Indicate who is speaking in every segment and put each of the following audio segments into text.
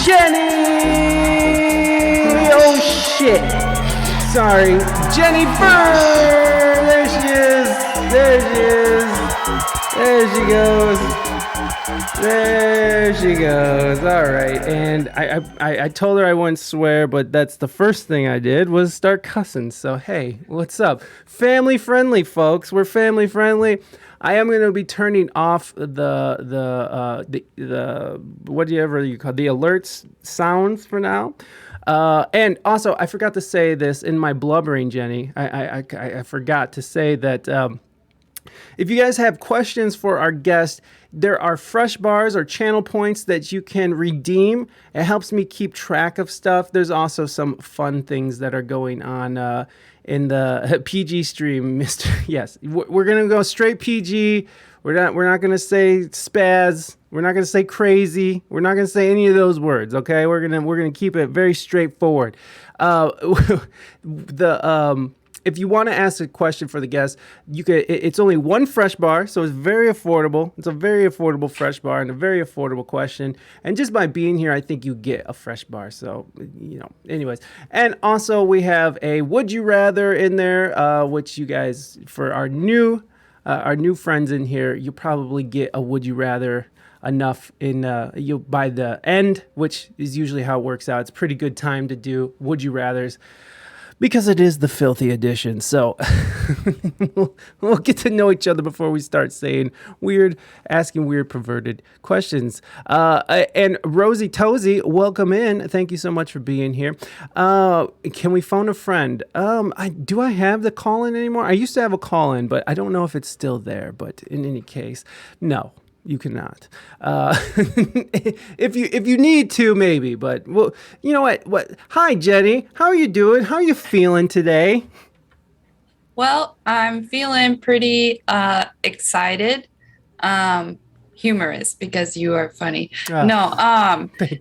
Speaker 1: Jenny! Oh shit! Sorry, JennyFurhh! There she is! There she is! There she goes! There she goes. All right, and I told her I wouldn't swear, but that's the first thing I did was start cussing. So hey, what's up? Family friendly, folks. We're family friendly. I am going to be turning off the whatever you call the alerts sounds for now. And also, I forgot to say this in my blubbering, Jenny. I forgot to say that if you guys have questions for our guest, there are fresh bars or channel points that you can redeem. It helps me keep track of stuff. There's also some fun things that are going on in the PG stream, Mr. Yes, we're gonna go straight PG. We're not gonna say spaz. We're not gonna say crazy. We're not gonna say any of those words. Okay, we're gonna keep it very straightforward. If you want to ask a question for the guest, you could. It's only one fresh bar, so it's very affordable. It's a very affordable fresh bar and a very affordable question. And just by being here, I think you get a fresh bar. So, anyways. And also, we have a Would You Rather in there, which you guys, for our new friends in here, you probably get a Would You Rather enough you by the end, which is usually how it works out. It's a pretty good time to do Would You Rathers, because it is the filthy edition. So we'll get to know each other before we start asking weird, perverted questions. And Rosie Tozy, welcome in. Thank you so much for being here. Can we phone a friend? Do I have the call-in anymore? I used to have a call-in, but I don't know if it's still there. But in any case, no. You cannot. If you need to, maybe. But well, you know what? Hi, Jenny. How are you doing? How are you feeling today?
Speaker 2: Well, I'm feeling pretty excited, humorous because you are funny.
Speaker 1: Thank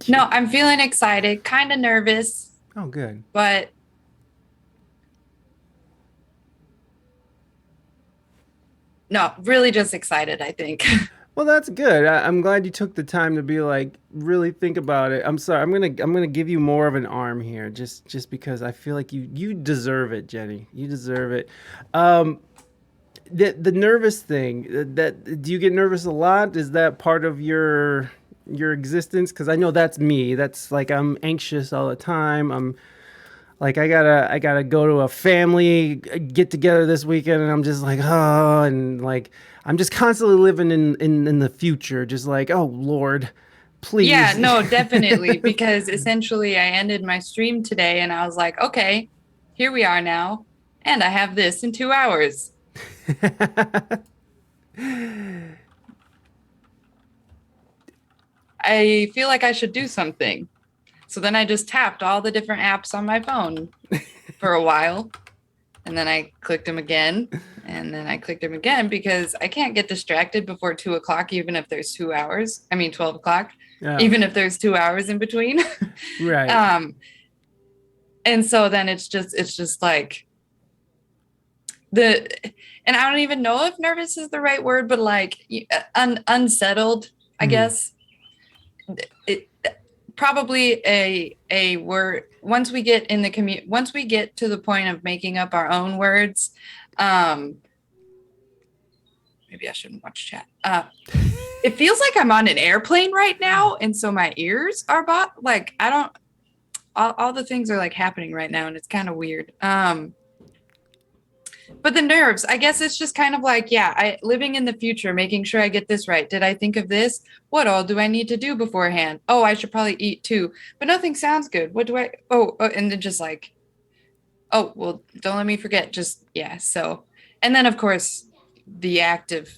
Speaker 1: you.
Speaker 2: No, I'm feeling excited, kind of nervous.
Speaker 1: Oh, good.
Speaker 2: But no, really just excited, I think.
Speaker 1: Well, that's good. I'm glad you took the time to be like really think about it. I'm sorry. I'm gonna give you more of an arm here, just because I feel like you deserve it, Jenny. You deserve it. The nervous thing. That do you get nervous a lot? Is that part of your existence? Because I know that's me. That's like I'm anxious all the time. I'm like I gotta go to a family get together this weekend, and I'm just like and like. I'm just constantly living in the future, just like, oh, Lord, please.
Speaker 2: Yeah, no, definitely. Because essentially I ended my stream today and I was like, okay, here we are now. And I have this in 2 hours. I feel like I should do something. So then I just tapped all the different apps on my phone for a while. And then I clicked them again. And then I clicked them again because I can't get distracted before 2 o'clock, even if there's 2 hours. I mean, 12 o'clock, even if there's 2 hours in between.
Speaker 1: Right.
Speaker 2: And so then it's just like and I don't even know if nervous is the right word, but like unsettled, I guess. It probably a word. Once we get in the once we get to the point of making up our own words, maybe I shouldn't watch chat. It feels like I'm on an airplane right now, and so my ears are like I don't. All the things are like happening right now, and it's kind of weird. But the nerves, I guess it's just kind of like, living in the future, making sure I get this right. Did I think of this? What all do I need to do beforehand? Oh, I should probably eat too, but nothing sounds good. What do I, and then just like, oh, well, don't let me forget. Just, so, and then of course, the act of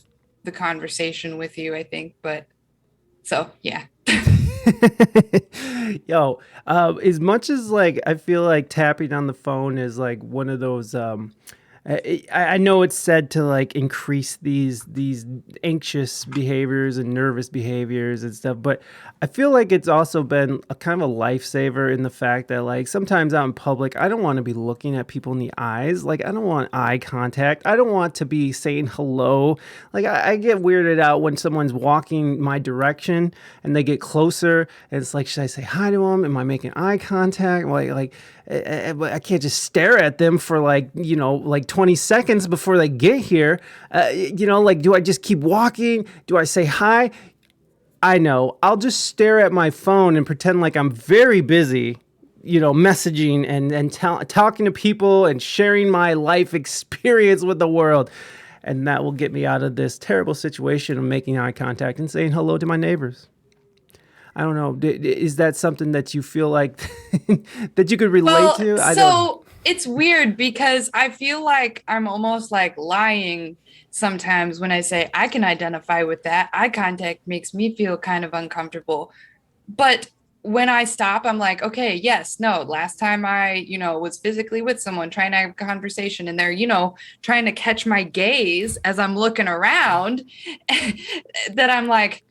Speaker 2: the conversation with you, I think, but so, yeah.
Speaker 1: Yo, as much as like, I feel like tapping on the phone is like one of those, I know it's said to like increase these anxious behaviors and nervous behaviors and stuff, but I feel like it's also been a kind of a lifesaver in the fact that like sometimes out in public, I don't want to be looking at people in the eyes. Like I don't want eye contact. I don't want to be saying hello. Like I get weirded out when someone's walking my direction and they get closer and it's like, should I say hi to them? Am I making eye contact? I can't just stare at them for like, like 20 seconds before they get here. Like, do I just keep walking? Do I say hi? I know. I'll just stare at my phone and pretend like I'm very busy, messaging and talking to people and sharing my life experience with the world. And that will get me out of this terrible situation of making eye contact and saying hello to my neighbors. I don't know. Is that something that you feel like that you could relate to? I don't.
Speaker 2: It's weird because I feel like I'm almost like lying sometimes when I say I can identify with that. Eye contact makes me feel kind of uncomfortable. But when I stop, I'm like, okay, yes, no, last time I, was physically with someone trying to have a conversation and they're, trying to catch my gaze as I'm looking around, that I'm like,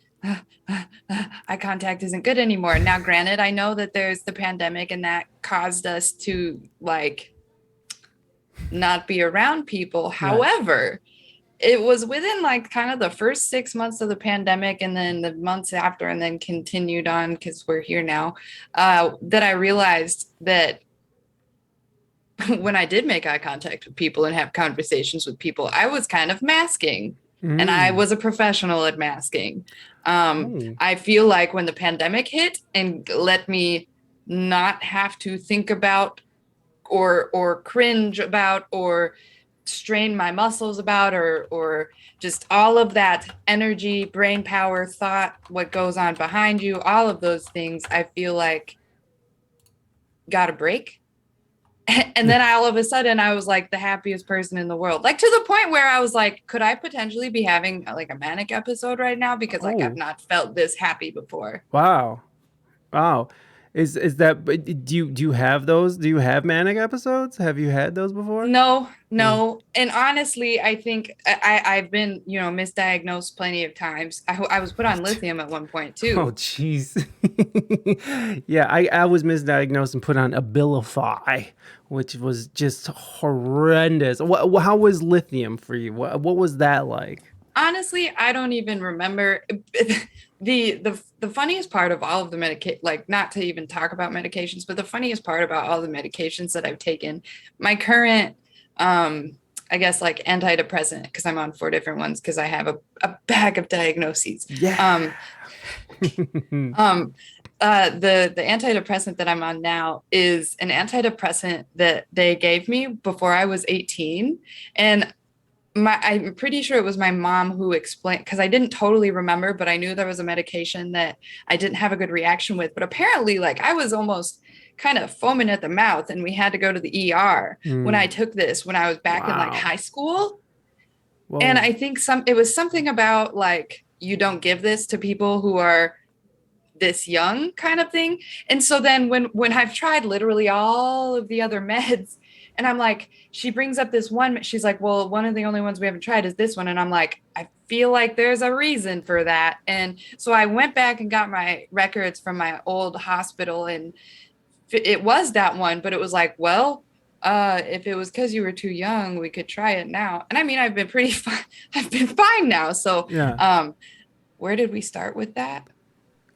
Speaker 2: eye contact isn't good anymore. Now, granted, I know that there's the pandemic and that caused us to like not be around people. Right. However, it was within like kind of the first 6 months of the pandemic and then the months after and then continued on because we're here now, that I realized that when I did make eye contact with people and have conversations with people, I was kind of masking. And I was a professional at masking. I feel like when the pandemic hit and let me not have to think about or cringe about or strain my muscles about or just all of that energy, brain power, thought, what goes on behind you, all of those things, I feel like got a break. And then all of a sudden I was like the happiest person in the world, like to the point where I was like, could I potentially be having like a manic episode right now? Because like I've not felt this happy before.
Speaker 1: Wow. Is that, do you have those? Do you have manic episodes? Have you had those before?
Speaker 2: No. And honestly, I think I've been, misdiagnosed plenty of times. I was put on lithium at one point too.
Speaker 1: Oh, jeez. Yeah, I was misdiagnosed and put on Abilify, which was just horrendous. How was lithium for you? What was that like?
Speaker 2: Honestly, I don't even remember. The funniest part of all of the medication, like not to even talk about medications, but the funniest part about all the medications that I've taken, my current, I guess like antidepressant, because I'm on 4 different ones because I have a bag of diagnoses.
Speaker 1: Yeah.
Speaker 2: The antidepressant that I'm on now is an antidepressant that they gave me before I was 18. And I'm pretty sure it was my mom who explained, because I didn't totally remember, but I knew there was a medication that I didn't have a good reaction with. But apparently, like I was almost kind of foaming at the mouth, and we had to go to the ER when I took this when I was back in like high school. Whoa. And I think it was something about like you don't give this to people who are this young kind of thing. And so then when I've tried literally all of the other meds, and I'm like, she brings up this one, she's like, well, one of the only ones we haven't tried is this one. And I'm like, I feel like there's a reason for that. And so I went back and got my records from my old hospital, and it was that one, but it was like, well, if it was because you were too young, we could try it now. And I mean, I've been pretty fine. I've been fine now. So where did we start with that?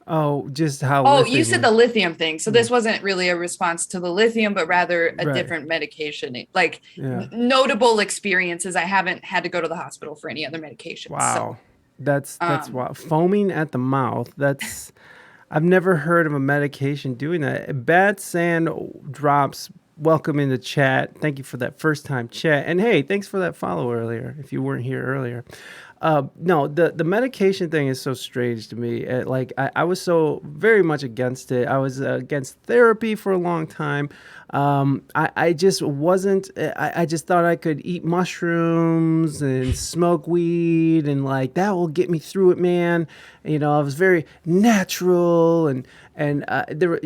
Speaker 1: Oh, just how.
Speaker 2: Oh, you said the lithium thing. So this wasn't really a response to the lithium, but rather a different medication. Like notable experiences. I haven't had to go to the hospital for any other medication.
Speaker 1: Wow. So, that's wow. Foaming at the mouth. That's, I've never heard of a medication doing that. Bad Sand Drops, welcome in the chat. Thank you for that first time chat. And hey, thanks for that follow earlier, if you weren't here earlier. No, the medication thing is so strange to me. I was so very much against it. I was against therapy for a long time. I just wasn't, I just thought I could eat mushrooms and smoke weed and like that will get me through it, man. I was very natural and there were,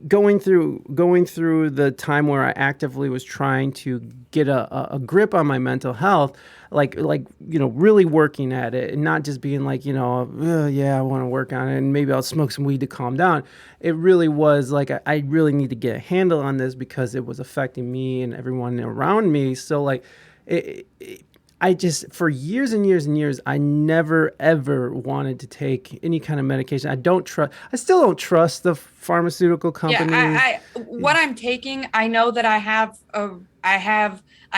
Speaker 1: going through the time where I actively was trying to get a grip on my mental health, really working at it and not just being like, yeah, I want to work on it and maybe I'll smoke some weed to calm down. It really was like I really need to get a handle on this because it was affecting me and everyone around me. So like it I just, for years and years and years, I never ever wanted to take any kind of medication. I still don't trust the pharmaceutical
Speaker 2: Yeah,
Speaker 1: companies.
Speaker 2: what I'm taking, I know that I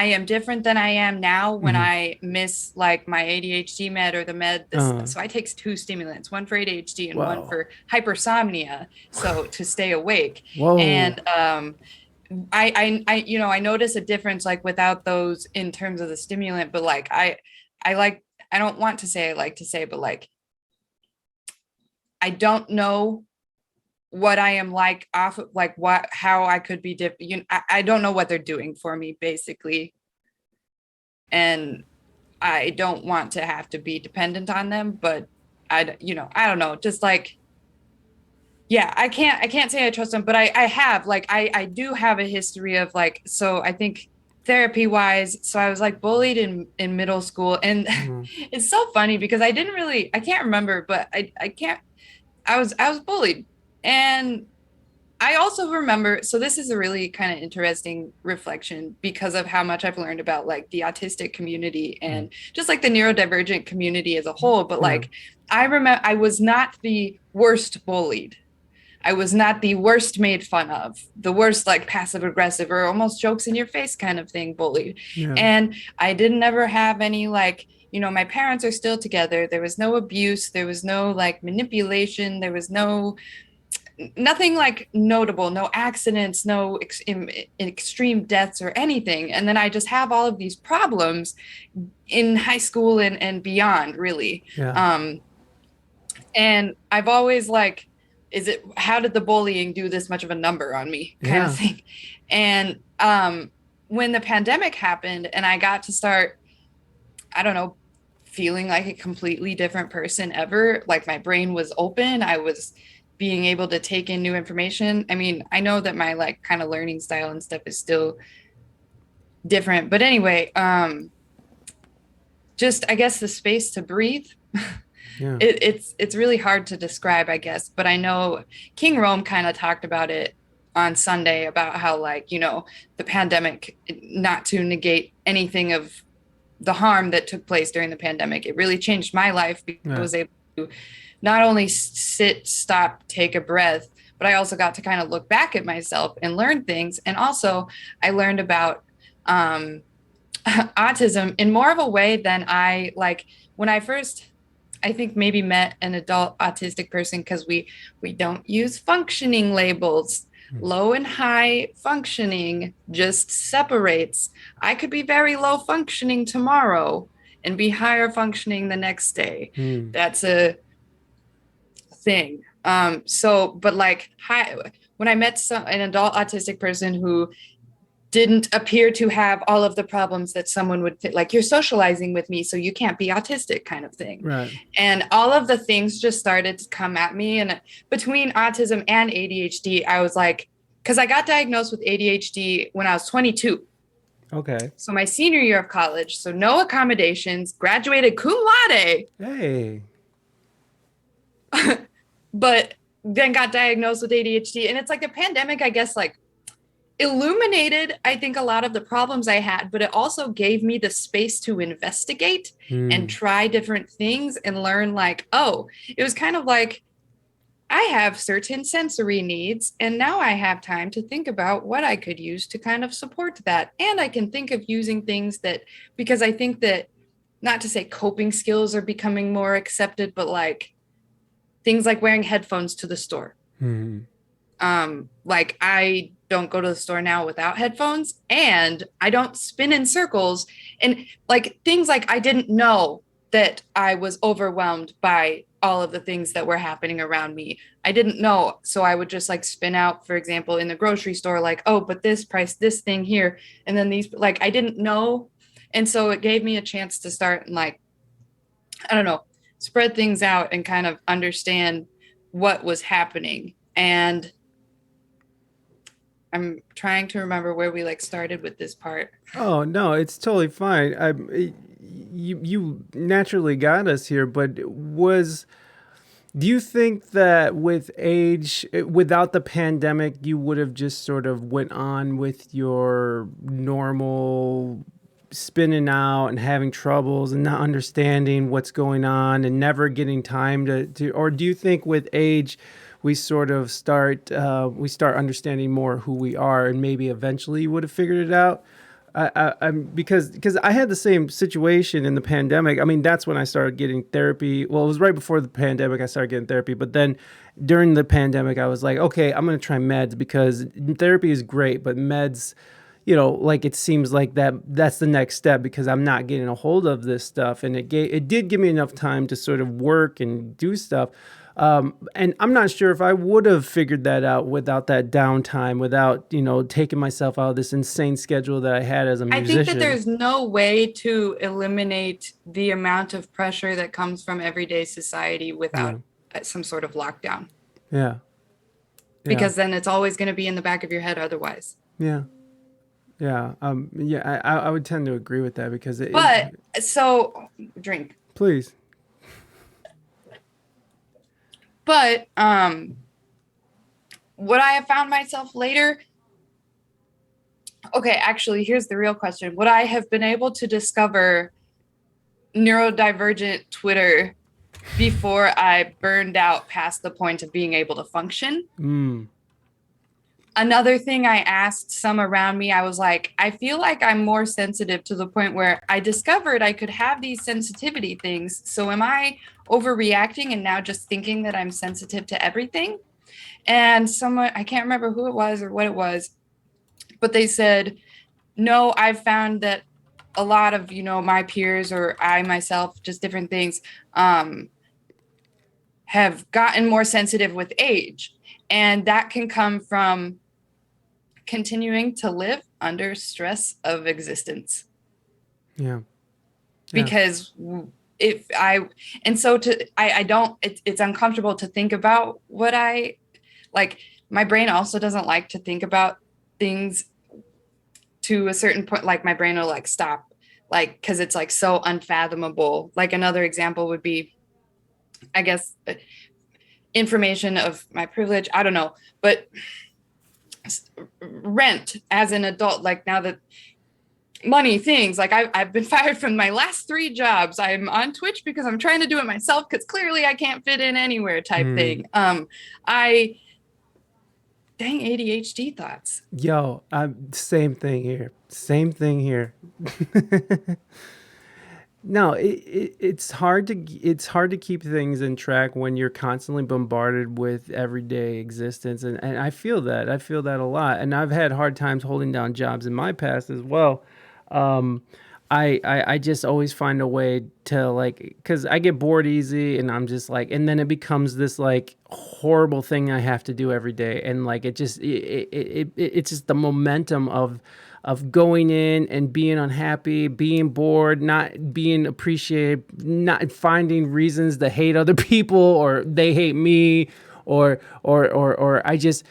Speaker 2: am different than I am now when
Speaker 1: Hmm.
Speaker 2: I miss like my ADHD med or the med.
Speaker 1: Uh,
Speaker 2: So I take two stimulants, one for ADHD and one
Speaker 1: whoa,
Speaker 2: for hypersomnia, so to stay awake.
Speaker 1: whoa,
Speaker 2: And I notice a difference like without those in terms of the stimulant, but like I like I don't want to say I like to say, but like I don't know what I am like off of like how I could be different. I don't know what they're doing for me basically. And I don't want to have to be dependent on them, but I don't know, just like, yeah, I can't say I trust them, but I have like, I do have a history of like, so I think therapy wise, so I was like bullied in middle school. And
Speaker 1: mm,
Speaker 2: it's so funny because I can't remember, but I can't, I was bullied. And I also remember, so this is a really kind of interesting reflection because of how much I've learned about like the autistic community
Speaker 1: mm,
Speaker 2: and just like the neurodivergent community as a whole. But
Speaker 1: yeah,
Speaker 2: like, I remember I was not the worst bullied. I was not the worst made fun of, the worst like passive aggressive or almost jokes in your face kind of thing bullied.
Speaker 1: yeah,
Speaker 2: And I didn't ever have any like, my parents are still together. There was no abuse. There was no like manipulation. There was nothing like notable, no accidents, no extreme deaths or anything. And then I just have all of these problems in high school and beyond, really.
Speaker 1: yeah,
Speaker 2: Um, and I've always like, how did the bullying do this much of a number on me kind of
Speaker 1: yeah.
Speaker 2: thing? And when the pandemic happened and I got to start, I don't know, feeling like a completely different person ever. Like my brain was open. I was being able to take in new information. I mean, I know that my like kind of learning style and stuff is still different, but anyway, just I guess the space to breathe.
Speaker 1: Yeah.
Speaker 2: It's really hard to describe, I guess, but I know King Rome kind of talked about it on Sunday about how like, the pandemic, not to negate anything of the harm that took place during the pandemic. It really changed my life because I
Speaker 1: Yeah.
Speaker 2: was able to not only sit, stop, take a breath, but I also got to kind of look back at myself and learn things. And also, I learned about um, autism in more of a way than I like when I first. I think maybe met an adult autistic person because we don't use functioning labels.
Speaker 1: Mm,
Speaker 2: Low and high functioning just separates. I could be very low functioning tomorrow and be higher functioning the next day.
Speaker 1: mm,
Speaker 2: That's a thing. But like when I met an adult autistic person who didn't appear to have all of the problems that someone would fit, like you're socializing with me, so you can't be autistic kind of thing.
Speaker 1: right.
Speaker 2: And all of the things just started to come at me. And between autism and ADHD, I was like, because I got diagnosed with ADHD when I was 22.
Speaker 1: Okay.
Speaker 2: So my senior year of college, so no accommodations, graduated cum laude,
Speaker 1: Hey.
Speaker 2: but then got diagnosed with ADHD. And it's like the pandemic, I guess, like illuminated, I think, a lot of the problems I had, but it also gave me the space to investigate and
Speaker 1: Mm,
Speaker 2: try different things and learn like, oh, it was kind of like I have certain sensory needs, and now I have time to think about what I could use to kind of support that. And I can think of using things that, because I think that, not to say coping skills are becoming more accepted, but like things like wearing headphones to the store.
Speaker 1: mm,
Speaker 2: Like I don't go to the store now without headphones, and I don't spin in circles, and like things like I didn't know that I was overwhelmed by all of the things that were happening around me. I didn't know, so I would just like spin out, for example, in the grocery store, like, oh, but this price, this thing here, and then these, like I didn't know. And so it gave me a chance to start and like, I don't know, spread things out and kind of understand what was happening. And I'm trying to remember where we like started with this part.
Speaker 1: Oh no, it's totally fine. You naturally got us here, but was do you think that with age, without the pandemic, you would have just sort of went on with your normal spinning out and having troubles and not understanding what's going on and never getting time to or do you think with age we sort of start understanding more who we are and maybe eventually you would have figured it out? I'm because I had the same situation in the pandemic. I mean, that's when I started getting therapy. Well, it was right before the pandemic I started getting therapy, but then during the pandemic I was like, okay, I'm gonna try meds because therapy is great, but meds, like it seems like that's the next step because I'm not getting a hold of this stuff, and it did give me enough time to sort of work and do stuff. And I'm not sure if I would have figured that out without that downtime, without, taking myself out of this insane schedule that I had as a
Speaker 2: I think that
Speaker 1: musician.
Speaker 2: there's no way to eliminate the amount of pressure that comes from everyday society without
Speaker 1: Yeah.
Speaker 2: some sort of lockdown,
Speaker 1: Yeah. Yeah.
Speaker 2: because then it's always going to be in the back of your head otherwise.
Speaker 1: Yeah. Yeah. Yeah. I would tend to agree with that because
Speaker 2: But so drink.
Speaker 1: please.
Speaker 2: But what I have found myself later, okay, actually, here's the real question. Would I have been able to discover neurodivergent Twitter before I burned out past the point of being able to function?
Speaker 1: Mm.
Speaker 2: Another thing I asked some around me, I was like, I feel like I'm more sensitive to the point where I discovered I could have these sensitivity things. So am I overreacting and now just thinking that I'm sensitive to everything? And someone, I can't remember who it was or what it was, but they said, no, I've found that a lot of, my peers or I myself, just different things, have gotten more sensitive with age. And that can come from continuing to live under stress of existence.
Speaker 1: Yeah. Yeah.
Speaker 2: Because if I, and so I don't, it's uncomfortable to think about what I like. My brain also doesn't like to think about things to a certain point. Like my brain will like stop, like, cause it's like so unfathomable. Like another example would be, I guess, information of my privilege. I don't know, but rent as an adult, like now that money things, like I've been fired from my last 3 jobs. I'm on Twitch because I'm trying to do it myself because clearly I can't fit in anywhere type
Speaker 1: Mm.
Speaker 2: thing. I dang ADHD thoughts.
Speaker 1: Yo, same thing here. Same thing here. No, it's hard to keep things in track when you're constantly bombarded with everyday existence, and I feel that a lot, and I've had hard times holding down jobs in my past as well. Um, I just always find a way to like because I get bored easy, and I'm just like, and then it becomes this like horrible thing I have to do every day, and like it's just the momentum of going in and being unhappy, being bored, not being appreciated, not finding reasons to hate other people or they hate me or I just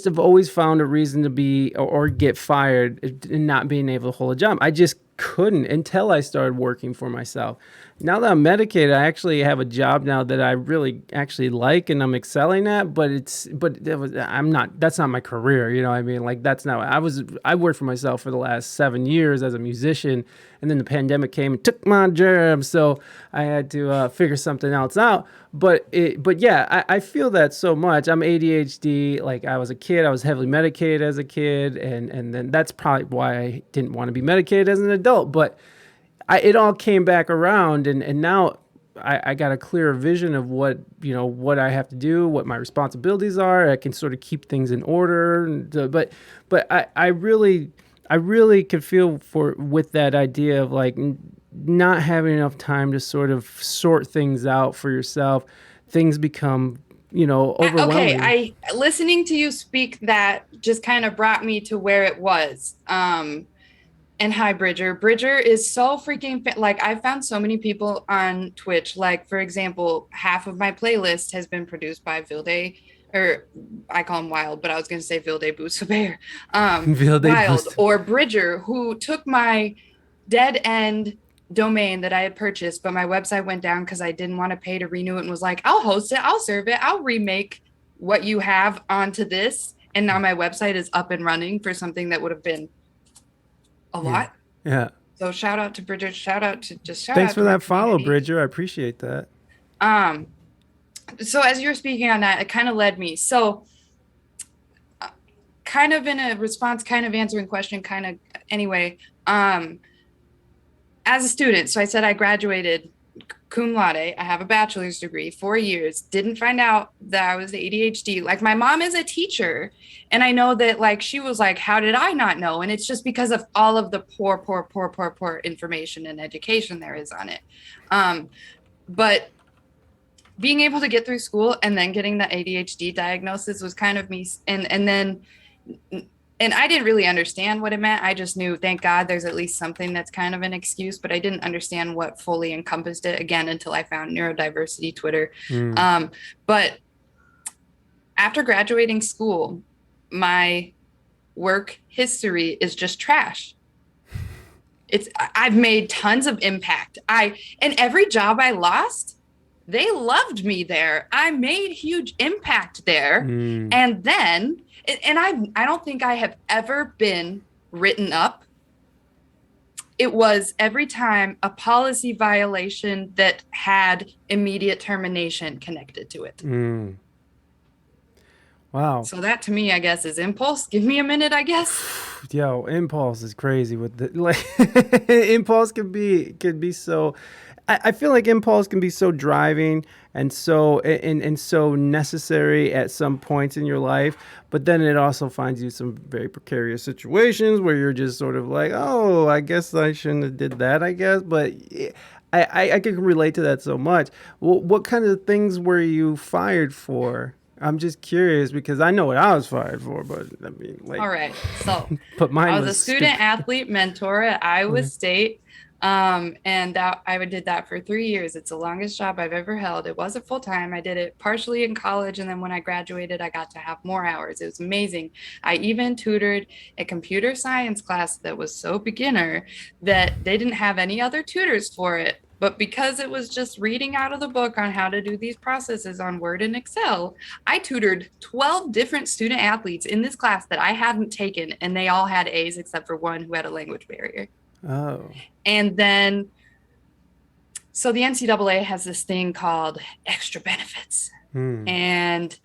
Speaker 1: have always found a reason to be or get fired and not being able to hold a job. I just couldn't until I started working for myself. Now that I'm medicated, I actually have a job now that I really actually like and I'm excelling at, I'm not, that's not my career. You know what I mean? Like that's not, I worked for myself for the last 7 years as a musician, and then the pandemic came and took my job. So I had to figure something else out. But yeah, I feel that so much. I'm ADHD. Like I was a kid, I was heavily medicated as a kid, and then that's probably why I didn't want to be medicated as an adult. But it all came back around, and now I got a clearer vision of what I have to do, what my responsibilities are. I can sort of keep things in order. But I really could feel for with that idea of like not having enough time to sort of sort things out for yourself. Things become
Speaker 2: Okay,
Speaker 1: overwhelming.
Speaker 2: I listening to you speak that just kind of brought me to where it was. And hi, Bridger. Bridger is so freaking like I found so many people on Twitch. Like for example, half of my playlist has been produced by Vilde or I call him Wild, but I was going to say Vilde Boussaber,
Speaker 1: Vilde
Speaker 2: Wild
Speaker 1: Boost.
Speaker 2: or Bridger, who took my dead end domain that I had purchased, but my website went down because I didn't want to pay to renew it and was like, I'll host it, I'll serve it, I'll remake what you have onto this. And now my website is up and running for something that would have been a
Speaker 1: Yeah.
Speaker 2: lot.
Speaker 1: Yeah.
Speaker 2: So shout out to Bridger, shout
Speaker 1: Thanks
Speaker 2: out
Speaker 1: for
Speaker 2: to my
Speaker 1: that follow,
Speaker 2: community.
Speaker 1: Bridger. I appreciate that.
Speaker 2: Um, so as you were speaking on that, it kind of led me. So kind of in a response, kind of answering question, kind of anyway. As a student, so I said I graduated cum laude. I have a bachelor's degree, 4 years. Didn't find out that I was ADHD. Like my mom is a teacher, and I know that like she was like, "How did I not know?" And it's just because of all of the poor information and education there is on it. But being able to get through school and then getting the ADHD diagnosis was kind of me, and then and I didn't really understand what it meant. I just knew, thank God, there's at least something that's kind of an excuse, but I didn't understand what fully encompassed it again until I found neurodiversity Twitter.
Speaker 1: Mm.
Speaker 2: But after graduating school, my work history is just trash. I've made tons of impact. And every job I lost, they loved me there. I made huge impact there.
Speaker 1: Mm.
Speaker 2: And then, and I don't think I have ever been written up. It was every time a policy violation that had immediate termination connected to it.
Speaker 1: Mm. Wow.
Speaker 2: So that to me, I guess, is impulse. Give me a minute, I guess.
Speaker 1: Yo, impulse is crazy with the like impulse can be so I feel like impulse can be so driving and so necessary at some points in your life, but then it also finds you some very precarious situations where you're just sort of like, oh, I guess I shouldn't have did that, I guess. But I can relate to that so much. Well, what kind of things were you fired for? I'm just curious because I know what I was fired for, but I mean, like,
Speaker 2: All right. So
Speaker 1: but mine
Speaker 2: I was
Speaker 1: was
Speaker 2: a student
Speaker 1: stupid.
Speaker 2: athlete mentor at Iowa
Speaker 1: Okay.
Speaker 2: State. And that I did that for 3 years. It's the longest job I've ever held. It wasn't full time. I did it partially in college. And then when I graduated, I got to have more hours. It was amazing. I even tutored a computer science class that was so beginner that they didn't have any other tutors for it. But because it was just reading out of the book on how to do these processes on Word and Excel, I tutored 12 different student athletes in this class that I hadn't taken, and they all had A's except for one who had a language barrier.
Speaker 1: Oh.
Speaker 2: And then, so the NCAA has this thing called extra benefits.
Speaker 1: Hmm.
Speaker 2: And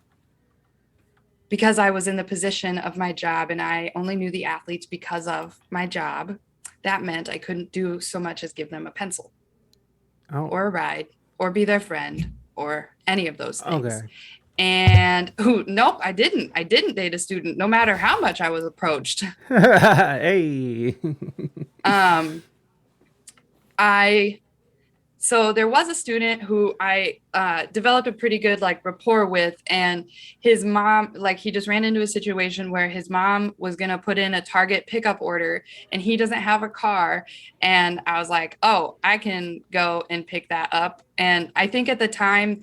Speaker 2: because I was in the position of my job and I only knew the athletes because of my job, that meant I couldn't do so much as give them a pencil
Speaker 1: Oh.
Speaker 2: or a ride or be their friend or any of those things.
Speaker 1: Okay.
Speaker 2: And nope, I didn't date a student no matter how much I was approached.
Speaker 1: Hey.
Speaker 2: I So there was a student who I developed a pretty good like rapport with, and his mom, like he just ran into a situation where his mom was going to put in a Target pickup order and he doesn't have a car. And I was like, oh, I can go and pick that up. And I think at the time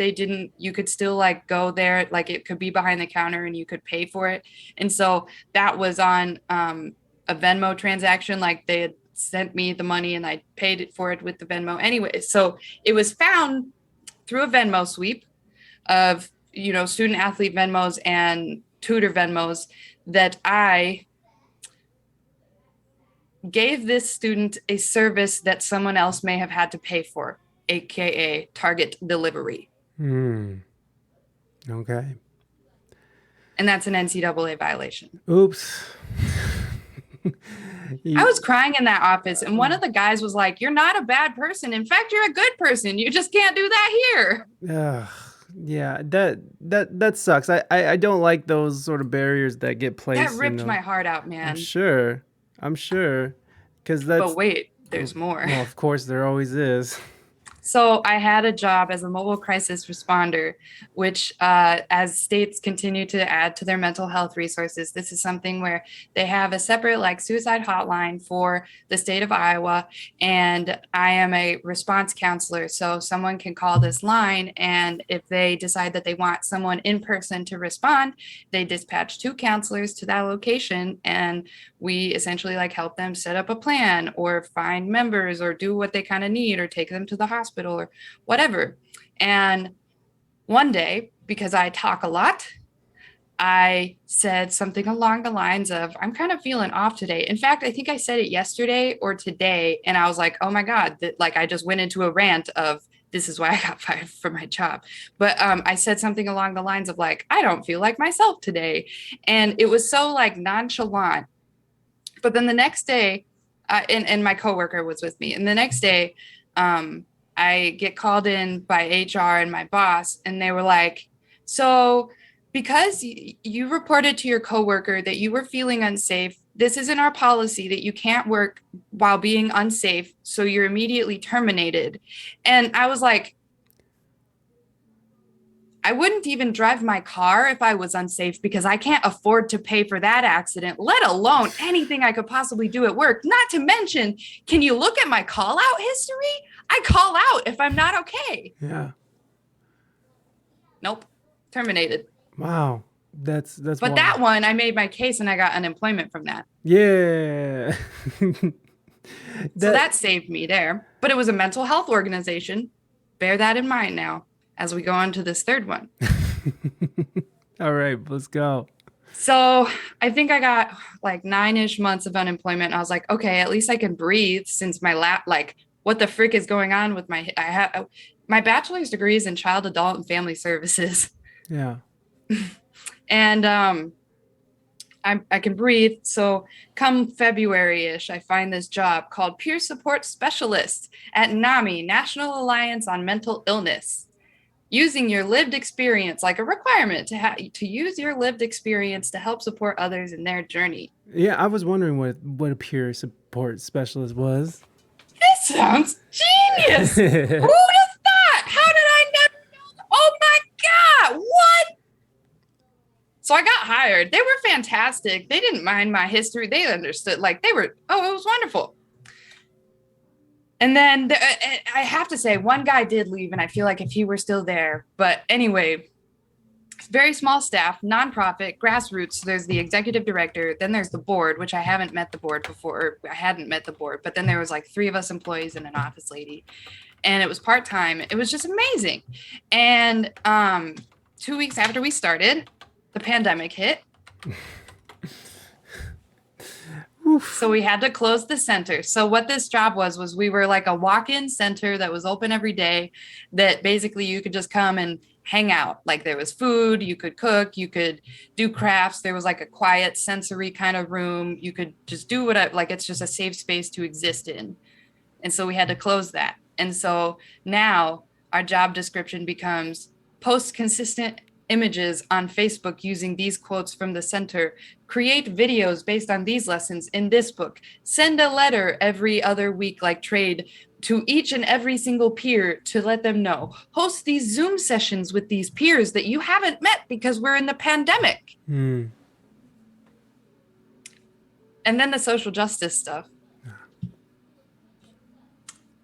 Speaker 2: you could still like go there, like it could be behind the counter and you could pay for it. And so that was on a Venmo transaction, like they had sent me the money and I paid for it with the Venmo anyway. So it was found through a Venmo sweep of, student athlete Venmos and tutor Venmos that I gave this student a service that someone else may have had to pay for, AKA Target delivery.
Speaker 1: Okay.
Speaker 2: And that's an NCAA violation.
Speaker 1: Oops.
Speaker 2: I was crying in that office, and one of the guys was like, "You're not a bad person. In fact, you're a good person. You just can't do that here."
Speaker 1: Yeah, that sucks. I don't like those sort of barriers that get placed.
Speaker 2: That ripped my heart out, man.
Speaker 1: I'm sure, because that's.
Speaker 2: But wait, there's more.
Speaker 1: Well, of course, there always is.
Speaker 2: So I had a job as a mobile crisis responder, which, as states continue to add to their mental health resources, this is something where they have a separate like suicide hotline for the state of Iowa, and I am a response counselor. So someone can call this line, and if they decide that they want someone in person to respond, they dispatch two counselors to that location, and we essentially like help them set up a plan or find members or do what they kind of need or take them to the hospital or whatever. And one day, because I talk a lot, I said something along the lines of, I'm kind of feeling off today. In fact, I think I said it yesterday or today. And I was like, oh my God, that like I just went into a rant of, this is why I got fired from my job. But I said something along the lines of like, I don't feel like myself today. And it was so like nonchalant. But then the next day, and my coworker was with me. And the next day, I get called in by HR and my boss, and they were like, so because you reported to your coworker that you were feeling unsafe, this isn't our policy that you can't work while being unsafe. So you're immediately terminated. And I was like, I wouldn't even drive my car if I was unsafe because I can't afford to pay for that accident, let alone anything I could possibly do at work. Not to mention, can you look at my call out history? I call out if I'm not okay.
Speaker 1: Yeah.
Speaker 2: Nope. Terminated.
Speaker 1: Wow. That's
Speaker 2: But
Speaker 1: wild.
Speaker 2: that one, I made my case and I got unemployment from that.
Speaker 1: Yeah.
Speaker 2: So that saved me there. But it was a mental health organization. Bear that in mind now as we go on to this third one.
Speaker 1: All right, let's go.
Speaker 2: So I think I got like 9-ish months of unemployment. And I was like, okay, at least I can breathe since my like, what the frick is going on with my bachelor's degree is in child, adult, and family services.
Speaker 1: Yeah.
Speaker 2: And I can breathe. So come February-ish, I find this job called Peer Support Specialist at NAMI, National Alliance on Mental Illness. Using your lived experience, like a requirement to use your lived experience to help support others in their journey.
Speaker 1: Yeah, I was wondering what a peer support specialist was.
Speaker 2: This sounds genius. Who does that? How did I never know? Oh my God, what? So I got hired. They were fantastic. They didn't mind my history. They understood. Like it was wonderful. And then I have to say, one guy did leave, and I feel like if he were still there. But anyway, very small staff, nonprofit, grassroots. So there's the executive director. Then there's the board, which I haven't met the board before. I hadn't met the board. But then there was like 3 of us employees and an office lady. And it was part-time. It was just amazing. And 2 weeks after we started, the pandemic hit. So we had to close the center. So what this job was we were like a walk-in center that was open every day that basically you could just come and hang out. Like there was food, you could cook, you could do crafts. There was like a quiet sensory kind of room. You could just do it's just a safe space to exist in. And so we had to close that. And so now our job description becomes post consistent images on Facebook using these quotes from the center, create videos based on these lessons in this book, send a letter every other week like trade to each and every single peer to let them know, host these Zoom sessions with these peers that you haven't met because we're in the pandemic. And then the social justice stuff.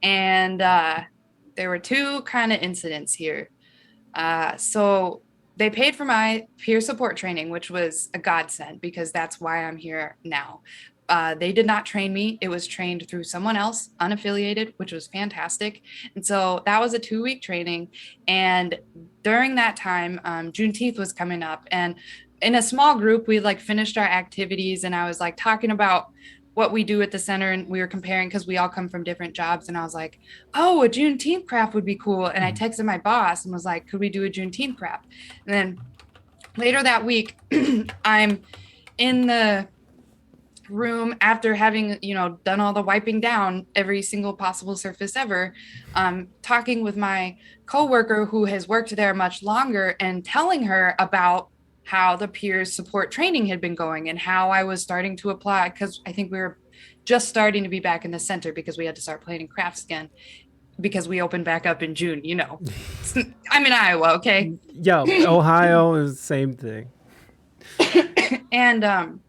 Speaker 2: And there were 2 kind of incidents here. So they paid for my peer support training, which was a godsend because that's why I'm here now. They did not train me. It was trained through someone else, unaffiliated, which was fantastic. And so that was a 2-week training. And during that time, Juneteenth was coming up. And in a small group, we like finished our activities. And I was like talking about what we do at the center, and we were comparing because we all come from different jobs. And I was like, oh, a Juneteenth craft would be cool. And I texted my boss and was like, could we do a Juneteenth craft? And then later that week, I'm in the room after having, done all the wiping down every single possible surface ever, talking with my coworker who has worked there much longer and telling her about how the peers support training had been going and how I was starting to apply, because I think we were just starting to be back in the center because we had to start planning crafts again. because we opened back up in June, I'm in Iowa, okay?
Speaker 1: Yo, Ohio is the same thing.
Speaker 2: And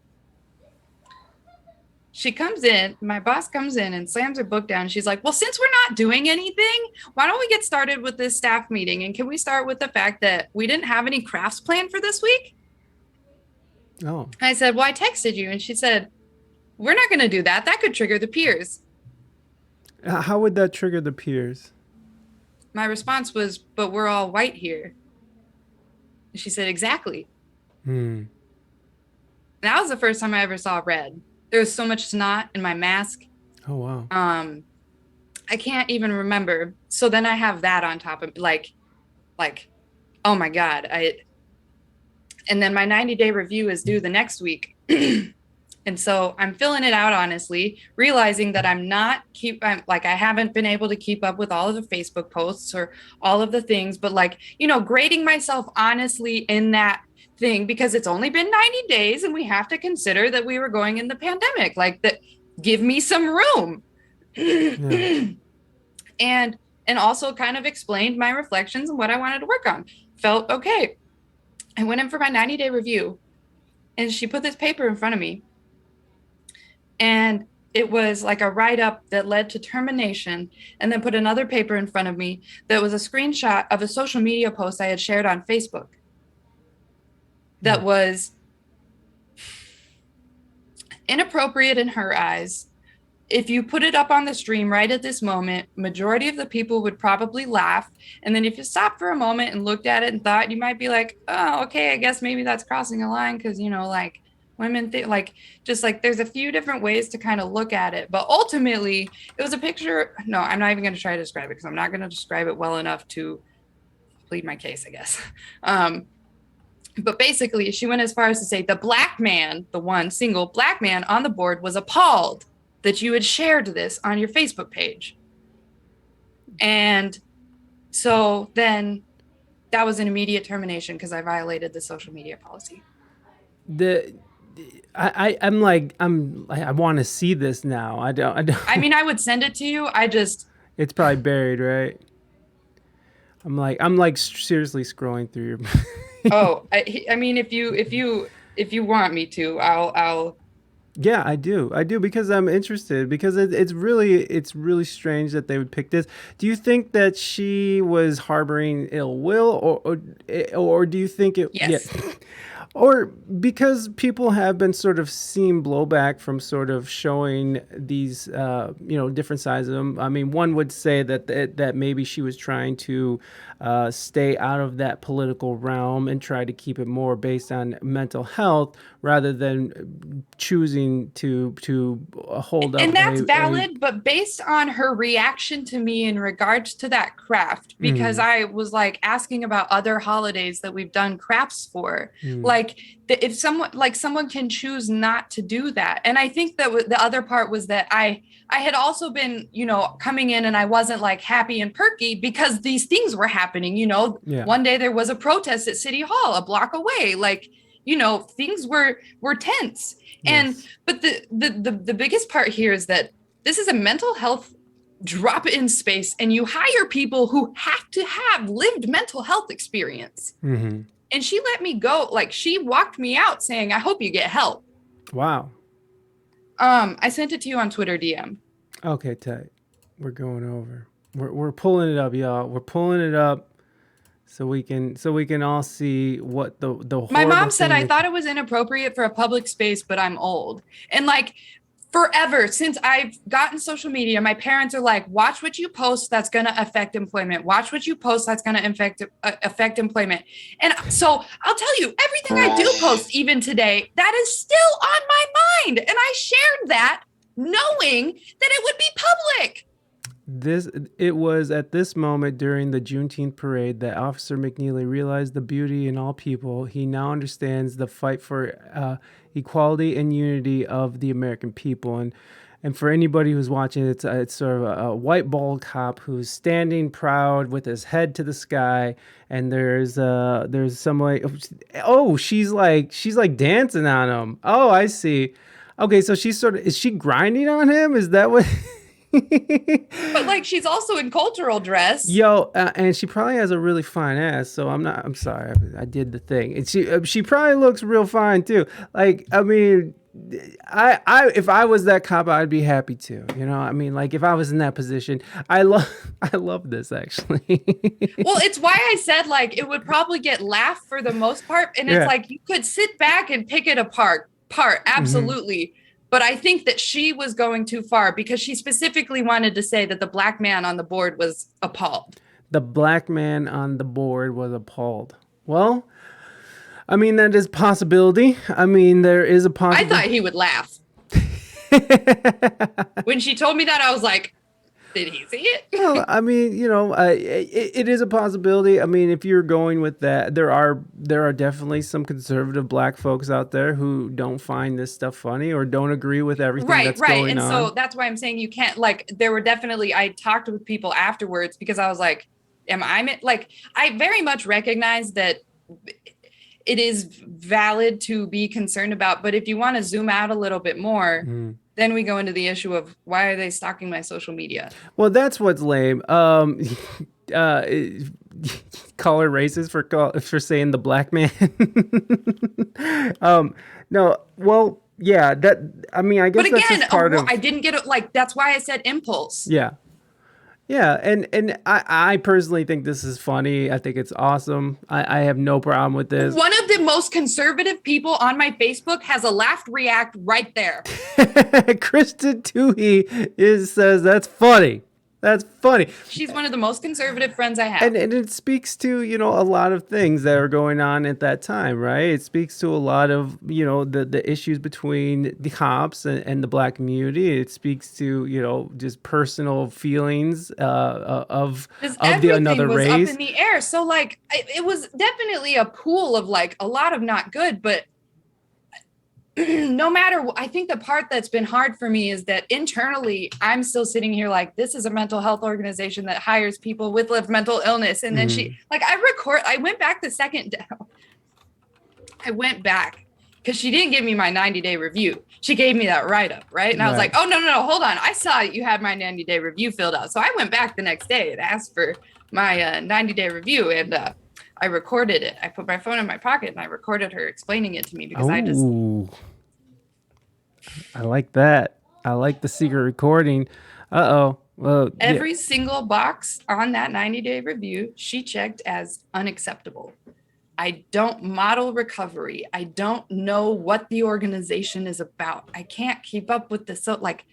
Speaker 2: she comes in, my boss comes in and slams her book down. She's like, well, since we're not doing anything, why don't we get started with this staff meeting? And can we start with the fact that we didn't have any crafts planned for this week?
Speaker 1: Oh.
Speaker 2: I said, well, I texted you. And she said, we're not going to do that. That could trigger the peers.
Speaker 1: How would that trigger the peers?
Speaker 2: My response was, but we're all white here. And she said, exactly. That was the first time I ever saw red. There was so much snot in my mask.
Speaker 1: Oh, wow.
Speaker 2: I can't even remember. So then I have that on top of like, oh my God. And then my 90-day review is due the next week. And so I'm filling it out, honestly, realizing that I haven't been able to keep up with all of the Facebook posts or all of the things, but grading myself honestly in that thing, because it's only been 90 days and we have to consider that we were going in the pandemic, give me some room. Yeah. And also kind of explained my reflections and what I wanted to work on. Felt okay. I went in for my 90-day review and she put this paper in front of me. And it was like a write-up that led to termination, and then put another paper in front of me that was a screenshot of a social media post I had shared on Facebook that was inappropriate in her eyes. If you put it up on the stream right at this moment, majority of the people would probably laugh. And then if you stopped for a moment and looked at it and thought, you might be like, oh, okay, I guess maybe that's crossing a line because, women think there's a few different ways to kind of look at it. But ultimately, it was a picture. No, I'm not even going to try to describe it because I'm not going to describe it well enough to plead my case, I guess. But basically, she went as far as to say the black man, the one single black man on the board, was appalled that you had shared this on your Facebook page. And so then that was an immediate termination because I violated the social media policy.
Speaker 1: I want to see this now. I don't.
Speaker 2: I mean, I would send it to you.
Speaker 1: It's probably buried, right? I'm like seriously scrolling through your.
Speaker 2: Oh, I mean, if you want me to, I'll.
Speaker 1: Yeah, I do because I'm interested, because it's really strange that they would pick this. Do you think that she was harboring ill will, or do you think it?
Speaker 2: Yes.
Speaker 1: Yeah. Or because people have been sort of seeing blowback from sort of showing these, different sides of them. I mean, one would say that maybe she was trying to stay out of that political realm and try to keep it more based on mental health rather than choosing to hold up.
Speaker 2: And that's valid, but based on her reaction to me in regards to that craft, because I was asking about other holidays that we've done crafts for, if someone can choose not to do that. And I think that the other part was that I had also been, coming in and I wasn't happy and perky because these things were happening,
Speaker 1: Yeah.
Speaker 2: One day there was a protest at City Hall a block away, things were tense.
Speaker 1: Yes.
Speaker 2: But the biggest part here is that this is a mental health drop-in space, and you hire people who have to have lived mental health experience.
Speaker 1: Mm-hmm.
Speaker 2: And she let me go. She walked me out saying, I hope you get help.
Speaker 1: Wow.
Speaker 2: I sent it to you on Twitter DM.
Speaker 1: Okay, tight. We're going over. We're pulling it up, y'all. We're pulling it up so we can all see what the
Speaker 2: My mom said I thought it was inappropriate for a public space, but I'm old. And forever since I've gotten social media, my parents are like, watch what you post that's going to affect employment. Watch what you post that's going to affect employment. And so I'll tell you, everything I do post even today, that is still on my mind. And I shared that knowing that it would be public.
Speaker 1: It was at this moment during the Juneteenth parade that Officer McNeely realized the beauty in all people. He now understands the fight for equality and unity of the American people. And for anybody who's watching, it's sort of a white bald cop who's standing proud with his head to the sky. And there's some she's like dancing on him. Oh, I see. Okay, so is she grinding on him? Is that what?
Speaker 2: But like she's also in cultural dress.
Speaker 1: Yo, and she probably has a really fine ass. So I'm not. I'm sorry. I did the thing, and she probably looks real fine too. Like I mean, if I was that cop, I'd be happy too. You know, I mean, like if I was in that position, I love this actually.
Speaker 2: Well, it's why I said like it would probably get laughed for the most part, and it's
Speaker 1: Yeah.
Speaker 2: like you could sit back and pick it apart. Absolutely. But I think that she was going too far because she specifically wanted to say that the black man on the board was appalled.
Speaker 1: The black man on the board was appalled. Well, I mean that is a possibility. I mean there is a
Speaker 2: I
Speaker 1: possibility.
Speaker 2: thought he would laugh. When she told me that, I was like, did he see it?
Speaker 1: Well, I mean, you know, it is a possibility. I mean, if you're going with that, there are definitely some conservative black folks out there who don't find this stuff funny or don't agree with everything that's going
Speaker 2: And
Speaker 1: on.
Speaker 2: so that's why I'm saying you can't, like, there were definitely, I talked with people afterwards because I was like, I very much recognize that it is valid to be concerned about, but if you want to zoom out a little bit more, then we go into the issue of why are they stalking my social media?
Speaker 1: Well, that's what's lame. Call her racist for saying the black man. No, well, yeah, that I mean, I guess
Speaker 2: But
Speaker 1: that's
Speaker 2: again,
Speaker 1: just part of.
Speaker 2: I didn't get it. Like that's why I said impulse.
Speaker 1: Yeah. Yeah, and I personally think this is funny. I think it's awesome. I have no problem with this.
Speaker 2: One of the most conservative people on my Facebook has a laughed react right there.
Speaker 1: Kristen Toohey says that's funny. That's funny.
Speaker 2: She's one of the most conservative friends I have.
Speaker 1: And it speaks to, you know, a lot of things that are going on at that time, right? It speaks to a lot of, you know, the issues between the cops and the black community. It speaks to, you know, just personal feelings of the another race.
Speaker 2: Everything was up in the air. So like it was definitely a pool of like a lot of not good, but no matter, I think the part that's been hard for me is that she I'm still sitting here like, this is a mental health organization that hires people with mental illness. And then I went back I went back because she didn't give me my 90-day review. She gave me that write-up, right? And I was like, oh, no, hold on. I saw you had my 90-day review filled out. So I went back the next day and asked for my 90-day review. And I recorded it. I put my phone in my pocket and I recorded her explaining it to me because
Speaker 1: I like that. I like the secret recording. Well,
Speaker 2: every single box on that 90-day review, she checked as unacceptable. I don't model recovery. I don't know what the organization is about. I can't keep up with this. So like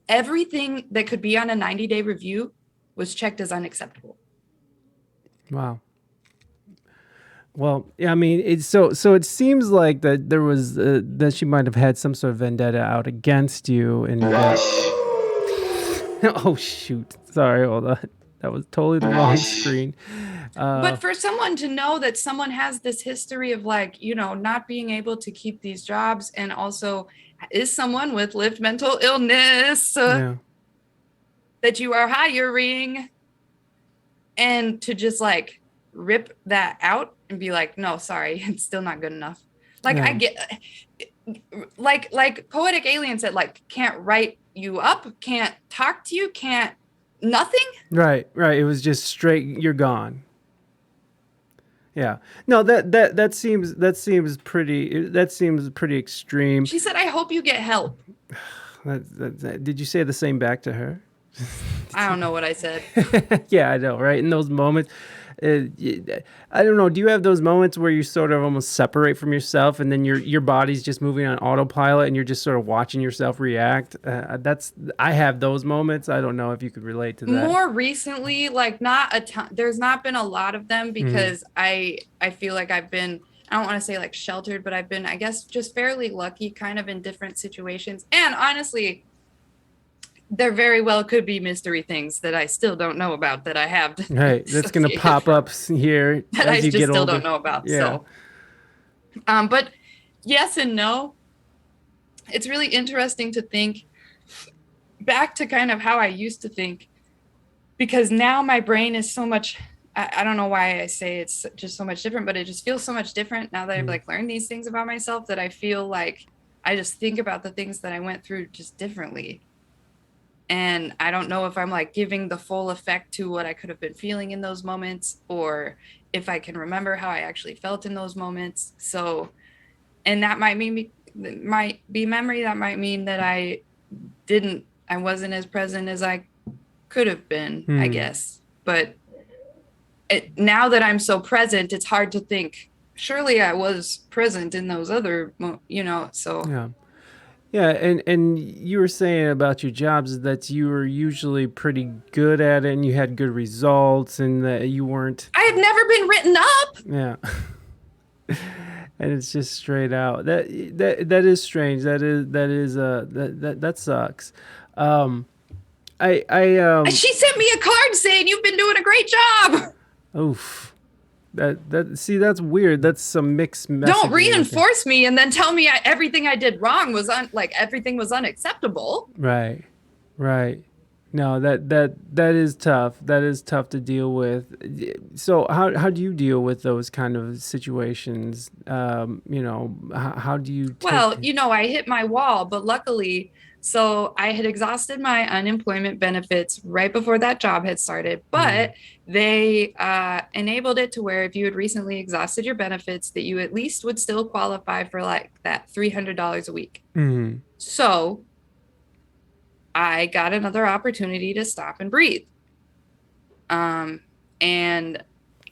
Speaker 2: everything that could be on a 90-day review was checked as unacceptable.
Speaker 1: Wow. Well, I mean, so it seems like that there was that she might have had some sort of vendetta out against you, and oh shoot, sorry, hold on, that was totally the wrong screen.
Speaker 2: But for someone to know that someone has this history of like, you know, not being able to keep these jobs and also is someone with lived mental illness that you are hiring, and to just like rip that out and be like, no, sorry, it's still not good enough. Like I get like Poetic Alien said, like can't write you up, can't talk to you, can't nothing.
Speaker 1: Right. It was just straight, you're gone. Yeah. No, that seems pretty extreme.
Speaker 2: She said, I hope you get help.
Speaker 1: Did you say the same back to her?
Speaker 2: I don't know what I said.
Speaker 1: Yeah, I know, right? In those moments, I don't know. Do you have those moments where you sort of almost separate from yourself, and then your body's just moving on autopilot, and you're just sort of watching yourself react? I have those moments. I don't know if you could relate to that.
Speaker 2: More recently, like not a ton. There's not been a lot of them because I feel like I've been, I don't want to say like sheltered, but I've been, I guess, just fairly lucky, kind of in different situations. And honestly, there very well could be mystery things that I still don't know about that I have.
Speaker 1: Right, that's gonna pop up here
Speaker 2: that
Speaker 1: as
Speaker 2: I
Speaker 1: you
Speaker 2: just
Speaker 1: get
Speaker 2: still
Speaker 1: older.
Speaker 2: don't know about.
Speaker 1: Yeah.
Speaker 2: So, but yes and no. It's really interesting to think back to kind of how I used to think, because now my brain is so much. I don't know why I say it's just so much different, but it just feels so much different now that I've like learned these things about myself, that I feel like I just think about the things that I went through just differently. And I don't know if I'm like giving the full effect to what I could have been feeling in those moments, or if I can remember how I actually felt in those moments. So, and that might be memory. That might mean that I wasn't as present as I could have been, I guess. But now that I'm so present, it's hard to think, surely I was present in those other, so.
Speaker 1: Yeah. Yeah, and you were saying about your jobs that you were usually pretty good at it and you had good results and that you weren't.
Speaker 2: I have never been written up.
Speaker 1: Yeah. And it's just straight out. That is strange. That sucks. Um I
Speaker 2: She sent me a card saying you've been doing a great job.
Speaker 1: oof. That see that's weird. That's some mixed messaging.
Speaker 2: Don't reinforce me and then tell me everything I did wrong was everything was unacceptable.
Speaker 1: Right. Right. No, that is tough. That is tough to deal with. So how do you deal with those kind of situations? How do you take
Speaker 2: Well, I hit my wall, but luckily, so I had exhausted my unemployment benefits right before that job had started, but they enabled it to where if you had recently exhausted your benefits, that you at least would still qualify for like that $300 a week.
Speaker 1: Mm-hmm.
Speaker 2: So I got another opportunity to stop and breathe. And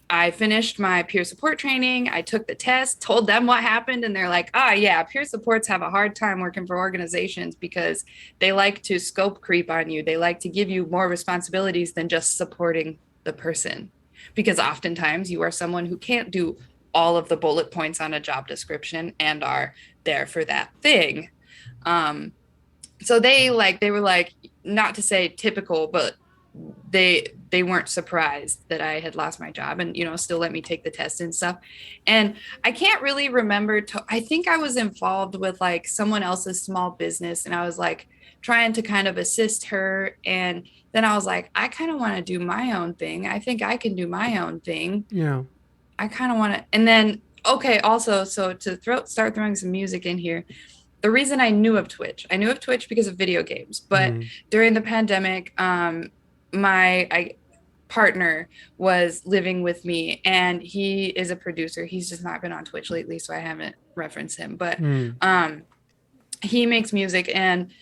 Speaker 2: I finished my peer support training. I took the test, told them what happened, and they're like, yeah, peer supports have a hard time working for organizations because they like to scope creep on you. They like to give you more responsibilities than just supporting the person. Because oftentimes you are someone who can't do all of the bullet points on a job description and are there for that thing. So they were like, not to say typical, but they weren't surprised that I had lost my job and, still let me take the test and stuff. And I can't really remember. I think I was involved with like someone else's small business and I was like trying to kind of assist her. And then I was like, I kind of want to do my own thing. I think I can do my own thing.
Speaker 1: Yeah.
Speaker 2: I kind of want to. And then, okay, also, so to start throwing some music in here. The reason I knew of Twitch because of video games. But during the pandemic, my partner was living with me and he is a producer. He's just not been on Twitch lately, so I haven't referenced him. But he makes music. And,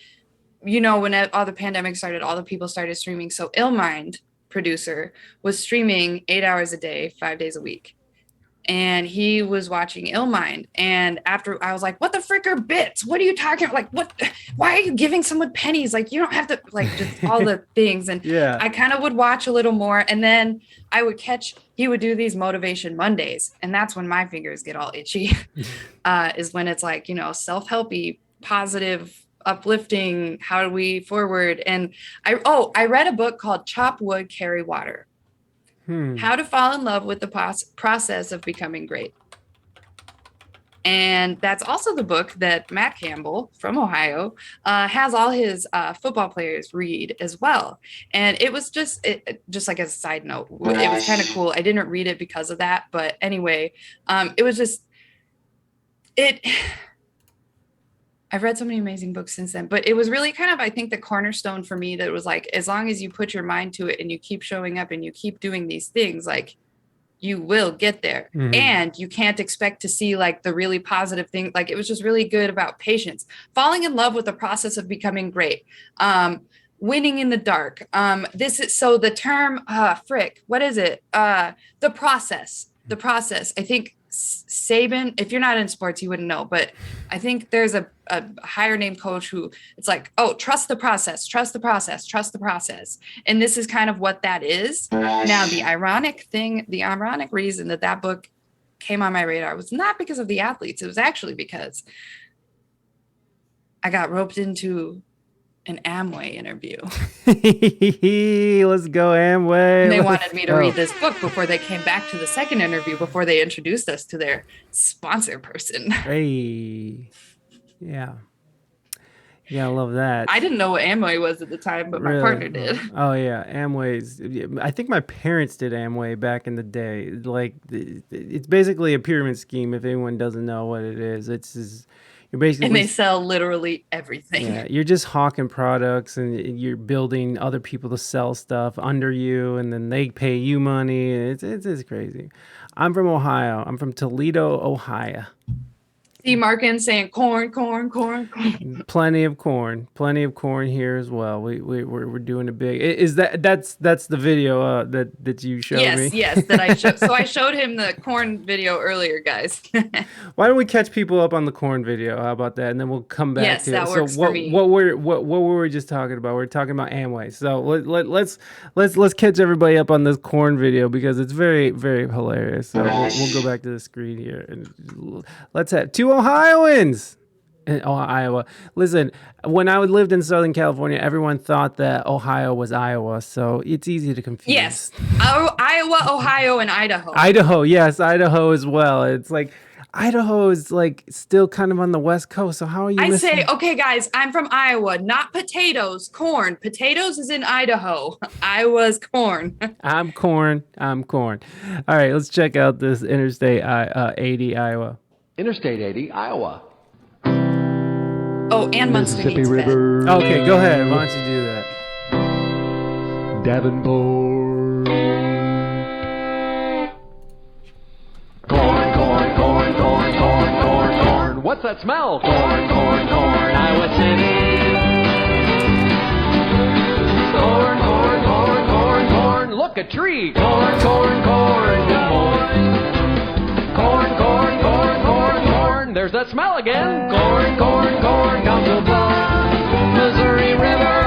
Speaker 2: when all the pandemic started, all the people started streaming. So Illmind, producer, was streaming 8 hours a day, 5 days a week. And he was watching Illmind. And after I was like, what the frick are bits? What are you talking about? Like, what? Why are you giving someone pennies? Like, you don't have to, like, just all the things. And
Speaker 1: yeah.
Speaker 2: I kind of would watch a little more. And then I would he would do these Motivation Mondays. And that's when my fingers get all itchy, is when it's like, self-helpy, positive, uplifting, how do we forward? And I read a book called Chop Wood, Carry Water. How to Fall in Love with the Process of Becoming Great. And that's also the book that Matt Campbell from Ohio has all his football players read as well. And it was just like as a side note, it was kind of cool. I didn't read it because of that. But anyway, it was just, I've read so many amazing books since then, but it was really kind of, I think, the cornerstone for me that was like, as long as you put your mind to it and you keep showing up and you keep doing these things, like you will get there. And you can't expect to see like the really positive thing. Like it was just really good about patience, falling in love with the process of becoming great, winning in the dark. This is so the term, what is it? The process, I think Saban, if you're not in sports, you wouldn't know, but I think there's a higher name coach who it's like, oh, trust the process. And this is kind of what that is. Now, the ironic reason that book came on my radar was not because of the athletes. It was actually because I got roped into an Amway interview.
Speaker 1: Let's go, Amway.
Speaker 2: And they wanted me to read this book before they came back to the second interview, before they introduced us to their sponsor person.
Speaker 1: Hey. Yeah. Yeah, I love that.
Speaker 2: I didn't know what Amway was at the time, but my partner did.
Speaker 1: Oh, yeah. Amway's. I think my parents did Amway back in the day. Like, it's basically a pyramid scheme if anyone doesn't know what it is. It's You're basically
Speaker 2: And they sell literally everything.
Speaker 1: yeah, you're just hawking products and you're building other people to sell stuff under you and then they pay you money. It's crazy. I'm from Ohio. I'm from Toledo, Ohio.
Speaker 2: See Markin saying corn, corn, corn, corn.
Speaker 1: Plenty of corn here as well. We're doing a big. Is that's the video that you showed me?
Speaker 2: Yes, that I showed. So I showed him the corn video earlier, guys.
Speaker 1: Why don't we catch people up on the corn video? How about that? And then we'll come back
Speaker 2: Yes,
Speaker 1: to
Speaker 2: that
Speaker 1: it.
Speaker 2: works
Speaker 1: So
Speaker 2: for me.
Speaker 1: what were we just talking about? We're talking about Amway. So let's catch everybody up on this corn video because it's very very hilarious. So we'll go back to the screen here and let's have two Ohioans. Iowa. Listen, when I lived in Southern California, everyone thought that Ohio was Iowa, so it's easy to confuse.
Speaker 2: Yes, Iowa, Ohio, and Idaho.
Speaker 1: Idaho, yes, Idaho as well. It's like Idaho is like still kind of on the West Coast. So how are you?
Speaker 2: I say, okay, guys, I'm from Iowa, not potatoes, corn. Potatoes is in Idaho. Iowa's corn.
Speaker 1: I'm corn. I'm corn. All right, let's check out this Interstate 80, Iowa.
Speaker 3: Interstate 80, Iowa.
Speaker 2: Oh, and Munster
Speaker 3: Mississippi
Speaker 2: needs
Speaker 3: River.
Speaker 1: Okay, go ahead. Why don't you do that?
Speaker 3: Davenport. Corn, corn, corn, corn, corn, corn, corn. What's that smell? Corn, corn, corn, Iowa City. Corn, corn, corn, corn, corn. Look, a tree. Corn, corn, corn, Des Moines. Corn, corn, corn, corn, corn. There's that smell again. Corn, corn, corn, Council Bluffs, Missouri River.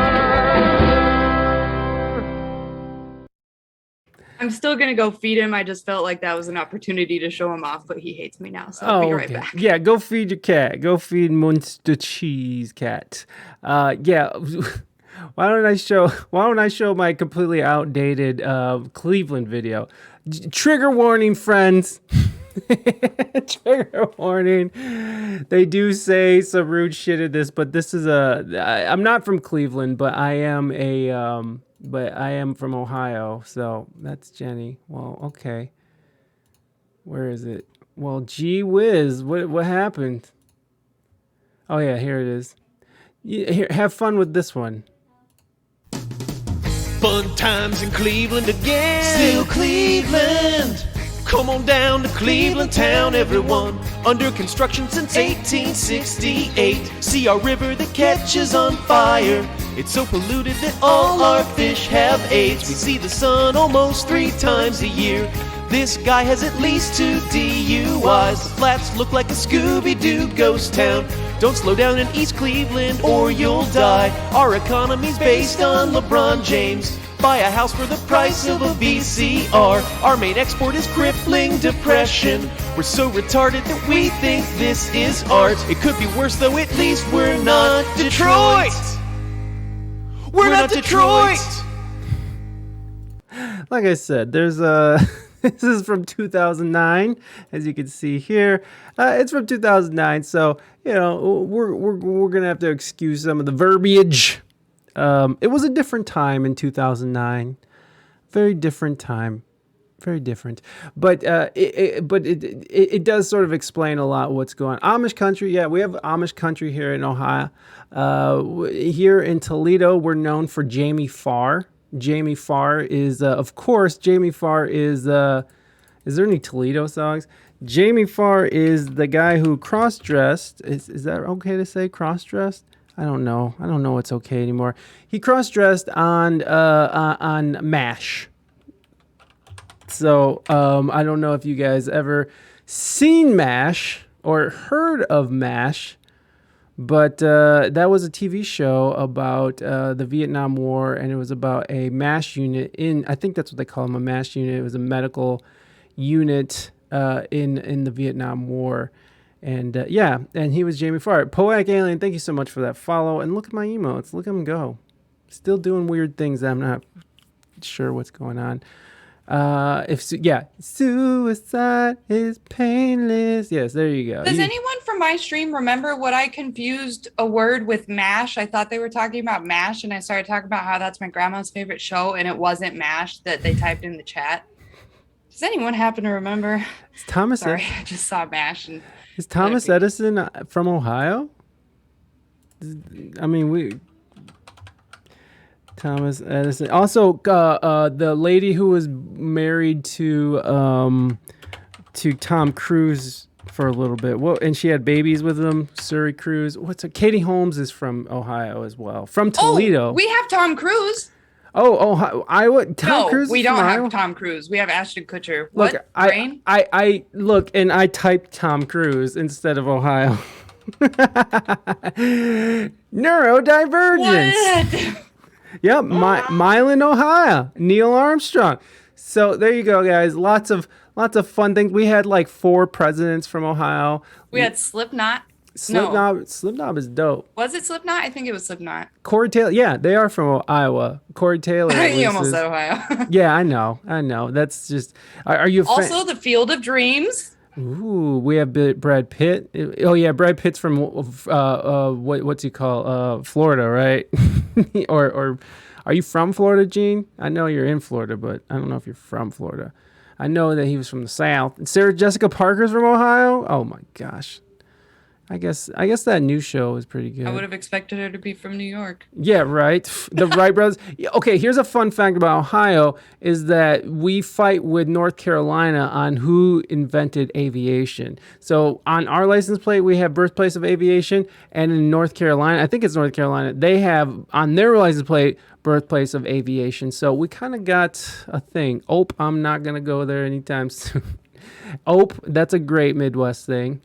Speaker 2: I'm still going to go feed him. I just felt like that was an opportunity to show him off, but he hates me now, so I'll be right back.
Speaker 1: Yeah, go feed your cat. Go feed Munster Cheese cat. Yeah. Why don't I show my completely outdated Cleveland video? Trigger warning, friends. Trigger warning. They do say some rude shit in this, but this is I'm not from Cleveland, but I am from Ohio, so that's Jenny. Well, okay. Where is it? Well, gee whiz, what happened? Oh yeah, here it is. Here, have fun with this one.
Speaker 4: Fun times in Cleveland again. Still Cleveland. Come on down to Cleveland town, everyone. Under construction since 1868. See our river that catches on fire. It's so polluted that all our fish have AIDS. We see the sun almost 3 times a year. This guy has at least 2 DUIs. The flats look like a Scooby-Doo ghost town. Don't slow down in East Cleveland or you'll die. Our economy's based on LeBron James. Buy a house for the price of a VCR. Our main export is crippling depression. We're so retarded that we think this is art. It could be worse though, at least we're not Detroit. We're not Detroit.
Speaker 1: Like I said, there's a... This is from 2009, as you can see here. It's from 2009, so we're gonna have to excuse some of the verbiage. It was a different time in 2009, very different time, very different. But it does sort of explain a lot what's going on. Amish country, yeah, we have Amish country here in Ohio. Here in Toledo, we're known for JennyFurhh. JennyFurhh is, of course, JennyFurhh is there any Toledo songs? JennyFurhh is the guy who cross-dressed. Is that okay to say cross-dressed? I don't know what's okay anymore. He cross-dressed on MASH. So I don't know if you guys ever seen MASH or heard of MASH. But that was a TV show about the Vietnam War, and it was about a MASH unit I think that's what they call them, a MASH unit. It was a medical unit in the Vietnam War. And and he was JennyFurhh. Poetic Alien, thank you so much for that follow. And look at my emotes. Look at him go. Still doing weird things that I'm not sure what's going on. Suicide is painless. Yes, there you go.
Speaker 2: Does anyone from my stream remember what I confused a word with MASH? I thought they were talking about MASH, and I started talking about how that's my grandma's favorite show, and it wasn't MASH that they typed in the chat. Does anyone happen to remember?
Speaker 1: It's Thomas.
Speaker 2: Sorry, I just saw MASH and
Speaker 1: Is Thomas Edison from Ohio? I mean, Thomas Edison. Also, the lady who was married to Tom Cruise for a little bit. Well, and she had babies with him. Suri Cruise. Katie Holmes is from Ohio as well. From Toledo.
Speaker 2: Oh, we have Tom Cruise.
Speaker 1: Oh, Ohio, Iowa. Tom Cruise.
Speaker 2: We don't
Speaker 1: have
Speaker 2: Iowa? Tom Cruise. We have Ashton Kutcher.
Speaker 1: Look,
Speaker 2: What? Rain?
Speaker 1: I look, and I typed Tom Cruise instead of Ohio. Neurodivergence.
Speaker 2: What?
Speaker 1: Yep, Milan, Ohio. Neil Armstrong. So there you go, guys. Lots of fun things. We had like 4 presidents from Ohio.
Speaker 2: We had Slipknot.
Speaker 1: Slipknot is dope.
Speaker 2: Was it Slipknot? I think it was Slipknot.
Speaker 1: Corey Taylor. Yeah, they are from Iowa. Corey Taylor.
Speaker 2: You almost said Ohio.
Speaker 1: Yeah, I know. That's just. Are you
Speaker 2: also the Field of Dreams?
Speaker 1: Ooh, we have Brad Pitt. Oh yeah, Brad Pitt's from what's he call? Florida, right? or are you from Florida, Gene? I know you're in Florida, but I don't know if you're from Florida. I know that he was from the South. And Sarah Jessica Parker's from Ohio. Oh my gosh. I guess that new show is pretty good.
Speaker 2: I would have expected her to be from New York.
Speaker 1: Yeah, right. The Wright brothers. Okay, here's a fun fact about Ohio is that we fight with North Carolina on who invented aviation. So on our license plate, we have birthplace of aviation, and in North Carolina, I think it's North Carolina, they have on their license plate birthplace of aviation. So we kind of got a thing. I'm not going to go there anytime soon. That's a great Midwest thing.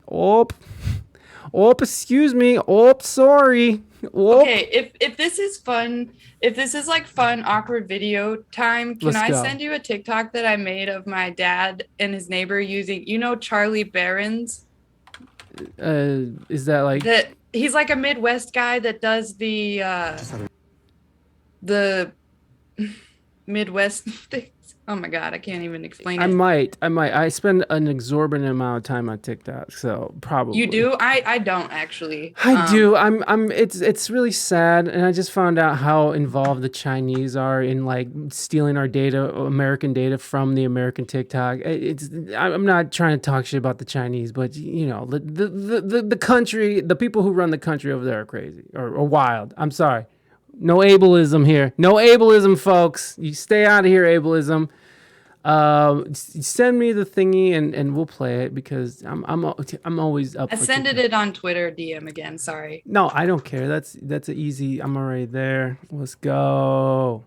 Speaker 1: Excuse me. Sorry.
Speaker 2: Okay, if this is fun, if this is like fun, awkward video time, can I send you a TikTok that I made of my dad and his neighbor using, Charlie Barron's?
Speaker 1: Is that like...
Speaker 2: That he's like a Midwest guy that does the Midwest things. Oh my God, I can't even explain it.
Speaker 1: I might. I spend an exorbitant amount of time on TikTok, so probably.
Speaker 2: You do? I don't actually.
Speaker 1: I do. It's really sad, and I just found out how involved the Chinese are in like stealing our data, American data from the American TikTok. I'm not trying to talk shit about the Chinese, but the country, the people who run the country over there are crazy or wild. I'm sorry. No ableism here. No ableism, folks. You stay out of here, ableism. Send me the thingy and we'll play it because I'm always up.
Speaker 2: I sent it on Twitter DM again. Sorry.
Speaker 1: No, I don't care. That's an easy. I'm already there. Let's go.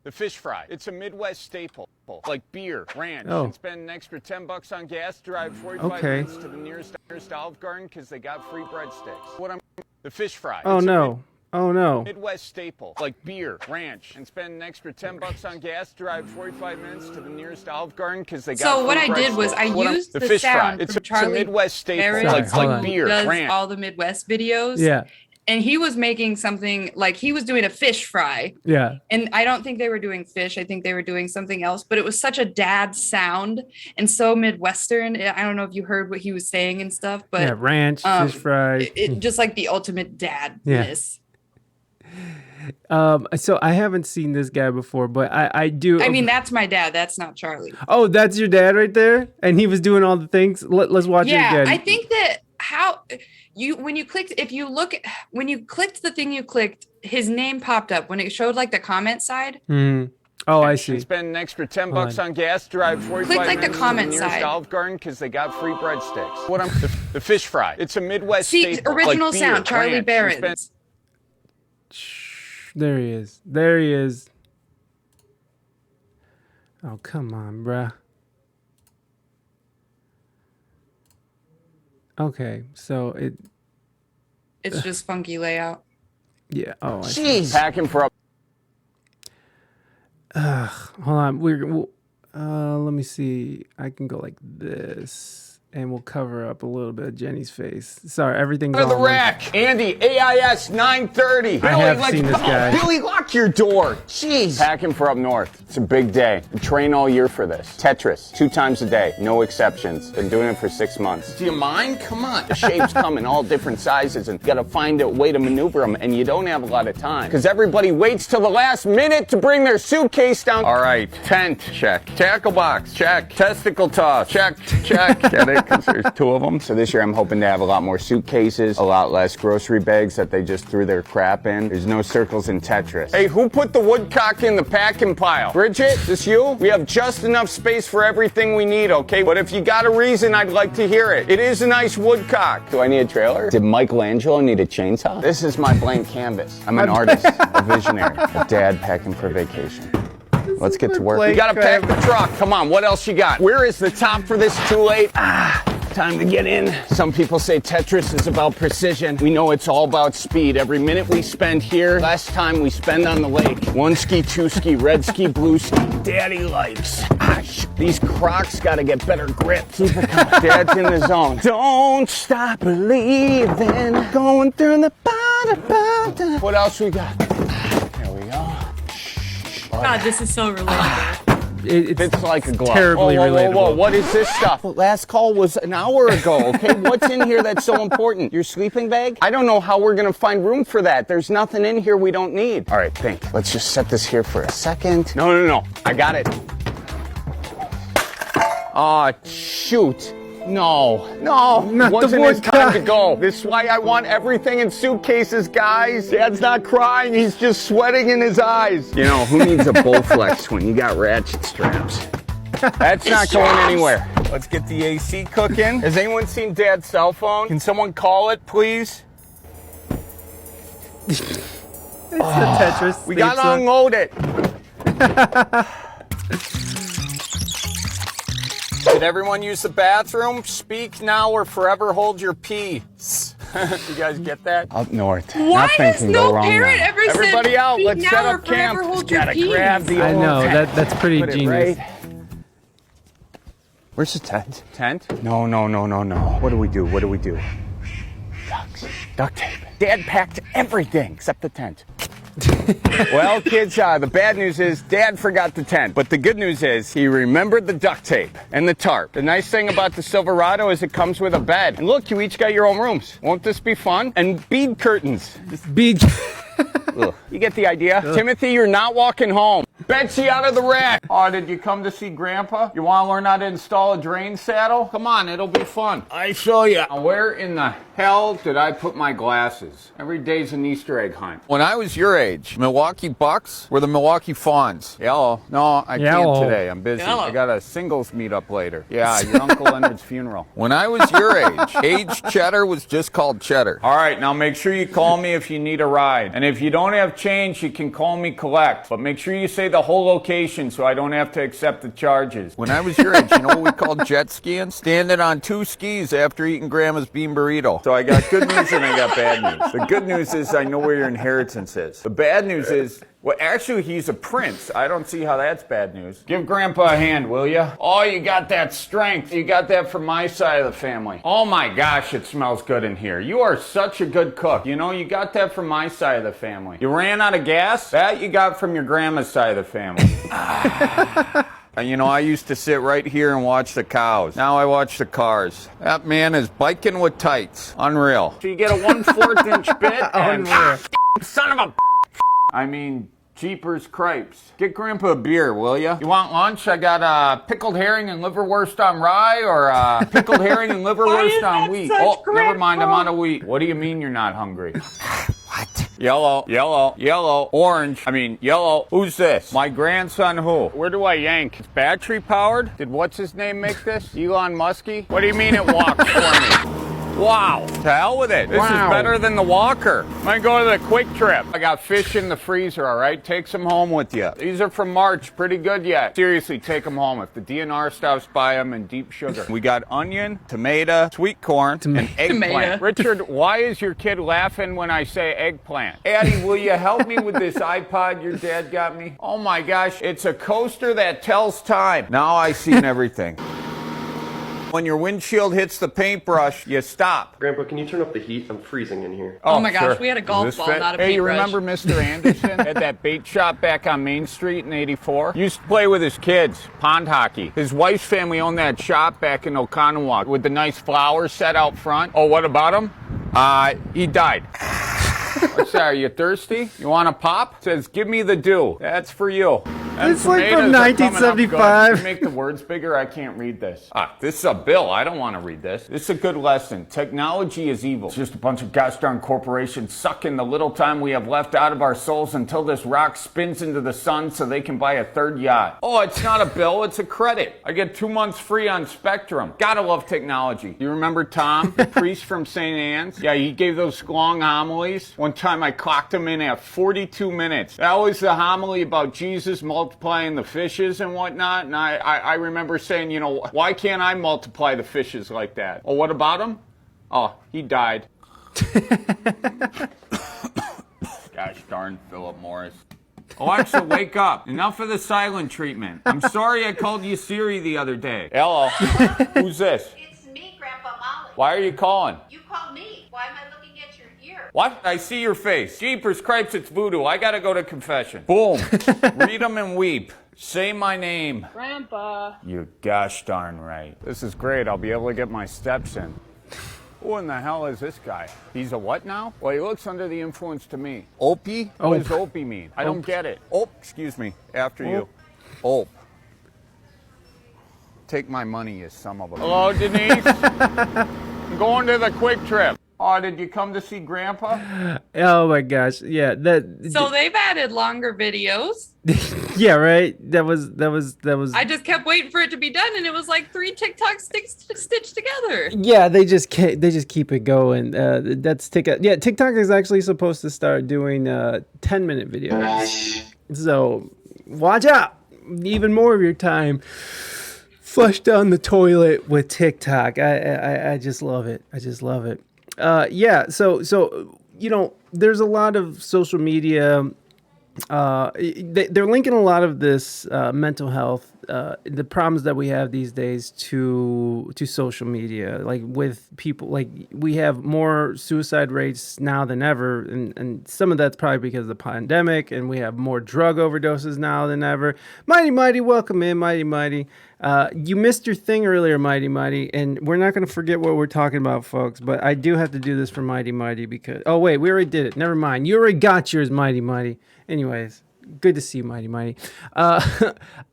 Speaker 5: The fish fry. It's a Midwest staple, like beer, ranch, and spend an extra $10 on gas. Drive 45 minutes to the nearest Olive Garden because they got free breadsticks. The fish fry.
Speaker 1: Oh no. Oh no.
Speaker 5: Midwest staple, like beer, ranch, and spend an extra $10 on gas. Drive 45 minutes to the nearest Olive Garden because they got.
Speaker 2: So what I did was I used the
Speaker 5: fish
Speaker 2: sound
Speaker 5: fry. It's
Speaker 2: from Charlie
Speaker 5: a Midwest staple,
Speaker 2: Barron's,
Speaker 5: like beer,
Speaker 2: does
Speaker 5: ranch.
Speaker 2: All the Midwest videos.
Speaker 1: Yeah.
Speaker 2: And he was making something like he was doing a fish fry.
Speaker 1: Yeah.
Speaker 2: And I don't think they were doing fish. I think they were doing something else. But it was such a dad sound and so Midwestern. I don't know if you heard what he was saying and stuff, but
Speaker 1: yeah, ranch, fish fry.
Speaker 2: It just like the ultimate dadness.
Speaker 1: So I haven't seen this guy before, but I do.
Speaker 2: I mean, that's my dad. That's not Charlie.
Speaker 1: Oh, that's your dad right there, and he was doing all the things. Let's watch it again.
Speaker 2: Yeah, I think that when you clicked the thing you clicked, his name popped up when it showed like the comment side.
Speaker 1: Mm-hmm. Oh, I see.
Speaker 5: Spend an extra $10 on gas. Drive 45
Speaker 2: Click like
Speaker 5: minutes
Speaker 2: the comment
Speaker 5: to the nearest
Speaker 2: side.
Speaker 5: Olive Garden because they got free breadsticks. The fish fry. It's a Midwest staple.
Speaker 2: Original
Speaker 5: like beer,
Speaker 2: sound. Charlie
Speaker 5: ranch,
Speaker 2: Barron's.
Speaker 1: There he is. There he is. Oh, come on, bruh. Okay, so
Speaker 2: it's just funky layout.
Speaker 1: Yeah. Oh,
Speaker 5: jeez. Packing for a.
Speaker 1: Hold on. Let me see. I can go like this. And we'll cover up a little bit of Jenny's face. Sorry, everything's
Speaker 5: Under the rack. Andy, AIS 930.
Speaker 1: I have seen this guy.
Speaker 5: Billy, lock your door. Jeez. Packing for up north. It's a big day. We train all year for this. Tetris, 2 times a day. No exceptions. Been doing it for 6 months. Do you mind? Come on. The shapes come in all different sizes and you gotta find a way to maneuver them and you don't have a lot of time. Because everybody waits till the last minute to bring their suitcase down. All right, tent, check. Tackle box, check. Testicle toss, check. Get it? right? Because there's 2 of them. So this year I'm hoping to have a lot more suitcases, a lot less grocery bags that they just threw their crap in. There's no circles in Tetris. Hey, who put the woodcock in the packing pile? Bridget, is this you? We have just enough space for everything we need, okay? But if you got a reason, I'd like to hear it. It is a nice woodcock. Do I need a trailer? Did Michelangelo need a chainsaw? This is my blank canvas. I'm an artist, a visionary, a dad packing for vacation. Let's get to work. We gotta pack the truck. Come on, what else you got? Where is the top for this? Too late? Time to get in. Some people say Tetris is about precision. We know it's all about speed. Every minute we spend here, less time we spend on the lake. 1 ski, 2 ski, red ski, blue ski. Daddy likes. These Crocs gotta get better grip. Keep it coming. Dad's in the zone. Don't stop believing. Going through the ba-da-ba-da. What else we got? There we go.
Speaker 2: God, this is so relatable.
Speaker 1: It's
Speaker 5: like a glove.
Speaker 1: Terribly relatable.
Speaker 5: Whoa, what is this stuff? Well, last call was an hour ago, okay? What's in here that's so important? Your sleeping bag? I don't know how we're gonna find room for that. There's nothing in here we don't need. All right, think. Let's just set this here for a second. No. I got it. Aw, shoot. No,
Speaker 1: Not
Speaker 5: wasn't
Speaker 1: the
Speaker 5: his time
Speaker 1: woodcock.
Speaker 5: to go. This is why I want everything in suitcases, guys. Dad's not crying, he's just sweating in his eyes. You know, who needs a Bowflex when you got ratchet straps? That's not going anywhere. Let's get the AC cooking. Has anyone seen Dad's cell phone? Can someone call it, please?
Speaker 1: It's the Tetris.
Speaker 5: We gotta unload it. Did everyone use the bathroom? Speak now or forever hold your pee. You guys get that? Up north.
Speaker 2: Why has no parent ever said,
Speaker 5: everybody out,
Speaker 2: "Speak
Speaker 5: let's
Speaker 2: now
Speaker 5: set
Speaker 2: or
Speaker 5: up camp.
Speaker 2: forever hold
Speaker 5: Just
Speaker 2: your
Speaker 5: gotta
Speaker 2: peas"?
Speaker 5: grab the
Speaker 1: I
Speaker 5: old
Speaker 1: know,
Speaker 5: tent.
Speaker 1: that's pretty
Speaker 5: Put it
Speaker 1: genius.
Speaker 5: right. Where's the tent? Tent? No. What do we do? Duct tape. Dad packed everything except the tent. Well, kids, the bad news is Dad forgot the tent. But the good news is he remembered the duct tape and the tarp. The nice thing about the Silverado is it comes with a bed. And look, you each got your own rooms. Won't this be fun? And bead curtains.
Speaker 1: Bead.
Speaker 5: Ugh. You get the idea? Timothy, you're not walking home. Betsy out of the rack. Oh, did you come to see Grandpa? You want to learn how to install a drain saddle? Come on, it'll be fun. I show you. Now, where in the hell did I put my glasses? Every day's an Easter egg hunt. When I was your age, Milwaukee Bucks were the Milwaukee Fawns. Yellow. No, I can't today. I'm busy.
Speaker 2: Yellow.
Speaker 5: I got a singles meetup later. Yeah, your Uncle Leonard's funeral. When I was your age, aged cheddar was just called cheddar. All right, now make sure you call me if you need a ride. And if you don't have change, you can call me collect. But make sure you say the whole location so I don't have to accept the charges. When I was your age, you know what we called jet skiing? Standing on 2 skis after eating Grandma's bean burrito. So I got good news and I got bad news. The good news is I know where your inheritance is. The bad news is, well, actually, he's a prince. I don't see how that's bad news. Give Grandpa a hand, will ya? Oh, you got that strength. You got that from my side of the family. Oh my gosh, it smells good in here. You are such a good cook. You know, you got that from my side of the family. You ran out of gas? That you got from your grandma's side of the family. And you know, I used to sit right here and watch the cows. Now I watch the cars. That man is biking with tights. Unreal. So you get a 1/4 inch bit and son of a I mean, Jeepers cripes. Get Grandpa a beer, will ya? You want lunch? I got pickled herring and liverwurst on rye or pickled herring and liverwurst on wheat. Oh, never mind, I'm out of wheat. What do you mean you're not hungry? What? Yellow, orange. I mean, yellow. Who's this? My grandson who? Where do I yank? It's battery powered? Did what's his name make this? Elon Muskie? What do you mean it walks for me? Wow. To hell with it. This is better than the walker. Might go to the quick trip. I got fish in the freezer, all right? Take some home with you. These are from March. Pretty good yet. Seriously, take them home. If the DNR stops by them and deep sugar. We got onion, tomato, sweet corn, and eggplant. Richard, why is your kid laughing when I say eggplant? Addie, will you help me with this iPod your dad got me? Oh my gosh, it's a coaster that tells time. Now I seen everything. When your windshield hits the paintbrush, you stop.
Speaker 6: Grandpa, can you turn up the heat? I'm freezing in here.
Speaker 2: Oh my gosh,
Speaker 5: sure.
Speaker 2: we had a golf ball, not a
Speaker 5: Hey, you
Speaker 2: paintbrush.
Speaker 5: remember Mr. Anderson at that bait shop back on Main Street in '84? Used to play with his kids, pond hockey. His wife's family owned that shop back in Oconomowoc with the nice flowers set out front. Oh, what about him? He died. What's that? Are you thirsty? You want a pop? Says, give me the dew. That's for you.
Speaker 1: It's like from
Speaker 5: Tomatoes are coming up good.
Speaker 1: 1975.
Speaker 5: Can you make the words bigger? I can't read this. This is a bill. I don't want to read this. This is a good lesson. Technology is evil. It's just a bunch of gosh darn corporations sucking the little time we have left out of our souls until this rock spins into the sun so they can buy a third yacht. Oh, it's not a bill. It's a credit. I get 2 months free on Spectrum. Gotta love technology. You remember Tom, the priest from St. Anne's? Yeah, he gave those long homilies. One time I clocked him in at 42 minutes. That was the homily about Jesus multiplying the fishes and whatnot. And I remember saying, you know, why can't I multiply the fishes like that? Oh, what about him? Oh, he died. Gosh darn Philip Morris. Alexa, wake up. Enough of the silent treatment. I'm sorry I called you Siri the other day. Hello. Who's this?
Speaker 7: It's me, Grandpa Molly.
Speaker 5: Why are you calling?
Speaker 7: You called me. Why am I looking at your ear?
Speaker 5: What? I see your face. Jeepers cripes, it's voodoo. I gotta go to confession. Boom. Read them and weep. Say my name.
Speaker 7: Grandpa.
Speaker 5: You're gosh darn right. This is great. I'll be able to get my steps in. Who in the hell is this guy? He's a what now? Well, he looks under the influence to me. Opie? What does opie mean? I don't get it. Excuse me. After you. Ope. Take my money, you son of a... Hello, Denise? I'm going to the Quick Trip. Oh, did you come to see Grandpa?
Speaker 1: Oh my gosh, yeah.
Speaker 2: So they've added longer videos.
Speaker 1: Yeah, right. That was.
Speaker 2: I just kept waiting for it to be done, and it was like 3 TikToks stitched together.
Speaker 1: Yeah, they just keep it going. That's TikTok. Yeah, TikTok is actually supposed to start doing 10-minute videos. So watch out. Even more of your time flushed down the toilet with TikTok. I just love it. I just love it. Yeah. So you know, there's a lot of social media. They're linking a lot of this mental health, the problems that we have these days to social media. Like with people, like we have more suicide rates now than ever, and some of that's probably because of the pandemic, and we have more drug overdoses now than ever. Mighty, welcome in, Mighty. You missed your thing earlier, Mighty, and we're not going to forget what we're talking about, folks, but I do have to do this for Mighty because... Oh, wait, we already did it. Never mind. You already got yours, Mighty. Anyways, good to see you, Mighty.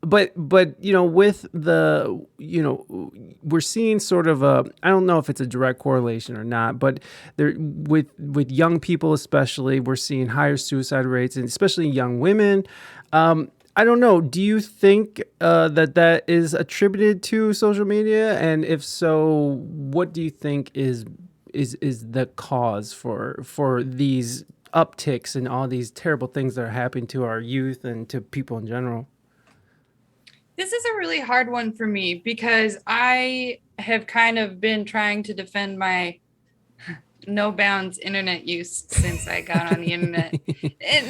Speaker 1: But you know, with the, you know, we're seeing sort of a... I don't know if it's a direct correlation or not, but there with young people especially, we're seeing higher suicide rates, and especially young women. I don't know. Do you think that is attributed to social media? And if so, what do you think is the cause for these upticks and all these terrible things that are happening to our youth and to people in general?
Speaker 2: This is a really hard one for me because I have kind of been trying to defend my no bounds internet use since I got on the internet.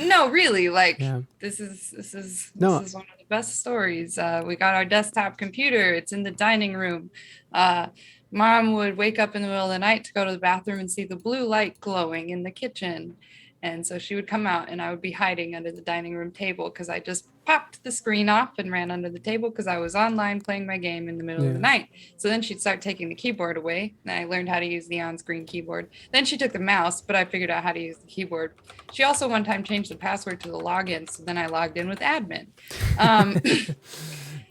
Speaker 2: No, really, like this is one of the best stories. We got our desktop computer. It's in the dining room. Mom would wake up in the middle of the night to go to the bathroom and see the blue light glowing in the kitchen. And so she would come out and I would be hiding under the dining room table because I just popped the screen off and ran under the table because I was online playing my game in the middle of the night. So then she'd start taking the keyboard away and I learned how to use the on-screen keyboard. Then she took the mouse, but I figured out how to use the keyboard. She also one time changed the password to the login, so then I logged in with admin.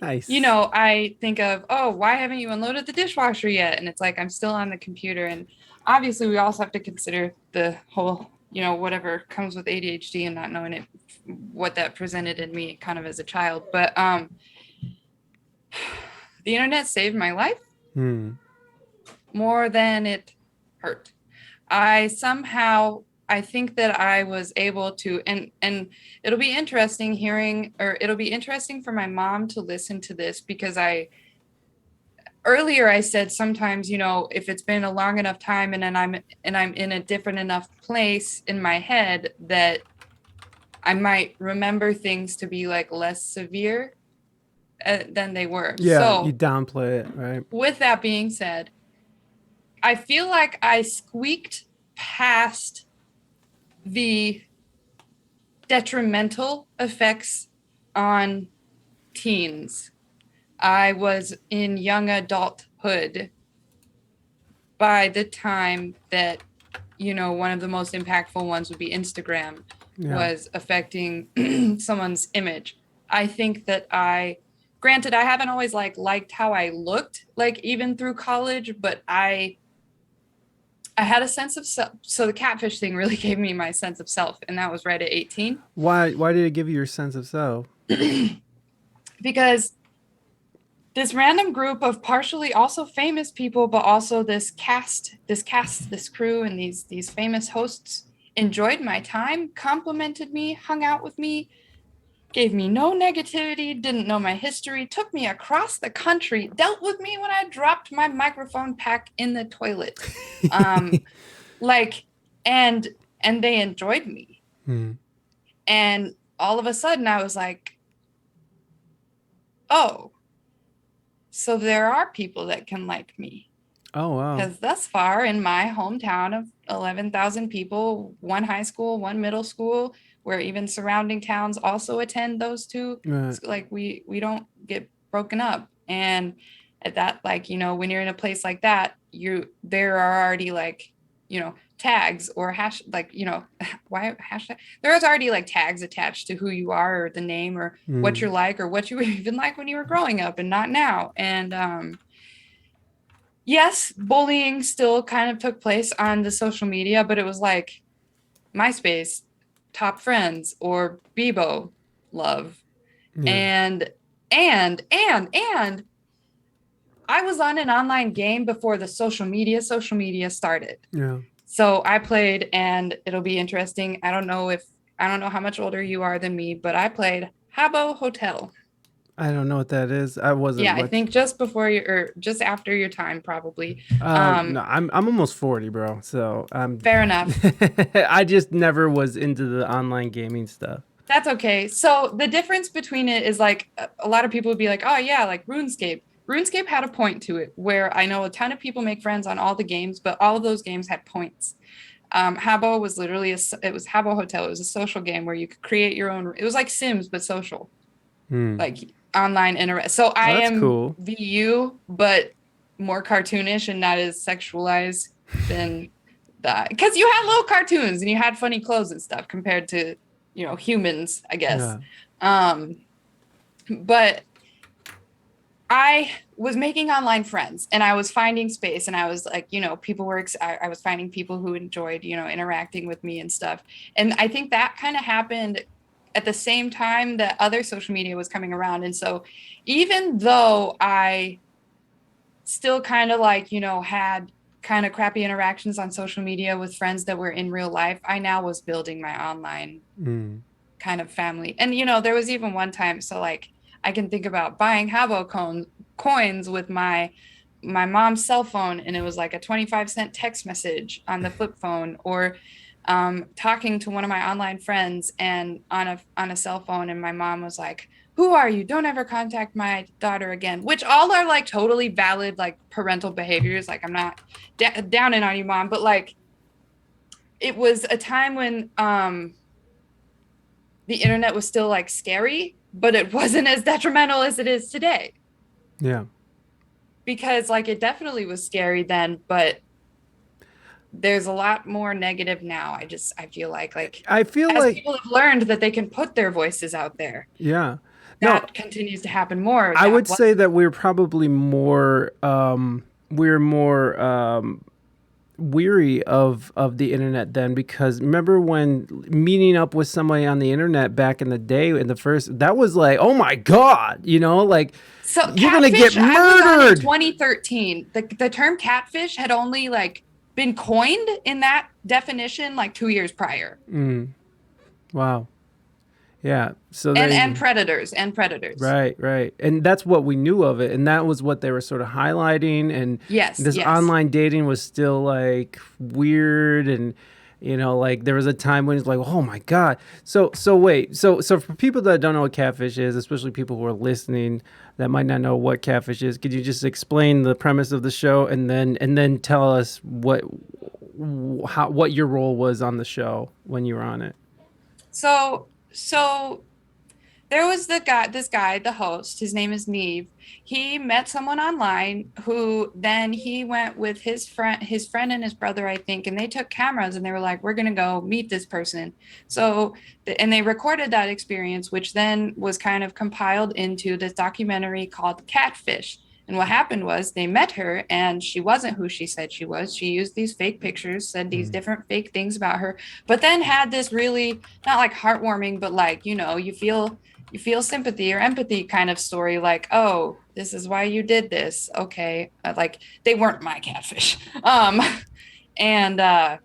Speaker 1: Nice.
Speaker 2: You know, I think of, oh, why haven't you unloaded the dishwasher yet? And it's like, I'm still on the computer. And obviously we also have to consider the whole, you know, whatever comes with ADHD and not knowing it, what that presented in me kind of as a child. But the internet saved my life more than it hurt. I think that I was able to, and it'll be interesting it'll be interesting for my mom to listen to this because earlier I said sometimes, you know, if it's been a long enough time and then I'm in a different enough place in my head that I might remember things to be like less severe than they were.
Speaker 1: Yeah,
Speaker 2: so,
Speaker 1: you downplay it, right?
Speaker 2: With that being said, I feel like I squeaked past the detrimental effects on teens. I was in young adulthood by the time that, you know, one of the most impactful ones would be Instagram was affecting someone's image. I think that granted, I haven't always liked how I looked, like even through college, but I had a sense of self. So the catfish thing really gave me my sense of self, and that was right at 18.
Speaker 1: Why did it give you your sense of self?
Speaker 2: Because this random group of partially also famous people, but also this crew, and these famous hosts enjoyed my time, complimented me, hung out with me, gave me no negativity, didn't know my history, took me across the country, dealt with me when I dropped my microphone pack in the toilet. And they enjoyed me. And all of a sudden I was like, oh, so there are people that can like me.
Speaker 1: Oh, wow.
Speaker 2: Because thus far in my hometown of 11,000 people, one high school, one middle school, where even surrounding towns also attend those two,
Speaker 1: Right.
Speaker 2: like we don't get broken up. And at that, like, you know, when you're in a place like that, there are already like, you know, tags or hashtag. There's already like tags attached to who you are or the name or what you're like or what you were even like when you were growing up and not now. And yes, bullying still kind of took place on the social media, but it was like MySpace, top friends, or Bebo love.
Speaker 1: Yeah.
Speaker 2: And I was on an online game before the social media started.
Speaker 1: Yeah.
Speaker 2: So I played, and it'll be interesting. I don't know how much older you are than me, but I played Habbo Hotel.
Speaker 1: I don't know what that is. I wasn't.
Speaker 2: Yeah, I think just before or just after your time, probably.
Speaker 1: No, I'm almost 40, bro. So
Speaker 2: Fair enough.
Speaker 1: I just never was into the online gaming stuff.
Speaker 2: That's okay. So the difference between it is like a lot of people would be like, oh yeah, like RuneScape. RuneScape had a point to it where I know a ton of people make friends on all the games, but all of those games had points. Habbo was literally it was Habbo Hotel. It was a social game where you could create your own. It was like Sims, but social, like online internet. So I am
Speaker 1: cool.
Speaker 2: VU, but more cartoonish and not as sexualized than that. Because you had little cartoons and you had funny clothes and stuff compared to, you know, humans, I guess.
Speaker 1: Yeah.
Speaker 2: But I was making online friends and I was finding space, and I was like, you know, I was finding people who enjoyed, you know, interacting with me and stuff. And I think that kind of happened at the same time that other social media was coming around. And so even though I still kind of like, you know, had kind of crappy interactions on social media with friends that were in real life, I now was building my online kind of family. And, you know, there was even one time, so like, I can think about buying Habbo coins with my mom's cell phone, and it was like a 25-cent text message on the flip phone, or talking to one of my online friends and on a cell phone, and my mom was like, "Who are you? Don't ever contact my daughter again," which all are like totally valid like parental behaviors. Like I'm not downing on you, Mom, but like it was a time when the internet was still like scary, but it wasn't as detrimental as it is today.
Speaker 1: Yeah.
Speaker 2: Because like it definitely was scary then, but there's a lot more negative now. I feel like people have learned that they can put their voices out there.
Speaker 1: Yeah.
Speaker 2: That continues to happen more.
Speaker 1: I would say that we're probably more weary of the internet then, because remember when meeting up with somebody on the internet back in the day in the first, that was like, oh my God, you know, like,
Speaker 2: so
Speaker 1: you're gonna get
Speaker 2: Catfish, I was on in
Speaker 1: murdered.
Speaker 2: 2013. The term catfish had only like been coined in that definition like 2 years prior.
Speaker 1: Wow. Yeah. So
Speaker 2: and predators.
Speaker 1: Right. And that's what we knew of it. And that was what they were sort of highlighting. And
Speaker 2: yes,
Speaker 1: online dating was still like weird. And, you know, like there was a time when it's like, oh my God. So wait. So for people that don't know what catfish is, especially people who are listening that might not know what catfish is, could you just explain the premise of the show and then tell us what your role was on the show when you were on it?
Speaker 2: So There was this guy, the host, his name is Neve. He met someone online who then he went with his friend and his brother, I think, and they took cameras and they were like, we're going to go meet this person. So, and they recorded that experience, which then was kind of compiled into this documentary called Catfish. And what happened was they met her and she wasn't who she said she was. She used these fake pictures, said these different fake things about her, but then had this really not like heartwarming, but like, you feel sympathy or empathy kind of story, like, oh, this is why you did this. Okay. Like they weren't my catfish. And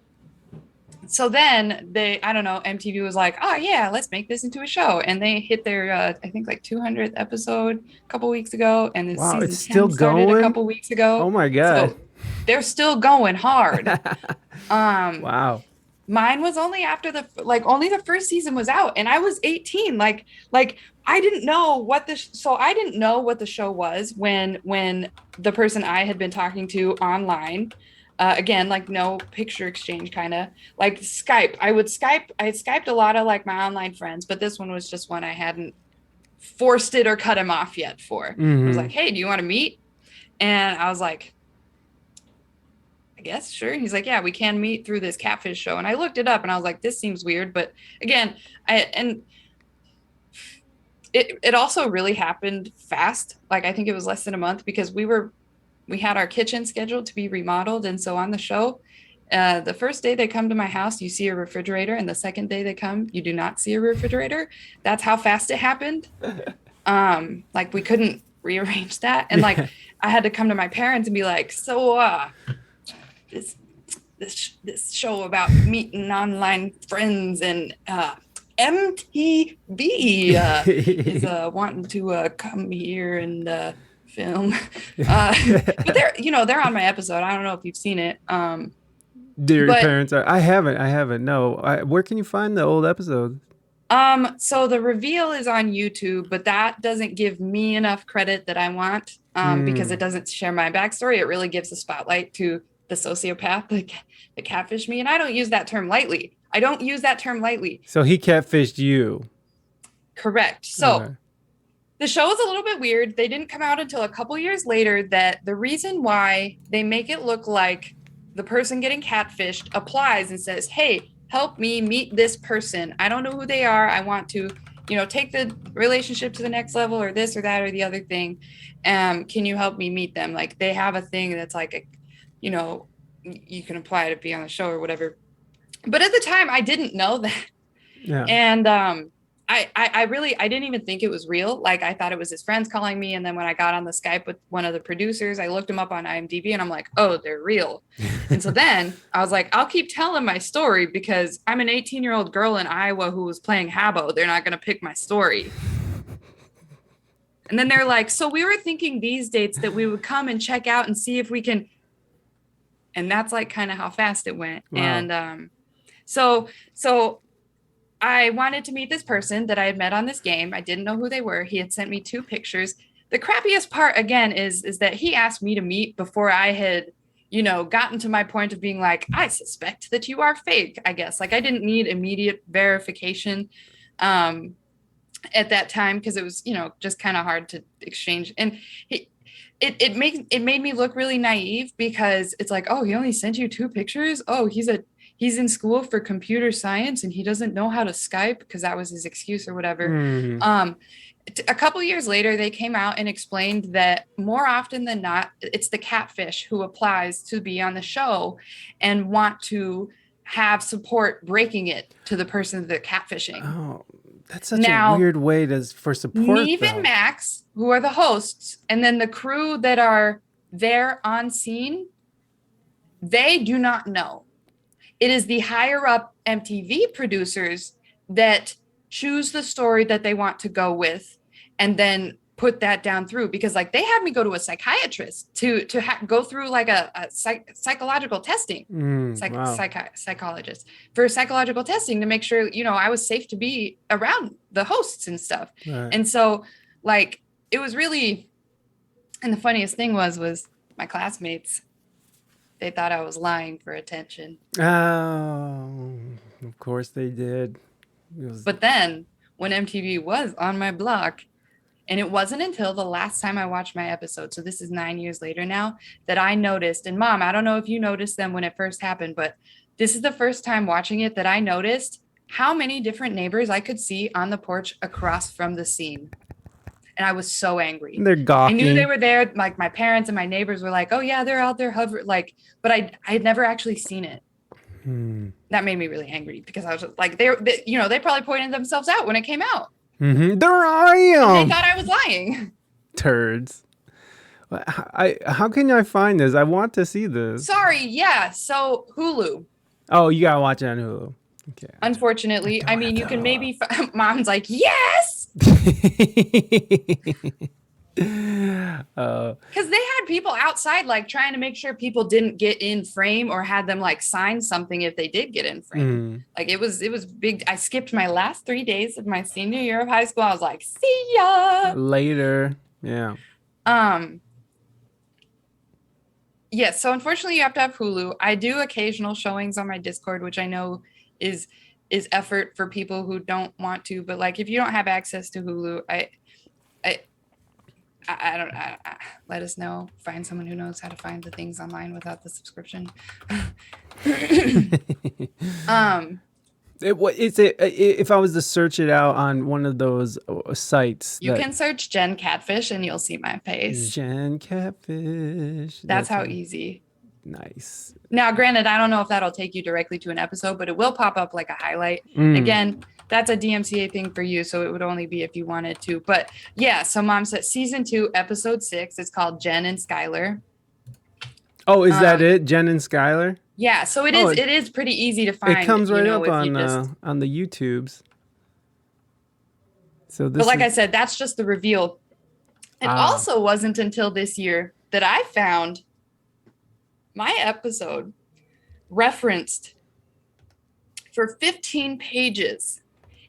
Speaker 2: so then I don't know, MTV was like, oh yeah, let's make this into a show. And they hit their, I think like 200th episode a couple weeks ago. And then
Speaker 1: Wow,
Speaker 2: season
Speaker 1: it's
Speaker 2: 10
Speaker 1: still
Speaker 2: started
Speaker 1: going?
Speaker 2: a couple weeks ago.
Speaker 1: Oh my God.
Speaker 2: So they're still going hard.
Speaker 1: Wow.
Speaker 2: Mine was only after only the first season was out and I was 18. Like I didn't know what I didn't know what the show was when the person I had been talking to online, again, like no picture exchange, kind of like Skype. I had Skyped a lot of like my online friends, but this one was just one I hadn't forced it or cut him off yet for. I was like, hey, do you want to meet? And I was like, I guess, sure. He's like, yeah, we can meet through this Catfish show. And I looked it up and I was like, this seems weird. But again, it also really happened fast. Like, I think it was less than a month because we had our kitchen scheduled to be remodeled. And so on the show, the first day they come to my house, you see a refrigerator. And the second day they come, you do not see a refrigerator. That's how fast it happened. Like we couldn't rearrange that. And like, I had to come to my parents and be like, so, this show about meeting online friends and MTV is wanting to come here and film. But they're on my episode. I don't know if you've seen it.
Speaker 1: Dear parents are. I haven't. No. Where can you find the old episodes?
Speaker 2: So the reveal is on YouTube, but that doesn't give me enough credit that I want because it doesn't share my backstory. It really gives the spotlight to the sociopath, the catfish me. And I don't use that term lightly. So
Speaker 1: he catfished you.
Speaker 2: Correct. So
Speaker 1: Okay.
Speaker 2: The show is a little bit weird. They didn't come out until a couple years later. That the reason why they make it look like the person getting catfished applies and says, hey, help me meet this person. I don't know who they are. I want to, take the relationship to the next level or this or that or the other thing. Can you help me meet them? Like they have a thing that's like, you can apply to be on the show or whatever. But at the time I didn't know that.
Speaker 1: Yeah.
Speaker 2: And I didn't even think it was real. Like I thought it was his friends calling me. And then when I got on the Skype with one of the producers, I looked him up on IMDb and I'm like, oh, they're real. And so then I was like, I'll keep telling my story because I'm an 18-year-old girl in Iowa who was playing Habbo. They're not going to pick my story. And then they're like, so we were thinking these dates that we would come and check out and see if we can. And that's like kind of how fast it went. Wow. And so I wanted to meet this person that I had met on this game. I didn't know who they were. He had sent me 2 pictures. The crappiest part, again, is that he asked me to meet before I had, gotten to my point of being like, I suspect that you are fake, I guess. Like I didn't need immediate verification at that time because it was, just kind of hard to exchange. And it made me look really naive because it's like, oh, he only sent you 2 pictures. Oh, he's in school for computer science and he doesn't know how to Skype because that was his excuse or whatever. A couple years later, they came out and explained that more often than not, it's the catfish who applies to be on the show and want to have support breaking it to the person that catfishing.
Speaker 1: Oh, that's such a weird way for support.
Speaker 2: Neve and Max, who are the hosts, and then the crew that are there on scene, they do not know. It is the higher up MTV producers that choose the story that they want to go with and then put that down through because like they had me go to a psychiatrist to go through like a psychological testing, psychologist for psychological testing to make sure, I was safe to be around the hosts and stuff. Right. And so like, it was really, and the funniest thing was my classmates, they thought I was lying for attention.
Speaker 1: Oh, of course they did.
Speaker 2: But then when MTV was on my block. And it wasn't until the last time I watched my episode, so this is 9 years later now, that I noticed, and Mom, I don't know if you noticed them when it first happened, but this is the first time watching it that I noticed how many different neighbors I could see on the porch across from the scene. And I was so angry.
Speaker 1: They're gawking.
Speaker 2: I knew they were there. Like my parents and my neighbors were like, oh yeah, they're out there hovering. Like, but I had never actually seen it. That made me really angry because I was like, they probably pointed themselves out when it came out.
Speaker 1: There I am.
Speaker 2: They thought I was lying.
Speaker 1: Turds. How can I find this? I want to see this.
Speaker 2: Sorry. Yeah. So Hulu.
Speaker 1: Oh, you gotta watch it on Hulu. Okay.
Speaker 2: Unfortunately, I mean, you can maybe. Mom's like, yes. Because they had people outside like trying to make sure people didn't get in frame or had them like sign something if they did get in frame. Like it was big. I skipped my last 3 days of my senior year of high school. I was like, see ya
Speaker 1: later. Yeah.
Speaker 2: Yes. So unfortunately you have to have Hulu. I do occasional showings on my Discord, which I know is effort for people who don't want to, but like if you don't have access to Hulu, I don't let us know. Find someone who knows how to find the things online without the subscription.
Speaker 1: If I was to search it out on one of those sites,
Speaker 2: you can search Jen Catfish and you'll see my face.
Speaker 1: Jen Catfish.
Speaker 2: That's how easy.
Speaker 1: Nice.
Speaker 2: Now, granted, I don't know if that'll take you directly to an episode, but it will pop up like a highlight. Again, that's a DMCA thing for you, so it would only be if you wanted to. But yeah, so Mom said season 2, episode 6. It's called Jen and Skylar.
Speaker 1: Oh, is that it? Jen and Skylar?
Speaker 2: Yeah, so it is. It is pretty easy to find.
Speaker 1: It comes right up on the YouTubes. So this.
Speaker 2: But like I said, that's just the reveal. It also wasn't until this year that I found my episode referenced for 15 pages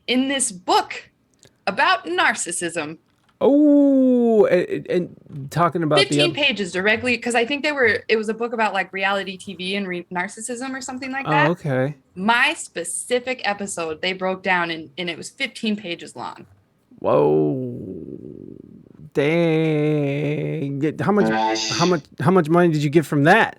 Speaker 2: in this book about narcissism.
Speaker 1: Oh, and talking about
Speaker 2: 15 pages directly, because I think it was a book about like reality TV and narcissism or something like that.
Speaker 1: Oh, okay.
Speaker 2: My specific episode, they broke down and it was 15 pages long.
Speaker 1: Whoa. Dang. How much money did you get from that?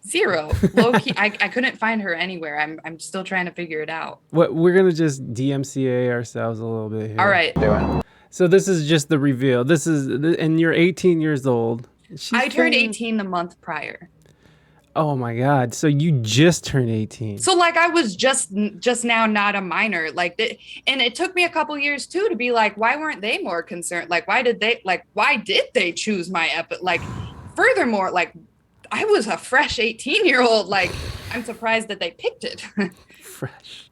Speaker 2: 0. Low key. I couldn't find her anywhere. I'm still trying to figure it out.
Speaker 1: We're gonna just DMCA ourselves a little bit here.
Speaker 2: All right.
Speaker 5: Do it.
Speaker 1: So this is just the reveal. And you're 18 years old.
Speaker 2: I turned 18 the month prior.
Speaker 1: Oh my God. So you just turned 18.
Speaker 2: So like I was just now not a minor. Like and it took me a couple years too to be like, why weren't they more concerned? Like why did they choose my like furthermore, like I was a fresh 18-year-old. Like I'm surprised that they picked it.
Speaker 1: Fresh.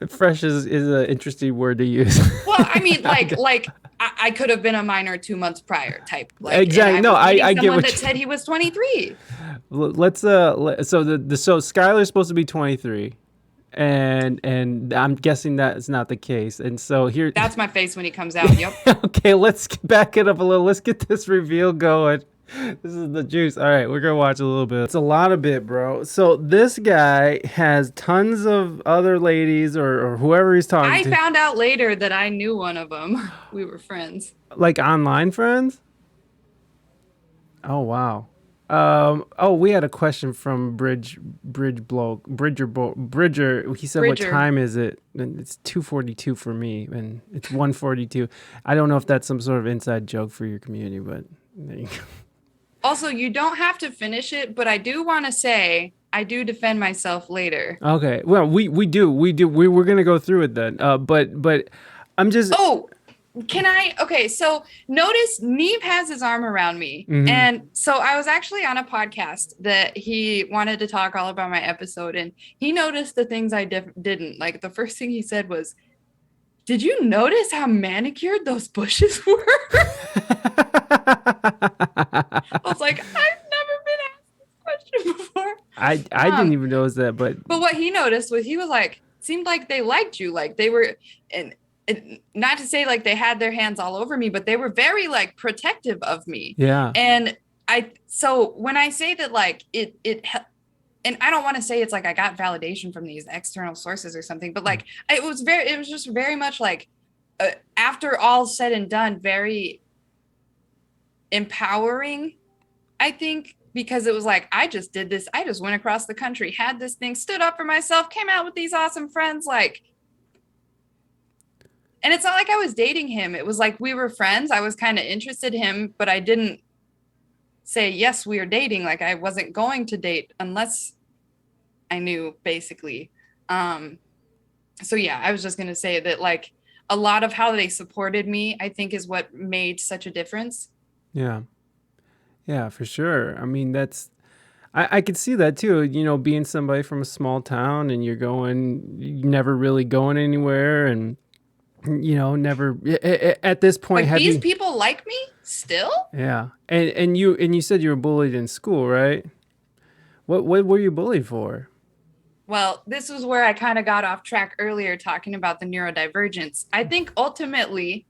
Speaker 1: Fresh is an interesting word to use.
Speaker 2: Well, I mean, like I could have been a minor 2 months prior type. Like,
Speaker 1: exactly. No, I get what
Speaker 2: that said he was 23.
Speaker 1: Let's so Skylar's supposed to be 23, and I'm guessing that's not the case. And so here,
Speaker 2: that's my face when he comes out. Yep.
Speaker 1: Okay, let's back it up a little. Let's get this reveal going. This is the juice. All right, we're gonna watch a little bit. It's a lot of bit, bro. So this guy has tons of other ladies or whoever he's talking to.
Speaker 2: I found out later that I knew one of them. We were friends.
Speaker 1: Like online friends? Oh wow. We had a question from Bridger. He said, "What time is it?" And it's 2:42 for me, and it's 1:42. I don't know if that's some sort of inside joke for your community, but there you go.
Speaker 2: Also, you don't have to finish it, but I do want to say I do defend myself later.
Speaker 1: Okay. Well, we do. We're gonna go through it then. But I'm just.
Speaker 2: Oh, can I? Okay. So notice Neve has his arm around me, and so I was actually on a podcast that he wanted to talk all about my episode, and he noticed the things I didn't. Like the first thing he said was, "Did you notice how manicured those bushes were?" I was like, I've never been asked this question before.
Speaker 1: I didn't even notice that, but
Speaker 2: what he noticed was he was like, seemed like they liked you, like they were, and not to say like they had their hands all over me, but they were very like protective of me.
Speaker 1: Yeah.
Speaker 2: And so when I say that like it and I don't want to say it's like I got validation from these external sources or something, but like it was just very much like after all said and done, very empowering, I think, because it was like, I just did this. I just went across the country, had this thing, stood up for myself, came out with these awesome friends. Like, and it's not like I was dating him. It was like we were friends. I was kind of interested in him, but I didn't say, yes, we are dating. Like I wasn't going to date unless I knew, basically. So yeah, I was just going to say that like a lot of how they supported me, I think, is what made such a difference.
Speaker 1: Yeah. Yeah, for sure. I mean, I could see that too, you know, being somebody from a small town and you're never really going anywhere and, you know, never at this point.
Speaker 2: Like these people like me still?
Speaker 1: Yeah. And you said you were bullied in school, right? What were you bullied for?
Speaker 2: Well, this was where I kind of got off track earlier talking about the neurodivergence. I think ultimately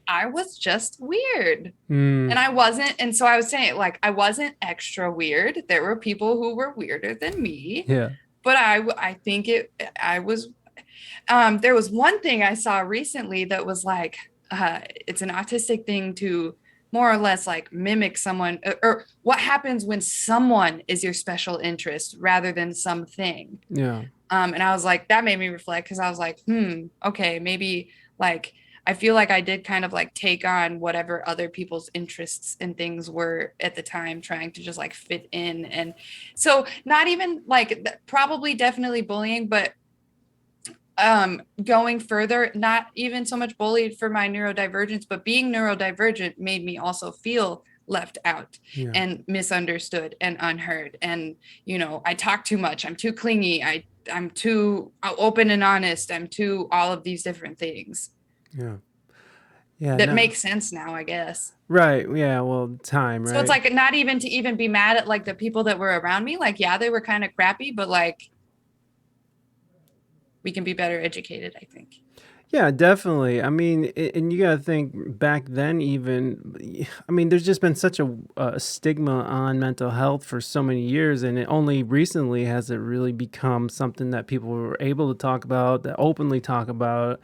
Speaker 2: I was just weird and I wasn't. And so I was saying, like, I wasn't extra weird. There were people who were weirder than me.
Speaker 1: Yeah.
Speaker 2: But I think I was, there was one thing I saw recently that was like, it's an autistic thing to more or less like mimic someone, or what happens when someone is your special interest rather than something.
Speaker 1: Yeah.
Speaker 2: And I was like, that made me reflect, because I was like, okay, maybe like, I feel like I did kind of like take on whatever other people's interests and things were at the time, trying to just like fit in. And so not even like probably definitely bullying, but going further, not even so much bullied for my neurodivergence, but being neurodivergent made me also feel left out and misunderstood and unheard. And, you know, I talk too much. I'm too clingy. I'm too open and honest. I'm too all of these different things.
Speaker 1: Yeah. Yeah.
Speaker 2: That makes sense now, I guess.
Speaker 1: Right. Yeah. Well, time, right?
Speaker 2: So it's like not even to even be mad at like the people that were around me. Like, yeah, they were kind of crappy, but like we can be better educated, I think.
Speaker 1: Yeah, definitely. I mean, and you got to think back then, even, I mean, there's just been such a stigma on mental health for so many years. And it only recently has it really become something that people were able to talk about, that openly talk about.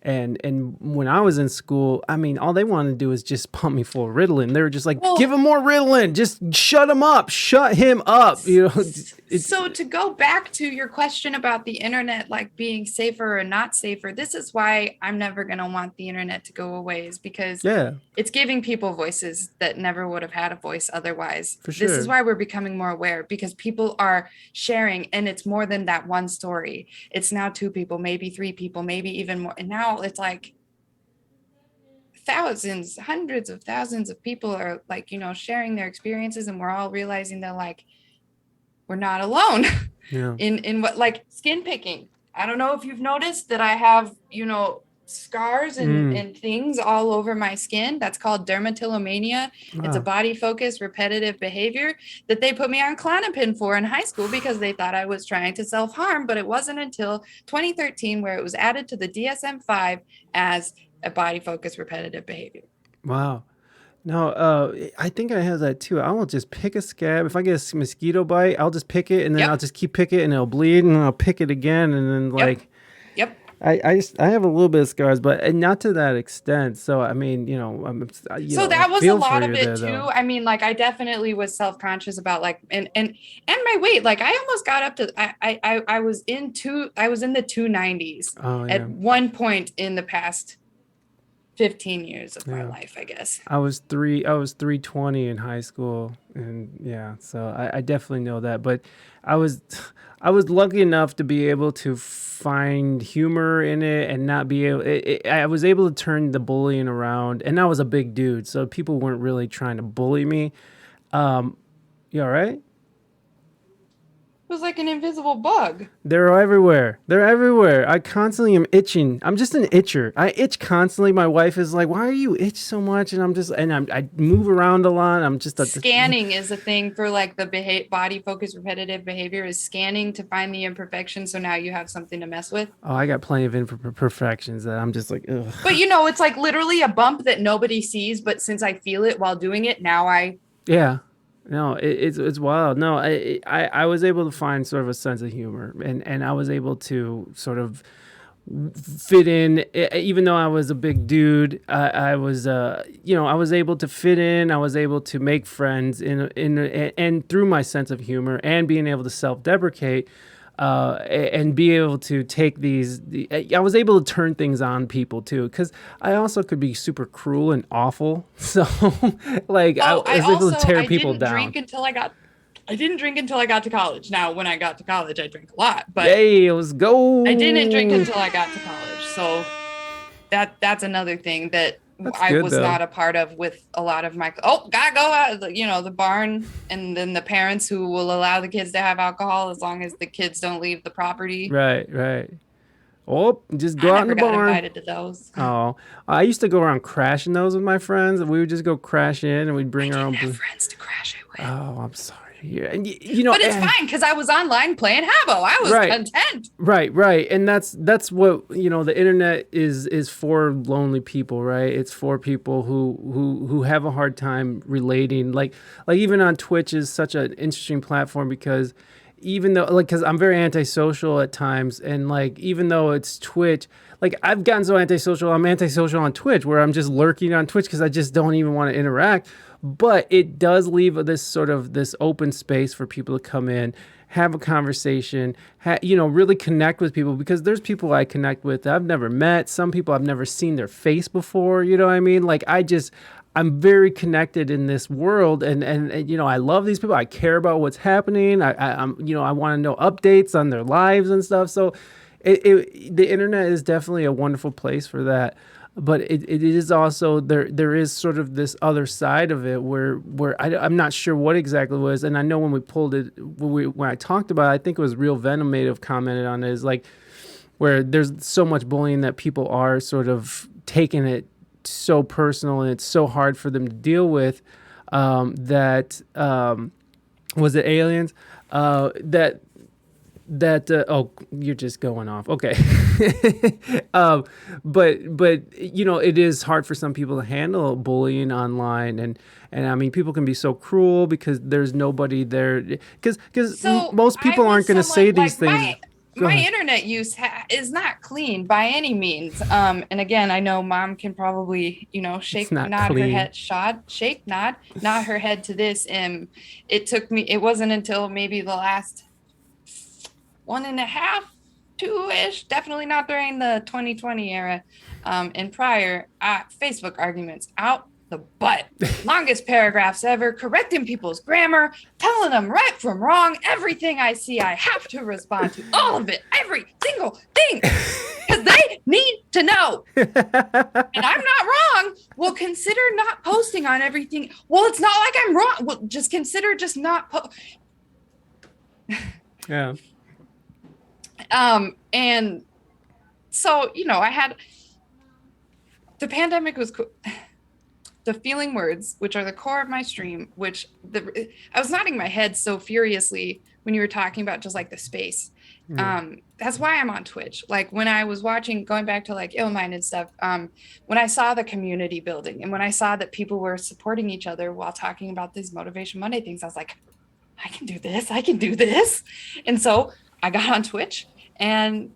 Speaker 1: And when I was in school, I mean, all they wanted to do is just pump me full of Ritalin. They were just like, give him more Ritalin. Just shut him up. Shut him up. You know.
Speaker 2: So to go back to your question about the internet, like being safer or not safer, this is why I'm never going to want the internet to go away, is because it's giving people voices that never would have had a voice otherwise.
Speaker 1: For sure.
Speaker 2: This is why we're becoming more aware, because people are sharing, and it's more than that one story. It's now 2 people, maybe 3 people, maybe even more. And now it's like thousands, hundreds of thousands of people are like, you know, sharing their experiences, and we're all realizing that like we're not alone in what, like skin picking. I don't know if you've noticed that I have, you know, scars and things all over my skin. That's called dermatillomania. Wow. It's a body focused repetitive behavior that they put me on Klonopin for in high school because they thought I was trying to self-harm, but it wasn't until 2013 where it was added to the DSM-5 as a body focused repetitive behavior.
Speaker 1: Wow. No, I think I have that too. I will just pick a scab. If I get a mosquito bite, I'll just pick it, and then I'll just keep picking it, and it'll bleed, and I'll pick it again, and then like, I have a little bit of scars, but not to that extent. So I mean, you know,
Speaker 2: so that was a lot of it too. I mean, like I definitely was self-conscious about like and my weight. Like I almost got up to I was in the 290s at one point in the past 15 years of my life, I guess.
Speaker 1: I was 320 in high school, and so I definitely know that. But I was lucky enough to be able to find humor in it and not be able. I was able to turn the bullying around, and I was a big dude, so people weren't really trying to bully me. You all right?
Speaker 2: It was like an invisible bug.
Speaker 1: They're everywhere. I constantly am itching. I'm just an itcher. I itch constantly. My wife is like, "Why are you itch so much?" And I move around a lot. I'm just
Speaker 2: scanning is a thing for like the body focused repetitive behavior, is scanning to find the imperfections. So now you have something to mess with.
Speaker 1: Oh, I got plenty of imperfections that I'm just like, ugh.
Speaker 2: But you know, it's like literally a bump that nobody sees, but since I feel it while doing it, now I
Speaker 1: No, it's wild. No, I was able to find sort of a sense of humor, and I was able to sort of fit in, even though I was a big dude. I was, I was able to fit in. I was able to make friends and through my sense of humor and being able to self-deprecate. And be able to take I was able to turn things on people too, because I also could be super cruel and awful. So, like, I was able to tear people down.
Speaker 2: I didn't drink until I got to college. Now, when I got to college, I drank a lot, but
Speaker 1: Yay, let's go.
Speaker 2: I didn't drink until I got to college. So that's another thing that I was not a part of with a lot of my, gotta go out, the barn, and then the parents who will allow the kids to have alcohol as long as the kids don't leave the property.
Speaker 1: Right. Oh, just go out in the barn. I never got
Speaker 2: invited to those.
Speaker 1: Oh, I used to go around crashing those with my friends. We would just go crash in, and we'd bring our own.
Speaker 2: Have friends to crash it with.
Speaker 1: Oh, I'm sorry. Yeah, and
Speaker 2: but it's fine because I was online playing Habbo. I was content.
Speaker 1: Right, and that's what the internet is for. Lonely people, right? It's for people who have a hard time relating. Like even on Twitch is such an interesting platform because even though because I'm very antisocial at times, and even though it's Twitch, I've gotten so antisocial, I'm antisocial on Twitch where I'm just lurking on Twitch because I just don't even want to interact. But it does leave this open space for people to come in, have a conversation, really connect with people, because there's people I connect with that I've never met. Some people I've never seen their face before. You know what I mean? I'm very connected in this world, and I love these people. I care about what's happening. I want to know updates on their lives and stuff. So the internet is definitely a wonderful place for that. But it is also there is sort of this other side of it where I'm not sure what exactly it was. And I know when we pulled it, when I talked about it, I think it was Real Venom may have commented on it, is where there's so much bullying that people are sort of taking it so personal, and it's so hard for them to deal with, that was it aliens? You're just going off. Okay. But it is hard for some people to handle bullying online, and I mean, people can be so cruel because there's nobody there, because most people aren't going to say these things.
Speaker 2: My internet use is not clean by any means. And again, I know Mom can probably, nod her head to this. And it wasn't until maybe the last 1.5, 2-ish, definitely not during the 2020 era, and prior, Facebook arguments out the butt. Longest paragraphs ever, correcting people's grammar, telling them right from wrong. Everything I see, I have to respond to. All of it, every single thing, because they need to know. And I'm not wrong. Well, consider not posting on everything. Well, it's not like I'm wrong. Well, just consider just not
Speaker 1: Yeah.
Speaker 2: And so, I had, the pandemic was cool. The feeling words, which are the core of my stream, I was nodding my head so furiously when you were talking about just the space. That's why I'm on Twitch. When I was going back to Illmind and stuff, when I saw the community building and when I saw that people were supporting each other while talking about these Motivation Monday things, I was like, I can do this. And so I got on Twitch, and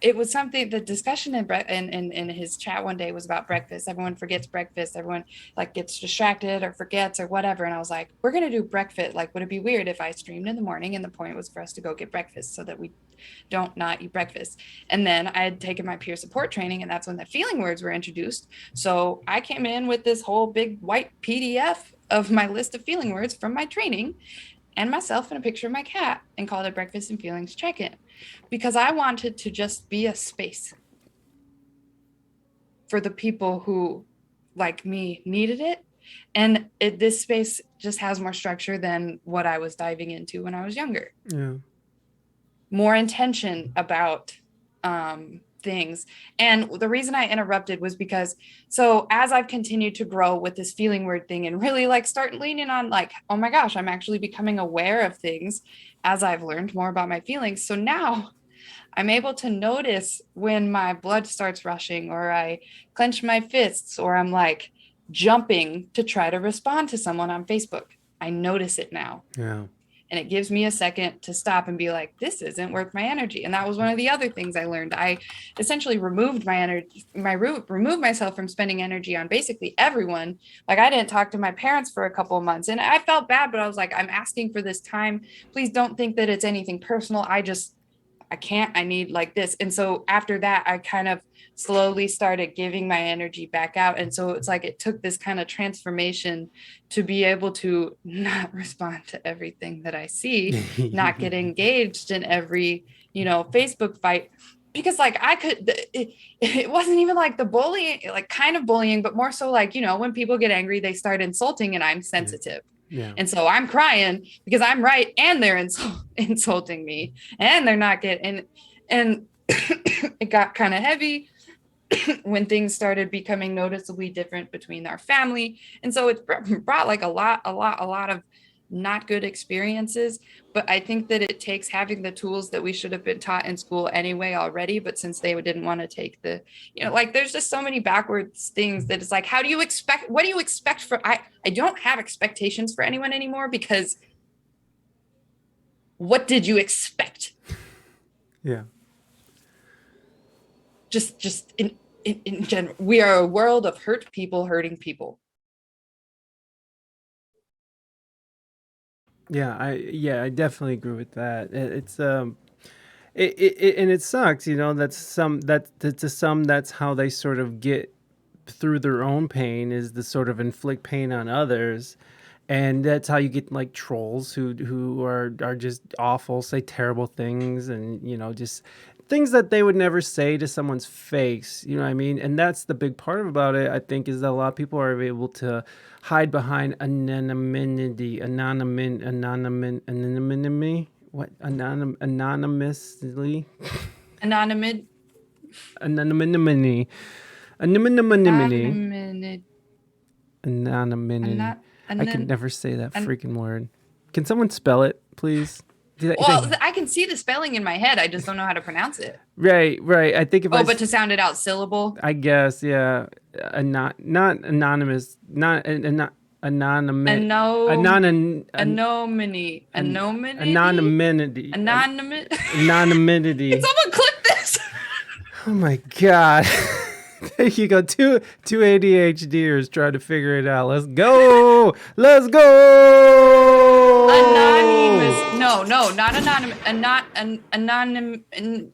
Speaker 2: it was something, the discussion in his chat one day was about breakfast. Everyone forgets breakfast. Everyone gets distracted or forgets or whatever. And I was like, we're going to do breakfast. Would it be weird if I streamed in the morning? And the point was for us to go get breakfast so that we don't not eat breakfast. And then I had taken my peer support training, and that's when the feeling words were introduced. So I came in with this whole big white PDF of my list of feeling words from my training, and myself and a picture of my cat, and called it Breakfast and Feelings Check-In, because I wanted to just be a space for the people who, like me, needed it. And this space just has more structure than what I was diving into when I was younger.
Speaker 1: Yeah.
Speaker 2: More intention about things. And the reason I interrupted was because, so as I've continued to grow with this feeling word thing and really start leaning on oh my gosh, I'm actually becoming aware of things as I've learned more about my feelings. So now I'm able to notice when my blood starts rushing, or I clench my fists, or I'm jumping to try to respond to someone on Facebook. I notice it now.
Speaker 1: Yeah.
Speaker 2: And it gives me a second to stop and be like, this isn't worth my energy. And that was one of the other things I learned. I essentially removed my energy, removed myself from spending energy on basically everyone. Like I didn't talk to my parents for a couple of months and I felt bad, but I was like, I'm asking for this time. Please don't think that it's anything personal. I can't, I need like this. And so after that, I kind of slowly started giving my energy back out. And so it's like, it took this kind of transformation to be able to not respond to everything that I see, not get engaged in every, Facebook fight. Because like it wasn't even like the bullying, like kind of bullying, but more so like, when people get angry, they start insulting and I'm sensitive.
Speaker 1: Yeah.
Speaker 2: And so I'm crying because I'm right and they're insulting me and they're not getting, and it got kind of heavy when things started becoming noticeably different between our family. And so it brought like a lot of not good experiences. But I think that it takes having the tools that we should have been taught in school anyway already. But since they didn't want to take the, like there's just so many backwards things that it's like, what do you expect for, I don't have expectations for anyone anymore because what did you expect?
Speaker 1: Yeah.
Speaker 2: Just in general, we are a world of hurt people hurting people.
Speaker 1: Yeah, I definitely agree with that. It's and it sucks, that to some that's how they sort of get through their own pain, is to sort of inflict pain on others. And that's how you get like trolls who are just awful, say terrible things, and just things that they would never say to someone's face. You know what I mean? And that's the big part about it, I think, is that a lot of people are able to hide behind anonymity. What? Anonymously?
Speaker 2: Anonymity.
Speaker 1: Anonymity. I can never say that freaking word. Can someone spell it, please?
Speaker 2: Well, I can see the spelling in my head. I just don't know how to pronounce it.
Speaker 1: Right. I think if
Speaker 2: but to sound it out syllable.
Speaker 1: I guess, yeah. Not anonymous. Not anonymous.
Speaker 2: Anonymity.
Speaker 1: Anonymity.
Speaker 2: Anonymity.
Speaker 1: Anonymity.
Speaker 2: Can someone clip this?
Speaker 1: Oh my God. There you go. Two ADHDers trying to figure it out. Let's go.
Speaker 2: Anonymous. No, not anonymous.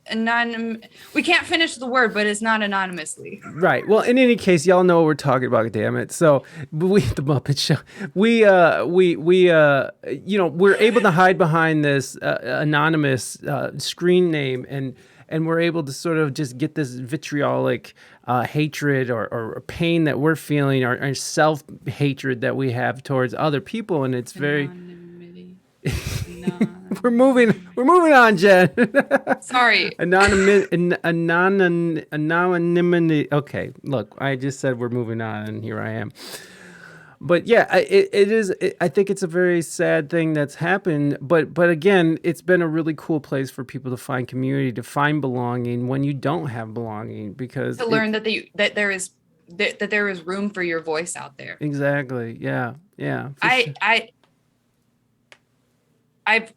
Speaker 2: Anonym. We can't finish the word, but it's not anonymously.
Speaker 1: Right. Well, in any case, y'all know what we're talking about. Damn it. So the Muppet Show. We're able to hide behind this anonymous screen name, and we're able to sort of just get this vitriolic hatred or pain that we're feeling, or self-hatred that we have towards other people, and it's very. We're moving on, Jen.
Speaker 2: Sorry.
Speaker 1: Anonymity. Okay, look, I just said we're moving on, and here I am. But yeah, it is. I think it's a very sad thing that's happened. But again, it's been a really cool place for people to find community, to find belonging when you don't have belonging, because
Speaker 2: to learn that there is room for your voice out there.
Speaker 1: Exactly. Yeah.
Speaker 2: I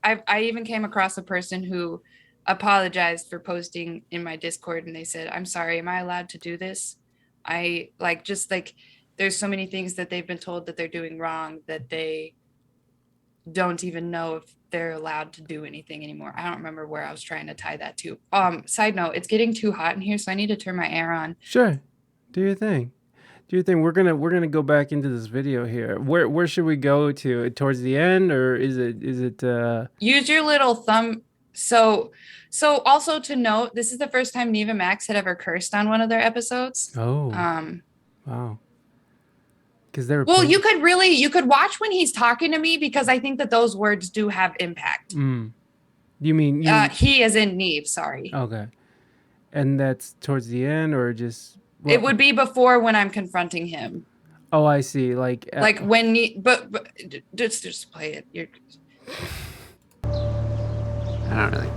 Speaker 2: even came across a person who apologized for posting in my Discord, and they said, "I'm sorry, am I allowed to do this?" There's so many things that they've been told that they're doing wrong that they don't even know if they're allowed to do anything anymore. I don't remember where I was trying to tie that to. Side note, it's getting too hot in here, so I need to turn my air on.
Speaker 1: Sure. Do your thing. We're gonna go back into this video here. Where should we go to? Towards the end, or is it
Speaker 2: use your little thumb. So also to note, this is the first time Neva Max had ever cursed on one of their episodes.
Speaker 1: Oh. Wow. Because they're
Speaker 2: you could watch when he's talking to me, because I think that those words do have impact.
Speaker 1: You mean
Speaker 2: he as in Neve, sorry.
Speaker 1: Okay. And that's towards the end, or just
Speaker 2: it would be before, when I'm confronting him.
Speaker 1: Oh, I see. Like
Speaker 2: when but just play it.
Speaker 8: I don't really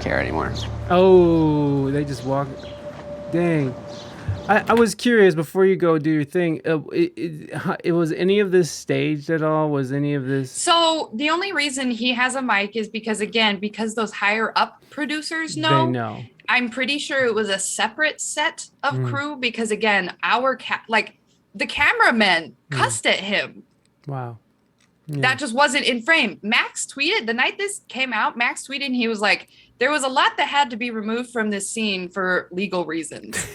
Speaker 8: care anymore.
Speaker 1: Oh, they just walk. Dang. I was curious before you go do your thing. It was any of this staged at all? Was any of this?
Speaker 2: So the only reason he has a mic is because, again, because those higher up producers know.
Speaker 1: They know.
Speaker 2: I'm pretty sure it was a separate set of crew because, again, the cameramen cussed at him.
Speaker 1: Wow. Yeah.
Speaker 2: That just wasn't in frame. Max tweeted the night this came out. Max tweeted and he was like, "There was a lot that had to be removed from this scene for legal reasons."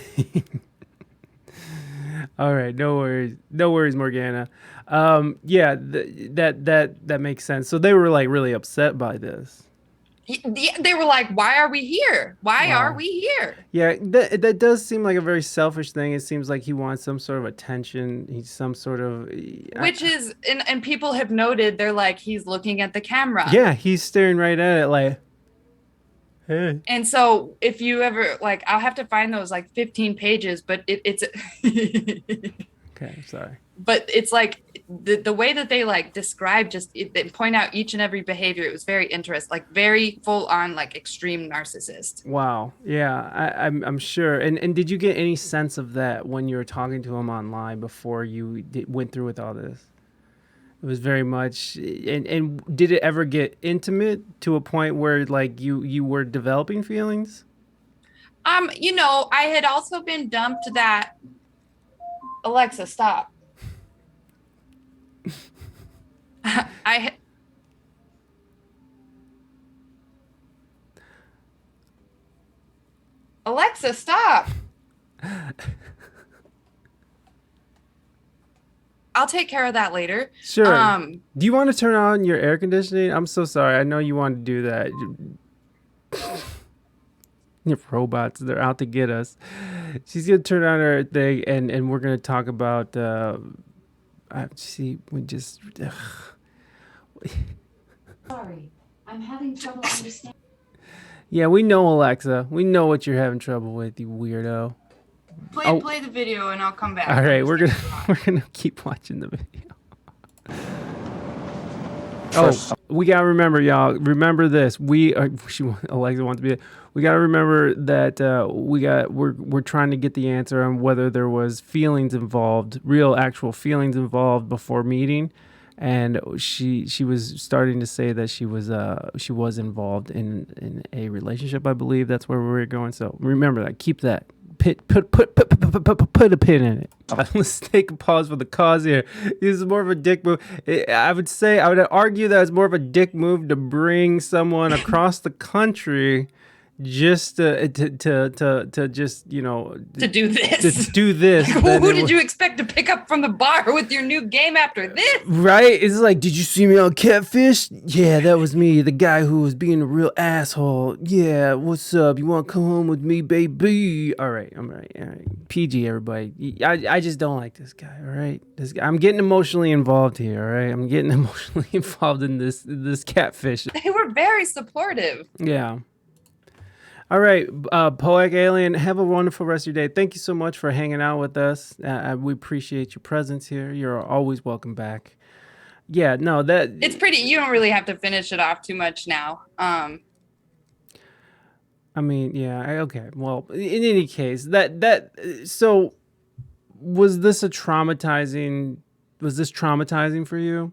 Speaker 1: All right, no worries, Morgana. Yeah, that makes sense. So they were like really upset by this.
Speaker 2: They were like, "Why are we here? Why are we here?"
Speaker 1: Yeah, that does seem like a very selfish thing. It seems like he wants some sort of attention. He's some sort of...
Speaker 2: Which is, and people have noted, they're like, he's looking at the camera.
Speaker 1: Yeah, he's staring right at it like, hey.
Speaker 2: And so if you ever, like, I'll have to find those like 15 pages, but it's...
Speaker 1: Okay, sorry.
Speaker 2: But it's like the way that they like describe they point out each and every behavior. It was very interesting, like very full on, like extreme narcissist.
Speaker 1: Wow. Yeah, I'm sure. And did you get any sense of that when you were talking to him online before you went through with all this? It was very much. And did it ever get intimate to a point where like you were developing feelings?
Speaker 2: You know, I had also been dumped that. Alexa, stop. Alexa, stop. I'll take care of that later.
Speaker 1: Sure. Do you want to turn on your air conditioning? I'm so sorry. I know you want to do that. Your robots, they're out to get us. She's gonna turn on her thing, and we're gonna talk about.
Speaker 8: Sorry, I'm having trouble understanding.
Speaker 1: Yeah, we know, Alexa. We know what you're having trouble with, you weirdo.
Speaker 2: Play the video, and I'll come back.
Speaker 1: All right, we're gonna keep watching the video. Oh, we gotta remember, y'all. Remember this. Alexa wants to be. We gotta remember that we're trying to get the answer on whether there was feelings involved, real actual feelings involved before meeting, and she was starting to say that she was involved in a relationship. I believe that's where we're going. So remember that. Keep that. Put a pin in it. Let's take a pause for the cause here. This is more of a dick move. I would argue that it's more of a dick move to bring someone across the country just to just, you know,
Speaker 2: to do this.
Speaker 1: To do this.
Speaker 2: Who did you expect to pick up from the bar with your new game after this?
Speaker 1: Right? It's like, did you see me on Catfish? Yeah, that was me, the guy who was being a real asshole. Yeah, what's up? You want to come home with me, baby? All right. All right. PG, everybody. I just don't like this guy. All right, this guy. I'm getting emotionally involved here. All right, I'm getting emotionally involved in this Catfish.
Speaker 2: They were very supportive.
Speaker 1: Yeah. All right, Poetic Alien, have a wonderful rest of your day. Thank you so much for hanging out with us. We appreciate your presence here. You're always welcome back. Yeah, no,
Speaker 2: it's pretty. You don't really have to finish it off too much now.
Speaker 1: I mean, yeah, okay. Well, in any case, so was this traumatizing for you?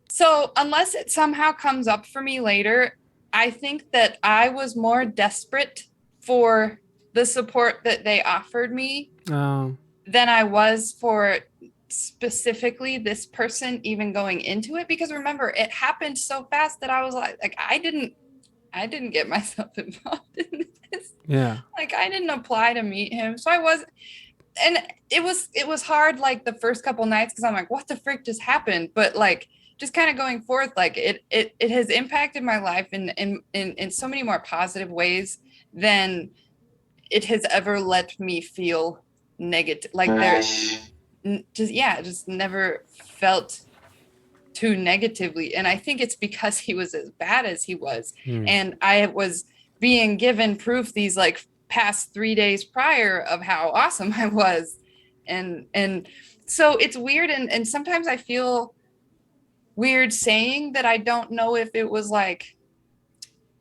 Speaker 2: So unless it somehow comes up for me later, I think that I was more desperate for the support that they offered me than I was for specifically this person even going into it. Because remember, it happened so fast that I was like I didn't get myself involved in this.
Speaker 1: Yeah.
Speaker 2: Like I didn't apply to meet him. So I was, and it was hard like the first couple nights because I'm like, what the frick just happened? But like, just kind of going forth, like it has impacted my life in so many more positive ways than it has ever let me feel negative. Like just never felt too negatively. And I think it's because he was as bad as he was. And I was being given proof these like past 3 days prior of how awesome I was. And so it's weird. And sometimes I feel weird saying that I don't know if it was like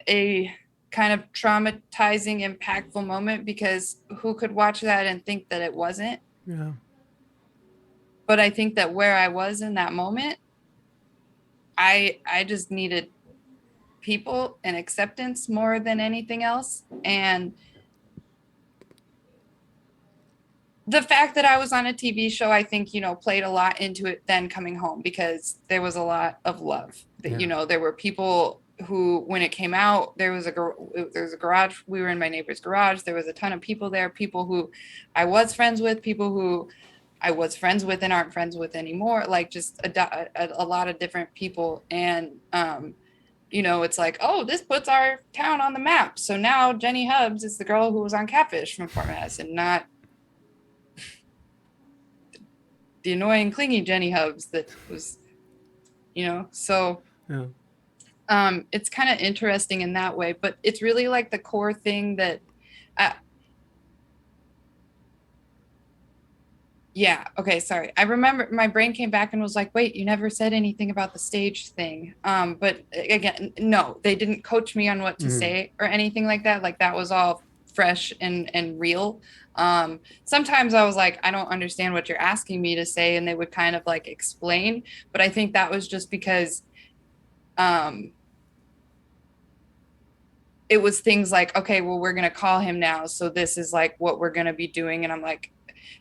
Speaker 2: a kind of traumatizing, impactful moment, because who could watch that and think that it wasn't?
Speaker 1: Yeah.
Speaker 2: But I think that where I was in that moment, I just needed people and acceptance more than anything else. And the fact that I was on a TV show, I think, played a lot into it then coming home, because there was a lot of love.
Speaker 1: Yeah.
Speaker 2: There were people who, when it came out, there was a garage. We were in my neighbor's garage. There was a ton of people there, people who I was friends with, people who I was friends with and aren't friends with anymore. Like just a lot of different people. And, it's like, oh, this puts our town on the map. So now Jenny Hubbs is the girl who was on Catfish from Fort Madison, not the annoying, clingy Jenny Hubbs that was, so
Speaker 1: Yeah.
Speaker 2: It's kind of interesting in that way, but it's really like the core thing that, yeah. Okay. Sorry. I remember my brain came back and was like, wait, you never said anything about the stage thing. But again, no, they didn't coach me on what to say or anything like that. Like that was all fresh and real. Sometimes I was like, I don't understand what you're asking me to say. And they would kind of like explain, but I think that was just because, it was things like, okay, well, we're going to call him now. So this is like what we're going to be doing. And I'm like,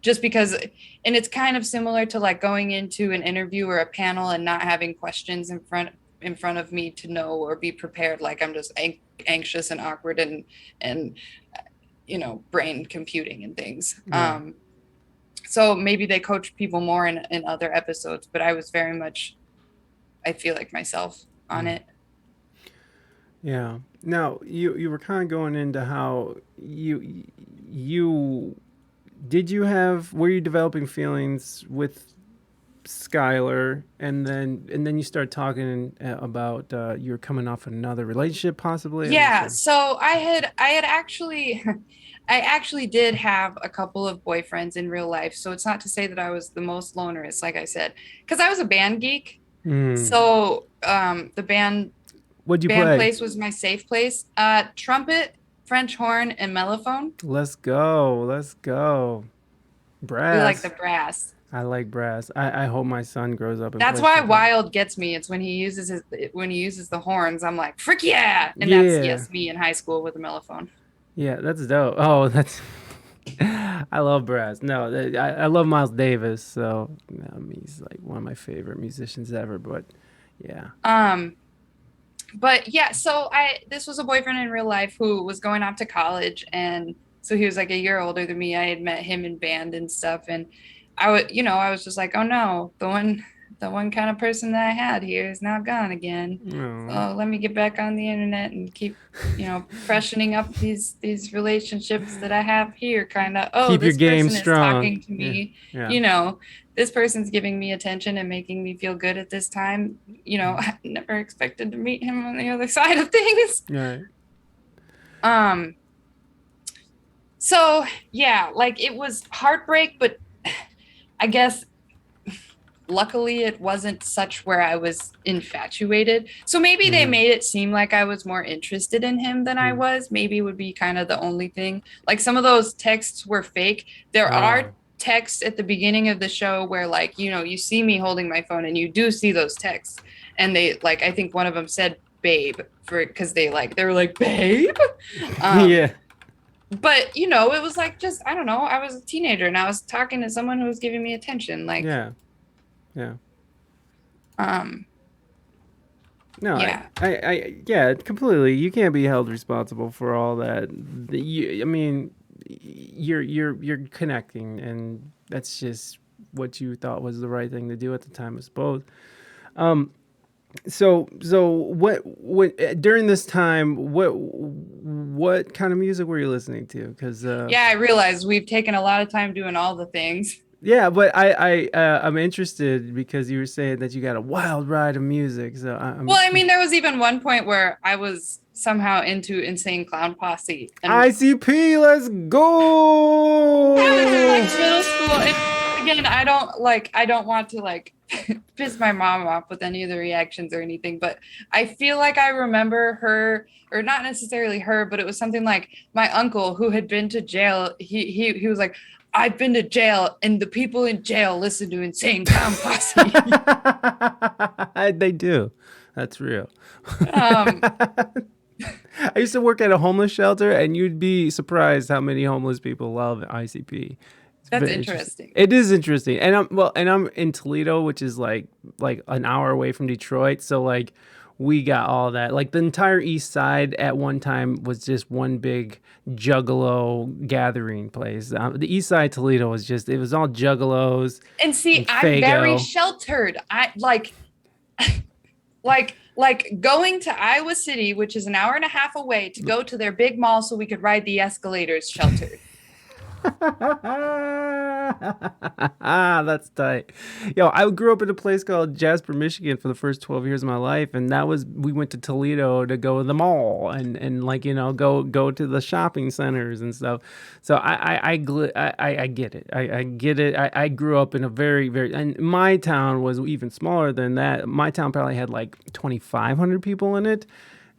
Speaker 2: just because, and it's kind of similar to like going into an interview or a panel and not having questions in front of me to know or be prepared. Like I'm just anxious and awkward and brain computing and things.
Speaker 1: Yeah.
Speaker 2: So maybe they coach people more in other episodes, but I was very much, I feel like myself on it.
Speaker 1: Yeah. Now you were kind of going into how were you developing feelings with Skylar, and then you start talking about you're coming off another relationship possibly?
Speaker 2: Yeah. So I actually did have a couple of boyfriends in real life. So it's not to say that I was the most lonerous, like I said, because I was a band geek. So the band
Speaker 1: What'd you
Speaker 2: band
Speaker 1: play?
Speaker 2: place was my safe place. Trumpet, French horn, and mellophone.
Speaker 1: Let's go. Brass.
Speaker 2: We like the brass.
Speaker 1: I like brass. I hope my son grows up and
Speaker 2: That's
Speaker 1: plays
Speaker 2: why
Speaker 1: trumpet.
Speaker 2: Wild gets me. It's when he uses the horns. I'm like, frick yeah! And that's me in high school with a mellophone.
Speaker 1: Yeah, that's dope. Oh, that's. I love brass. No, I love Miles Davis. So he's like one of my favorite musicians ever. But yeah.
Speaker 2: But yeah, so this was a boyfriend in real life who was going off to college, and so he was like a year older than me. I had met him in band and stuff, and I was just like, oh no, the one kind of person that I had here is now gone again. So let me get back on the internet and keep, freshening up these relationships that I have here. Kind of, oh,
Speaker 1: keep
Speaker 2: this
Speaker 1: your game
Speaker 2: person
Speaker 1: strong.
Speaker 2: is talking to me.
Speaker 1: Yeah.
Speaker 2: This person's giving me attention and making me feel good at this time. I never expected to meet him on the other side of things.
Speaker 1: Right.
Speaker 2: So yeah, like it was heartbreak, but I guess luckily it wasn't such where I was infatuated. So maybe they made it seem like I was more interested in him than I was. Maybe would be kind of the only thing. Like some of those texts were fake. There are texts at the beginning of the show where like, you see me holding my phone and you do see those texts. And they like, I think one of them said babe because they were like, babe.
Speaker 1: Yeah.
Speaker 2: But, it was like just, I don't know. I was a teenager and I was talking to someone who was giving me attention. Like,
Speaker 1: Yeah. No,
Speaker 2: yeah.
Speaker 1: I completely. You can't be held responsible for all that. You're connecting, and that's just what you thought was the right thing to do at the time, I suppose. So what during this time, what kind of music were you listening to? Because
Speaker 2: yeah, I realized we've taken a lot of time doing all the things.
Speaker 1: Yeah, but I'm interested because you were saying that you got a wild ride of music. So
Speaker 2: there was even one point where I was somehow into Insane Clown Posse. And
Speaker 1: ICP, let's go!
Speaker 2: I was in like middle school. And again, I don't want to like piss my mom off with any of the reactions or anything, but I feel like I remember her, or not necessarily her, but it was something like my uncle who had been to jail. He was like, I've been to jail, and the people in jail listen to Insane Clown Posse.
Speaker 1: They do. That's real.
Speaker 2: Um,
Speaker 1: I used to work at a homeless shelter, and you'd be surprised how many homeless people love ICP. It's
Speaker 2: That's
Speaker 1: very
Speaker 2: interesting.
Speaker 1: It is interesting, and I'm in Toledo, which is like an hour away from Detroit. So like, we got all that. Like the entire East Side at one time was just one big Juggalo gathering place. The East Side Toledo was it was all Juggalos.
Speaker 2: And see,
Speaker 1: and
Speaker 2: I'm very
Speaker 1: Faygo.
Speaker 2: sheltered. I like going to Iowa City, which is an hour and a half away, to go to their big mall so we could ride the escalators sheltered.
Speaker 1: That's tight. Yo, I grew up in a place called Jasper, Michigan for the first 12 years of my life, and we went to Toledo to go to the mall and like, go to the shopping centers and stuff. So I get it. I get it. I grew up in a very, very, and my town was even smaller than that. My town probably had like 2,500 people in it.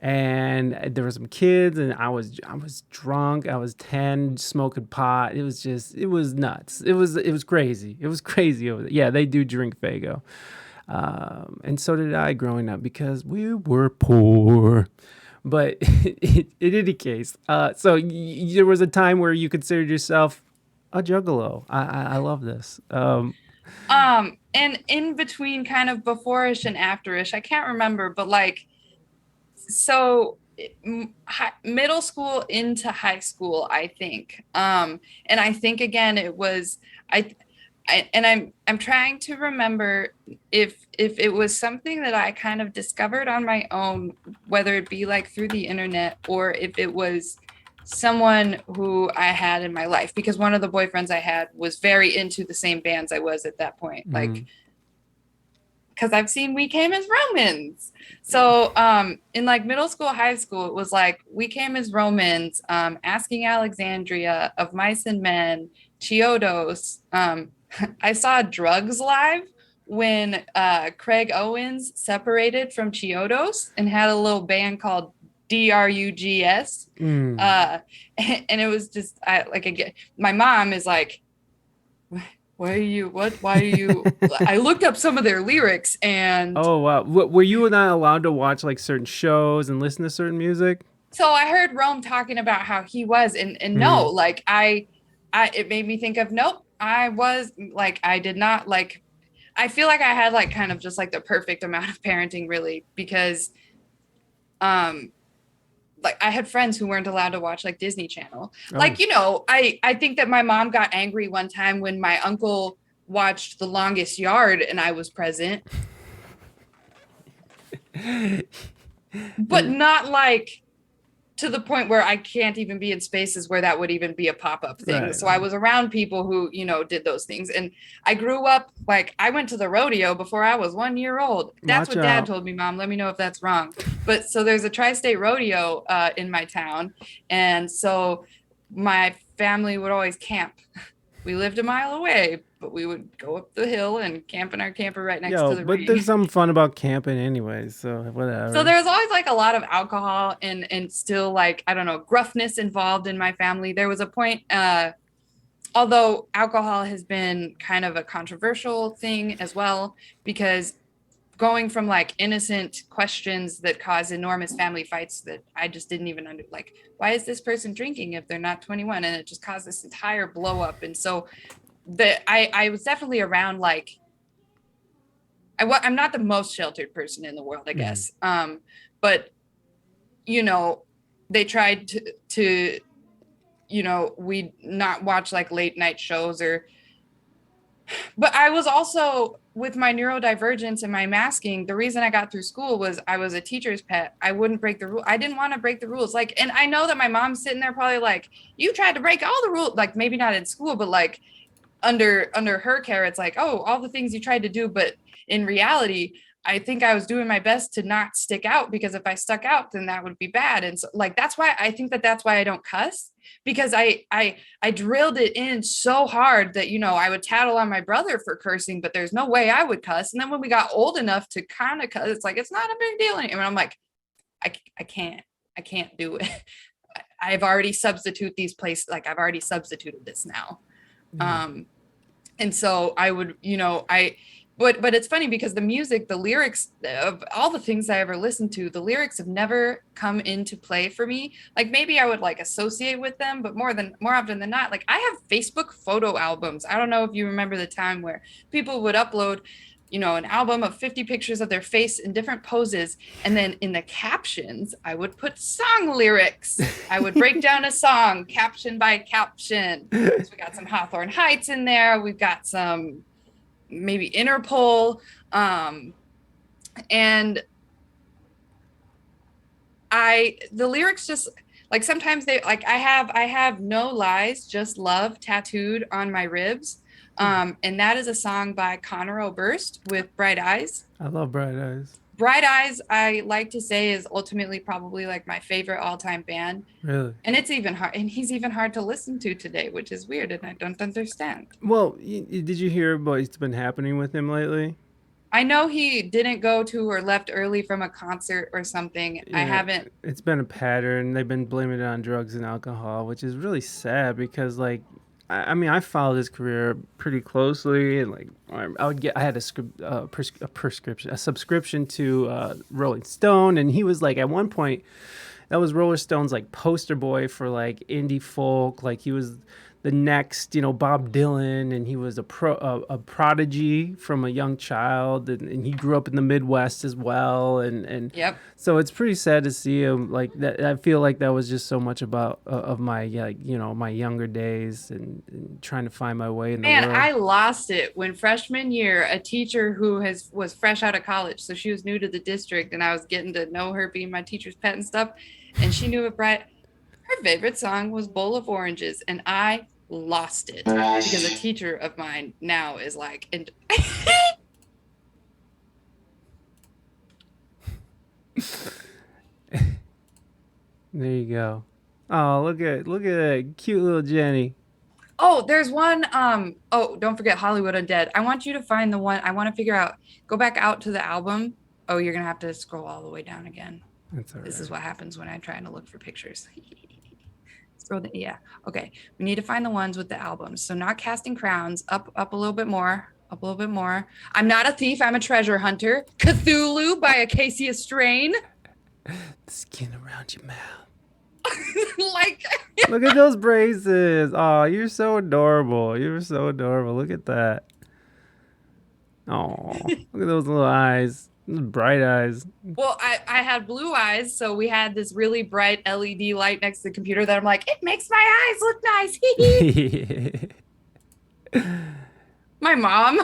Speaker 1: And there were some kids, and I was drunk. I was 10, smoking pot. It was nuts. It was crazy. It was crazy over there. Yeah, they do drink Faygo. And so did I growing up because we were poor. But in any case, so there was a time where you considered yourself a juggalo. I love this.
Speaker 2: And in between, kind of before-ish and after-ish, I can't remember, but like, so middle school into high school, I think. And I think again, it was, I'm trying to remember if it was something that I kind of discovered on my own, whether it be like through the internet or if it was someone who I had in my life, because one of the boyfriends I had was very into the same bands I was at that point. Like, because I've seen We Came as Romans. So in like middle school, high school, it was like We Came as Romans, Asking Alexandria, Of Mice and Men, Chiodos. I saw Drugs live when Craig Owens separated from Chiodos and had a little band called DRUGS. And it was just my mom is like, why are you I looked up some of their lyrics and
Speaker 1: oh wow, were you not allowed to watch like certain shows and listen to certain music?
Speaker 2: So I heard Rome talking about how he was and no, like I it made me think of nope, I was like, I did not like, I feel like I had like kind of just like the perfect amount of parenting really, because like I had friends who weren't allowed to watch like Disney Channel. Oh. Like, I think that my mom got angry one time when my uncle watched The Longest Yard and I was present. But not like to the point where I can't even be in spaces where that would even be a pop-up thing. Right. So I was around people who, did those things. And I grew up, like, I went to the rodeo before I was 1 year old. That's what Dad told me, Mom. Let me know if that's wrong. But so there's a tri-state rodeo in my town. And so my family would always camp. We lived a mile away, but we would go up the hill and camp in our camper right next to the
Speaker 1: but
Speaker 2: ring.
Speaker 1: There's something fun about camping anyways, so whatever.
Speaker 2: So there's always like a lot of alcohol and still like, I don't know, gruffness involved in my family. There was a point, although alcohol has been kind of a controversial thing as well, because going from like innocent questions that cause enormous family fights that I just didn't even like, why is this person drinking if they're not 21? And it just caused this entire blow up. And so I was definitely around like, I'm not the most sheltered person in the world, I guess. But, they tried to we not watch like late night shows but I was also, with my neurodivergence and my masking, the reason I got through school was I was a teacher's pet. I wouldn't break the rule. I didn't want to break the rules. Like, and I know that my mom's sitting there probably like, you tried to break all the rules, like maybe not in school, but like under her care, it's like, oh, all the things you tried to do. But in reality, I think I was doing my best to not stick out, because if I stuck out, then that would be bad. And so like, that's why I think that's why I don't cuss, because I drilled it in so hard that, you know, I would tattle on my brother for cursing, but there's no way I would cuss. And then when we got old enough to kind of cuss, it's like, it's not a big deal. And I'm like, I can't do it. I've already substituted these places. Like I've already substituted this now. And so I would, you know, but it's funny because the music, the lyrics of all the things I ever listened to, the lyrics have never come into play for me. Like maybe I would like associate with them, but more often than not, like I have Facebook photo albums. I don't know if you remember the time where people would upload, you know, an album of 50 pictures of their face in different poses. And then in the captions, I would put song lyrics. I would break down a song caption by caption. So we got some Hawthorne Heights in there. We've got some maybe Interpol. And the lyrics just like, sometimes they like, I have No Lies, Just Love tattooed on my ribs. And that is a song by Conor Oberst with Bright Eyes.
Speaker 1: I love Bright Eyes.
Speaker 2: Bright Eyes, I like to say, is ultimately probably like my favorite all-time band.
Speaker 1: Really?
Speaker 2: And it's even hard, and he's even hard to listen to today, which is weird, and I don't understand.
Speaker 1: Well, did you hear what's been happening with him lately?
Speaker 2: I know he didn't go to or left early from a concert or something.
Speaker 1: Yeah,
Speaker 2: I haven't.
Speaker 1: It's been a pattern. They've been blaming it on drugs and alcohol, which is really sad because, like, I mean, I followed his career pretty closely, and like I had a subscription to Rolling Stone, and he was like at one point that was Rolling Stone's like poster boy for like indie folk. Like he was the next, you know, Bob Dylan, and he was a prodigy from a young child, and he grew up in the Midwest as well, and
Speaker 2: Yep.
Speaker 1: So it's pretty sad to see him like that. I feel like that was just so much about of my you know, my younger days and trying to find my way in the world.
Speaker 2: I lost it when freshman year, a teacher who was fresh out of college, so she was new to the district, and I was getting to know her, being my teacher's pet and stuff, and she knew it. Her favorite song was Bowl of Oranges, and I lost it because a teacher of mine now is like,
Speaker 1: There you go. Oh, look at that cute little Jenny.
Speaker 2: Oh, there's one. Oh, don't forget Hollywood Undead. I want you to find the one. I want to figure out. Go back out to the album. Oh, you're gonna have to scroll all the way down again.
Speaker 1: That's all right.
Speaker 2: This is what happens when I'm trying to look for pictures. Yeah. Okay. We need to find the ones with the albums. So not Casting Crowns. Up a little bit more. Up a little bit more. I'm Not a Thief. I'm a Treasure Hunter. Cthulhu by Acacia Strain.
Speaker 1: The skin around your mouth.
Speaker 2: Like.
Speaker 1: Look at those braces. Oh, you're so adorable. You're so adorable. Look at that. Oh, look at those little eyes. Those bright eyes.
Speaker 2: Well, I had blue eyes, so we had this really bright LED light next to the computer that I'm like, it makes my eyes look nice. My mom.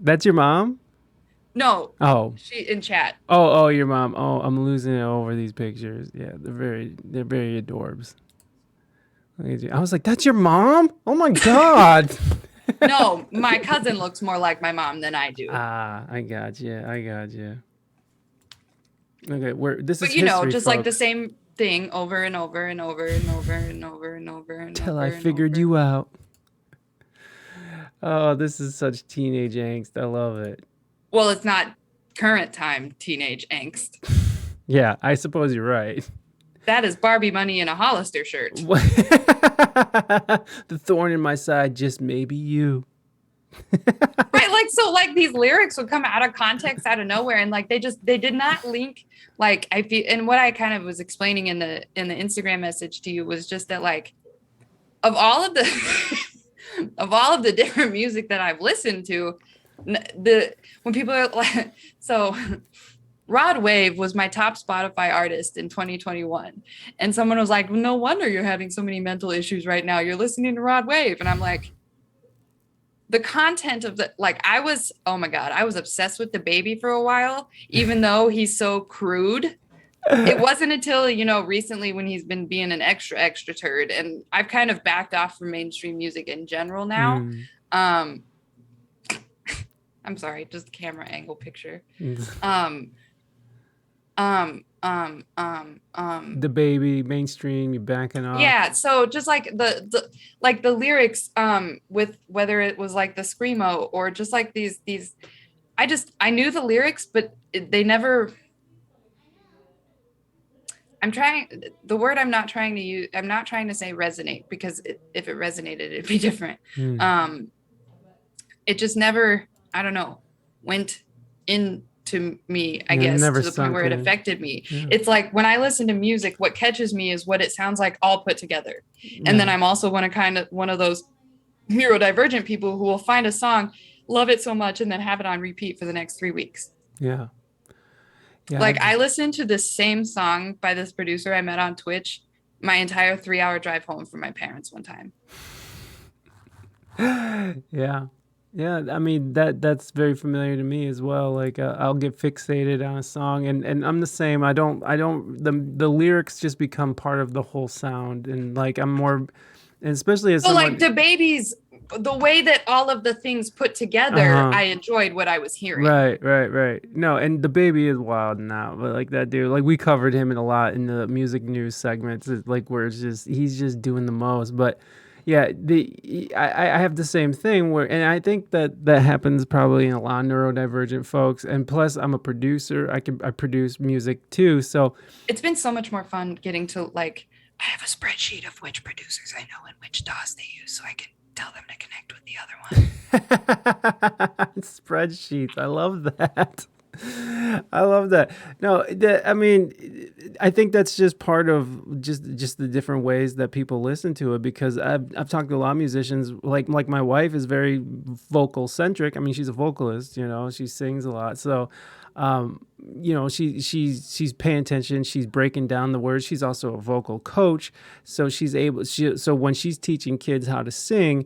Speaker 1: That's your mom?
Speaker 2: No.
Speaker 1: Oh.
Speaker 2: She in chat.
Speaker 1: Oh, your mom. Oh, I'm losing it over these pictures. Yeah, they're very adorbs. Look at you. I was like, that's your mom? Oh my God.
Speaker 2: No, my cousin looks more like my mom than I do.
Speaker 1: I got you. Okay, this is
Speaker 2: but you know,
Speaker 1: history,
Speaker 2: just
Speaker 1: folks.
Speaker 2: like the same thing over and over and over and over and over and over and
Speaker 1: Till
Speaker 2: over
Speaker 1: I
Speaker 2: and
Speaker 1: figured
Speaker 2: over.
Speaker 1: you out. Oh, this is such teenage angst. I love it.
Speaker 2: Well, it's not current time teenage angst.
Speaker 1: Yeah, I suppose you're right.
Speaker 2: That is Barbie money in a Hollister shirt.
Speaker 1: The thorn in my side just may be you.
Speaker 2: Right, like so like these lyrics would come out of context out of nowhere, and like they did not link. Like I feel, and what I kind of was explaining in the Instagram message to you was just that, like, of all of the different music that I've listened to, when people are like, so Rod Wave was my top Spotify artist in 2021. And someone was like, well, no wonder you're having so many mental issues right now. You're listening to Rod Wave. And I'm like, the content of I was obsessed with the baby for a while, even though he's so crude. It wasn't until, you know, recently when he's been being an extra turd. And I've kind of backed off from mainstream music in general now. I I'm sorry, just camera angle picture.
Speaker 1: The baby mainstream, you backing off.
Speaker 2: Yeah, so just like the lyrics, with whether it was like the screamo or just like these I knew the lyrics, but they never. The word I'm not trying to use, I'm not trying to say resonate, because if it resonated, it'd be different. It just never, I don't know, went into me, I guess, to the point where it affected me. Yeah. It's like when I listen to music, what catches me is what it sounds like all put together. And then I'm also one of those neurodivergent people who will find a song, love it so much, and then have it on repeat for the next 3 weeks.
Speaker 1: Yeah. Yeah,
Speaker 2: like I listened to the same song by this producer I met on Twitch my entire 3-hour drive home from my parents one time.
Speaker 1: Yeah. I mean, that's very familiar to me as well. Like I'll get fixated on a song, and I'm the same. The lyrics just become part of the whole sound, and like I'm more, and especially as
Speaker 2: like the babies. The way that all of the things put together, I enjoyed what I was hearing.
Speaker 1: Right. No, and the baby is wild now, but like that dude, like we covered him a lot in the music news segments, like where he's just doing the most. But yeah, I have the same thing where, and I think that happens probably in a lot of neurodivergent folks. And plus, I'm a producer. I produce music too, so
Speaker 2: it's been so much more fun getting to like. I have a spreadsheet of which producers I know and which DAWs they use, so I can tell them to connect with the other one.
Speaker 1: Spreadsheets. I love that. No, I mean, I think that's just part of just the different ways that people listen to it, because I've talked to a lot of musicians, like my wife is very vocal centric. I mean, she's a vocalist, she sings a lot. So, she's paying attention. She's breaking down the words. She's also a vocal coach. So so when she's teaching kids how to sing,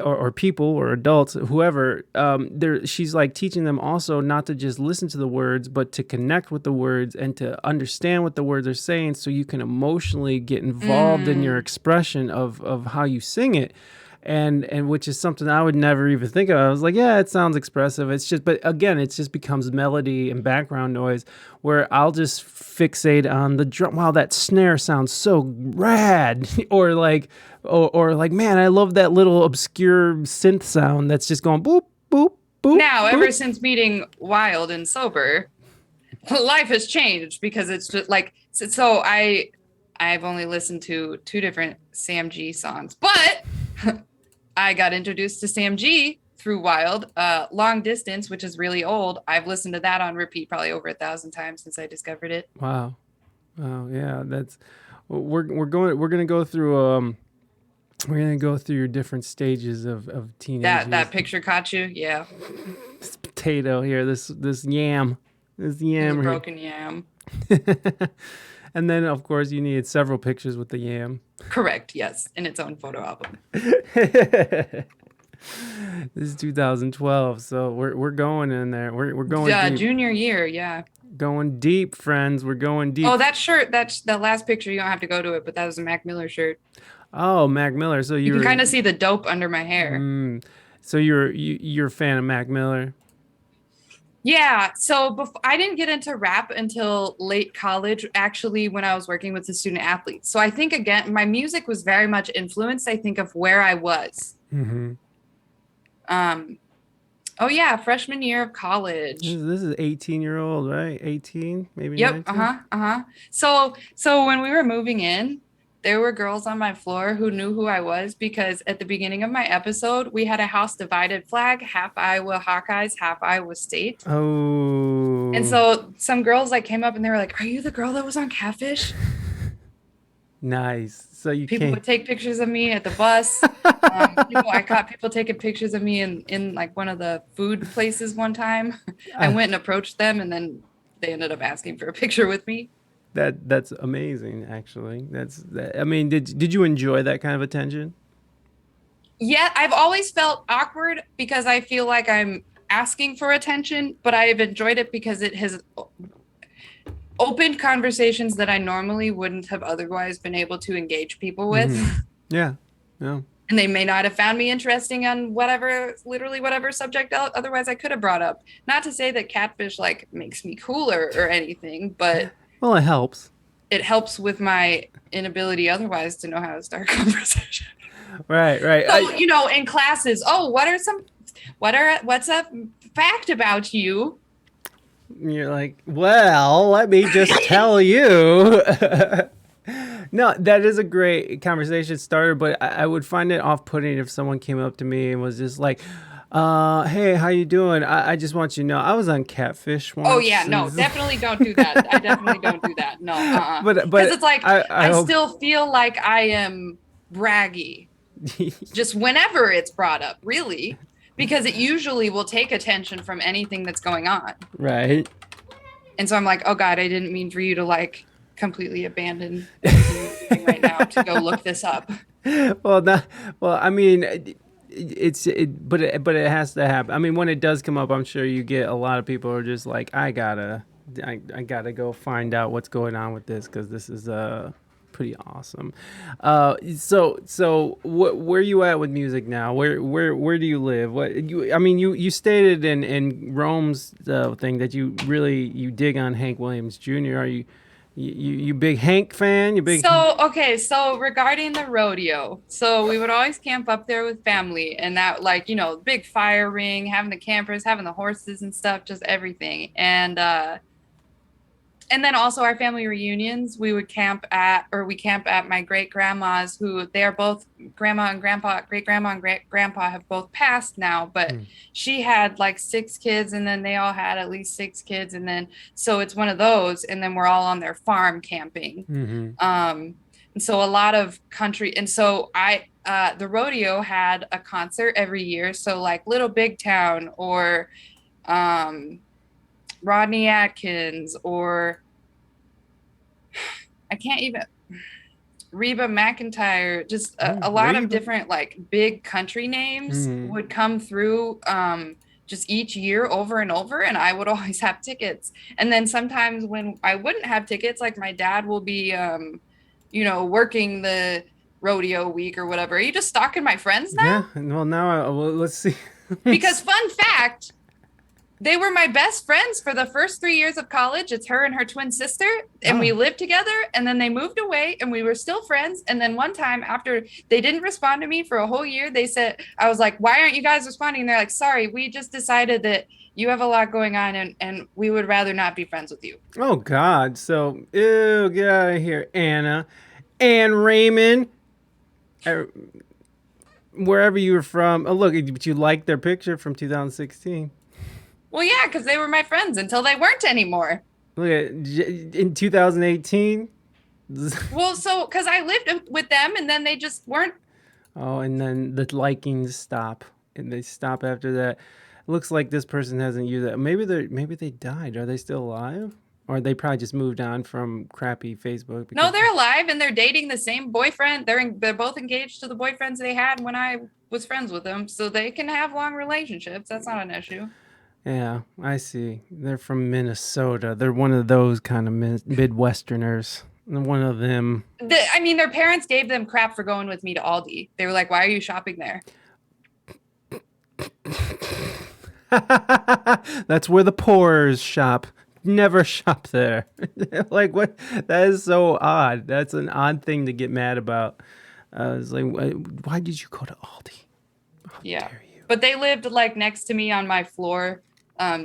Speaker 1: or people or adults, whoever, she's like teaching them also not to just listen to the words, but to connect with the words and to understand what the words are saying, so you can emotionally get involved in your expression of how you sing it. And which is something I would never even think of. I was like, yeah, it sounds expressive. It's just, but again, it just becomes melody and background noise, where I'll just fixate on the drum. Wow, that snare sounds so rad. or like, man, I love that little obscure synth sound that's just going boop, boop, boop.
Speaker 2: Now,
Speaker 1: boop.
Speaker 2: ever since meeting Wild and Sober, life has changed, because it's just like, so I've only listened to 2 different Sam G songs, but I got introduced to Sam G through Wild. Long Distance, which is really old. I've listened to that on repeat probably over 1,000 times since I discovered it.
Speaker 1: Wow, yeah, that's we're gonna go through your different stages of teenage.
Speaker 2: That picture caught you, yeah.
Speaker 1: This potato here, this yam,
Speaker 2: broken yam.
Speaker 1: And then, of course, you needed several pictures with the yam.
Speaker 2: Correct, yes, in its own photo album.
Speaker 1: This is 2012, so we're going in there. We're going deep.
Speaker 2: Junior year, yeah.
Speaker 1: Going deep, friends. We're going deep.
Speaker 2: Oh, that shirt, that's the last picture. You don't have to go to it, but that was a Mac Miller shirt.
Speaker 1: Oh, Mac Miller. So you can
Speaker 2: kind of see the dope under my hair.
Speaker 1: So you're a fan of Mac Miller.
Speaker 2: Yeah, so I didn't get into rap until late college, actually, when I was working with the student athletes. So I think, again, my music was very much influenced, I think, of where I was. Mm-hmm. Oh, yeah, freshman year of college.
Speaker 1: This is 18-year-old, right? 18, maybe 19?
Speaker 2: Yep, So when we were moving in, there were girls on my floor who knew who I was, because at the beginning of my episode, we had a house divided flag, half Iowa Hawkeyes, half Iowa State.
Speaker 1: Oh.
Speaker 2: And so some girls like came up and they were like, "Are you the girl that was on Catfish?"
Speaker 1: Nice. So
Speaker 2: people would take pictures of me at the bus. I caught people taking pictures of me in like one of the food places one time. I went and approached them, and then they ended up asking for a picture with me.
Speaker 1: That's amazing, actually. I mean, did you enjoy that kind of attention?
Speaker 2: Yeah, I've always felt awkward because I feel like I'm asking for attention, but I've enjoyed it because it has opened conversations that I normally wouldn't have otherwise been able to engage people with.
Speaker 1: Mm-hmm. Yeah.
Speaker 2: And they may not have found me interesting on literally whatever subject otherwise I could have brought up. Not to say that Catfish like makes me cooler or anything, but
Speaker 1: Well, it helps.
Speaker 2: it helps with my inability otherwise to know how to start a conversation.
Speaker 1: Right.
Speaker 2: So, in classes, what's a fact about you?
Speaker 1: You're like, well, let me just tell you. No, that is a great conversation starter, but I would find it off-putting if someone came up to me and was just like, hey, how you doing? I just want you to know I was on Catfish once.
Speaker 2: Oh yeah, no, definitely don't do that. I definitely don't do that. No,
Speaker 1: But
Speaker 2: because it's like I
Speaker 1: hope-
Speaker 2: still feel like I am braggy, just whenever it's brought up, really, because it usually will take attention from anything that's going on.
Speaker 1: Right.
Speaker 2: And so I'm like, oh God, I didn't mean for you to like completely abandon everything you're doing right now to go look this up.
Speaker 1: I mean, but it has to happen. I mean, when it does come up, I'm sure you get a lot of people who are just like, I gotta go find out what's going on with this because this is pretty awesome. So where you at with music now? Where do you live? You stated in Rome's thing that you dig on Hank Williams Jr. Are you big Hank fan?
Speaker 2: So regarding the rodeo, so we would always camp up there with family, and that big fire ring, having the campers, having the horses and stuff, just everything. And then also our family reunions, we camp at my great grandma's, who they are both grandma and grandpa, great grandma and great grandpa have both passed now, but she had like 6 kids, and then they all had at least 6 kids, and then so it's one of those, and then we're all on their farm camping. And so a lot of country, and so the rodeo had a concert every year, so like Little Big Town or Rodney Atkins or I can't even Reba McEntire, just a lot of different like big country names would come through just each year over and over, and I would always have tickets. And then sometimes when I wouldn't have tickets, like my dad will be working the rodeo week or whatever. Are you just stalking my friends now?
Speaker 1: Yeah, well now let's see.
Speaker 2: Because fun fact, they were my best friends for the first 3 years of college. It's her and her twin sister, and we lived together, and then they moved away, and we were still friends. And then one time after they didn't respond to me for a whole year, they said, I was like, why aren't you guys responding? And they're like, sorry, we just decided that you have a lot going on, and we would rather not be friends with you.
Speaker 1: Oh God. So, ew, get out of here, Anna. And Raymond. Wherever you were from. Oh, look, but you liked their picture from 2016.
Speaker 2: Well, yeah, because they were my friends until they weren't anymore.
Speaker 1: Look at in 2018.
Speaker 2: Well, so because I lived with them, and then they just weren't.
Speaker 1: Oh, and then the likings stop, and they stop after that. It looks like this person hasn't used that. Maybe they died. Are they still alive? Or they probably just moved on from crappy Facebook.
Speaker 2: No, they're alive, and they're dating the same boyfriend. They're both engaged to the boyfriends they had when I was friends with them, so they can have long relationships. That's not an issue.
Speaker 1: Yeah, I see. They're from Minnesota. They're one of those kind of Midwesterners. One of them.
Speaker 2: Their parents gave them crap for going with me to Aldi. They were like, why are you shopping there?
Speaker 1: That's where the poorers shop. Never shop there. Like, what? That is so odd. That's an odd thing to get mad about. It's like, why did you go to Aldi? How dare you?
Speaker 2: But they lived like next to me on my floor.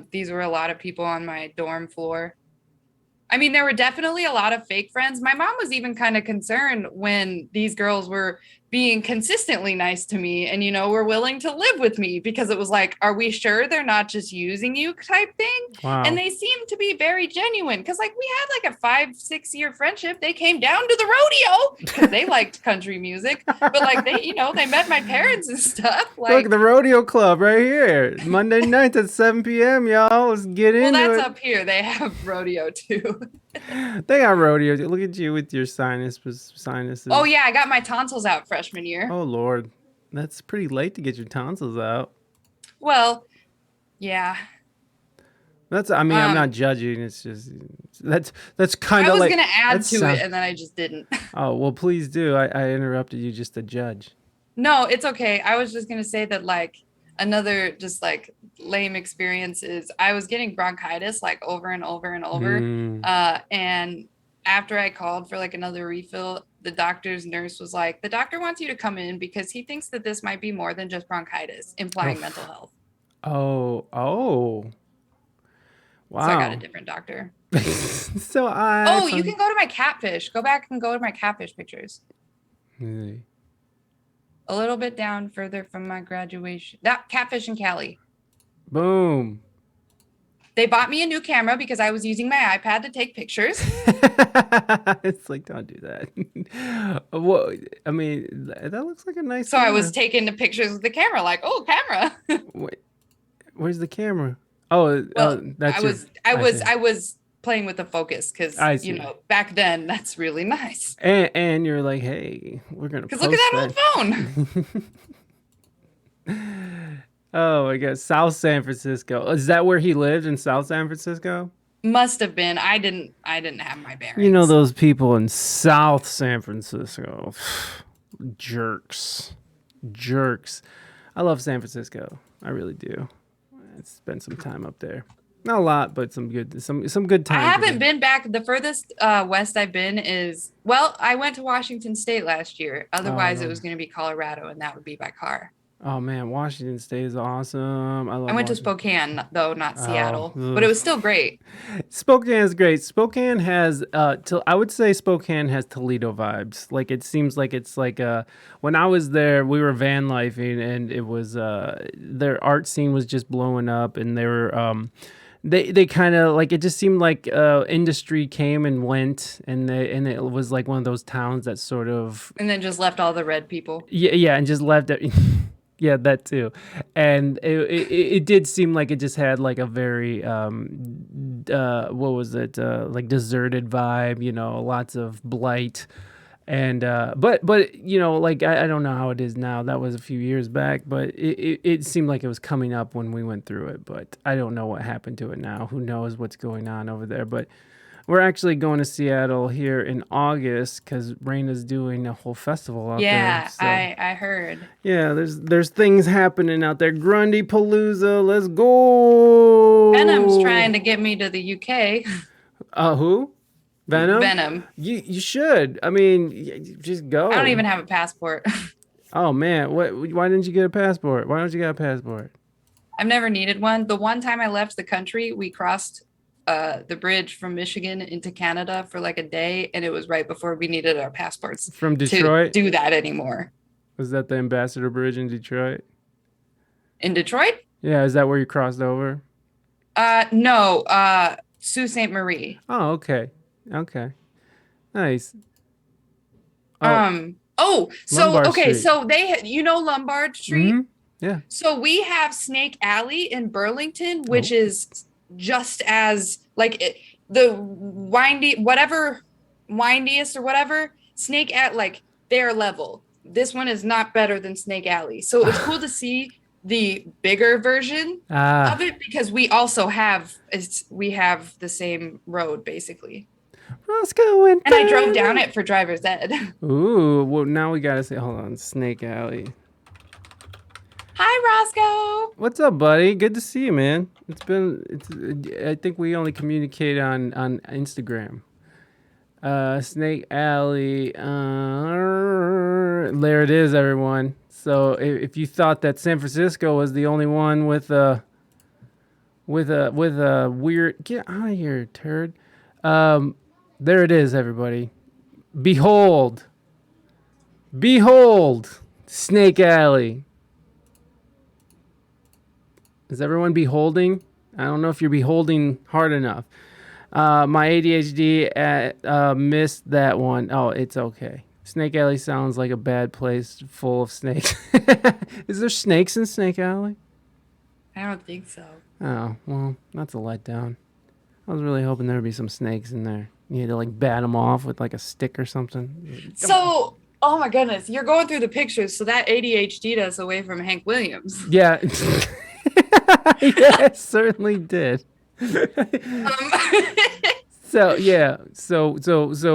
Speaker 2: These were a lot of people on my dorm floor. I mean, there were definitely a lot of fake friends. My mom was even kind of concerned when these girls were being consistently nice to me and, were willing to live with me, because it was like, are we sure they're not just using you type thing?
Speaker 1: Wow.
Speaker 2: And they seemed to be very genuine, because like we had like a 5-6 year friendship. They came down to the rodeo because they liked country music, but like they met my parents and stuff. Like,
Speaker 1: look, the rodeo club right here. Monday nights at 7 p.m. Y'all, let's get into it.
Speaker 2: Well, that's up here. They have rodeo too.
Speaker 1: They got rodeo. Look at you with your sinuses.
Speaker 2: Oh yeah, I got my tonsils out freshman year.
Speaker 1: Oh Lord, that's pretty late to get your tonsils out.
Speaker 2: Well, yeah.
Speaker 1: I'm not judging. It's just that's kind of
Speaker 2: like. I was
Speaker 1: gonna
Speaker 2: add to it, and then I just didn't.
Speaker 1: Oh well, please do. I interrupted you just to judge.
Speaker 2: No, it's okay. I was just gonna say that like another just like lame experience is I was getting bronchitis like over and over and over. And after I called for like another refill, the doctor's nurse was like, the doctor wants you to come in because he thinks that this might be more than just bronchitis, implying mental health.
Speaker 1: Oh. Wow.
Speaker 2: So I got a different doctor.
Speaker 1: So
Speaker 2: you can go to my Catfish. Go back and go to my Catfish pictures.
Speaker 1: Really?
Speaker 2: A little bit down further from my graduation. That Catfish in Cali.
Speaker 1: Boom.
Speaker 2: They bought me a new camera because I was using my iPad to take pictures.
Speaker 1: It's like, don't do that. Well, I mean, that looks like a nice
Speaker 2: So
Speaker 1: camera.
Speaker 2: I was taking the pictures with the camera, like, oh, camera.
Speaker 1: Wait, where's the camera? Oh,
Speaker 2: Well,
Speaker 1: that's
Speaker 2: I was playing with the focus because you know back then that's really nice.
Speaker 1: And you're like, hey, we're gonna.
Speaker 2: Because look at that old phone.
Speaker 1: Oh my God, South San Francisco. Is that where he lived in South San Francisco?
Speaker 2: Must have been. I didn't have my bearings.
Speaker 1: You know those people in South San Francisco, jerks. I love San Francisco. I really do. I spent some time up there. Not a lot, but some good time.
Speaker 2: I haven't been back. The furthest west I've been is I went to Washington State last year. Otherwise, it was going to be Colorado, and that would be by car.
Speaker 1: Oh man, Washington State is awesome. I
Speaker 2: went to Spokane though, not Seattle, but it was still great.
Speaker 1: Spokane is great. Spokane has, I would say Spokane has Toledo vibes. Like it seems like it's like when I was there, we were van lifing, and it was their art scene was just blowing up, and they were they kind of like it just seemed like industry came and went, and it was like one of those towns that sort of
Speaker 2: and then just left all the red people.
Speaker 1: Yeah, and just left it. Yeah, that too. And it did seem like it just had like a very what was it, like deserted vibe, you know, lots of blight. And but you know, like I don't know how it is now. That was a few years back, but it seemed like it was coming up when we went through it. But I don't know what happened to it now. Who knows what's going on over there. But we're actually going to Seattle here in August because Reina's doing a whole festival out there.
Speaker 2: Yeah,
Speaker 1: So,
Speaker 2: I heard.
Speaker 1: yeah, there's things happening out there. Grundy Palooza, let's go.
Speaker 2: Venom's trying to get me to the UK.
Speaker 1: Who? Venom?
Speaker 2: Venom.
Speaker 1: You should. I mean, just go.
Speaker 2: I don't even have a passport.
Speaker 1: Oh man, why didn't you get a passport? Why don't you get a passport?
Speaker 2: I've never needed one. The one time I left the country, we crossed the bridge from Michigan into Canada for like a day, and it was right before we needed our passports
Speaker 1: From Detroit?
Speaker 2: to do that anymore.
Speaker 1: Was that the Ambassador Bridge in Detroit?
Speaker 2: In Detroit?
Speaker 1: Yeah, is that where you crossed over?
Speaker 2: No, Sault Ste. Marie.
Speaker 1: Oh, okay. Nice.
Speaker 2: So
Speaker 1: Lombard
Speaker 2: okay,
Speaker 1: Street.
Speaker 2: so Lombard Street?
Speaker 1: Mhm. Yeah.
Speaker 2: So we have Snake Alley in Burlington, which is just as like the windiest or whatever. Snake at like their level. This one is not better than Snake Alley. So it was cool to see the bigger version of it because we also have the same road basically.
Speaker 1: Roscoe
Speaker 2: and I drove down it for driver's ed.
Speaker 1: Ooh, well now we gotta say, hold on, Snake Alley.
Speaker 2: Hi, Roscoe.
Speaker 1: What's up, buddy? Good to see you, man. I think we only communicate on Instagram. Snake Alley. There it is, everyone. So if you thought that San Francisco was the only one with a weird, get out of here, turd. There it is, everybody. Behold, Snake Alley. Is everyone beholding? I don't know if you're beholding hard enough. My ADHD missed that one. Oh, it's okay. Snake Alley sounds like a bad place full of snakes. Is there snakes in Snake Alley?
Speaker 2: I don't think so.
Speaker 1: Oh, well, that's a letdown. I was really hoping there would be some snakes in there. You had to like bat them off with like a stick or something.
Speaker 2: So, oh my goodness, you're going through the pictures. So that ADHD'd us away from Hank Williams.
Speaker 1: Yeah. Yeah, it certainly did. So yeah, so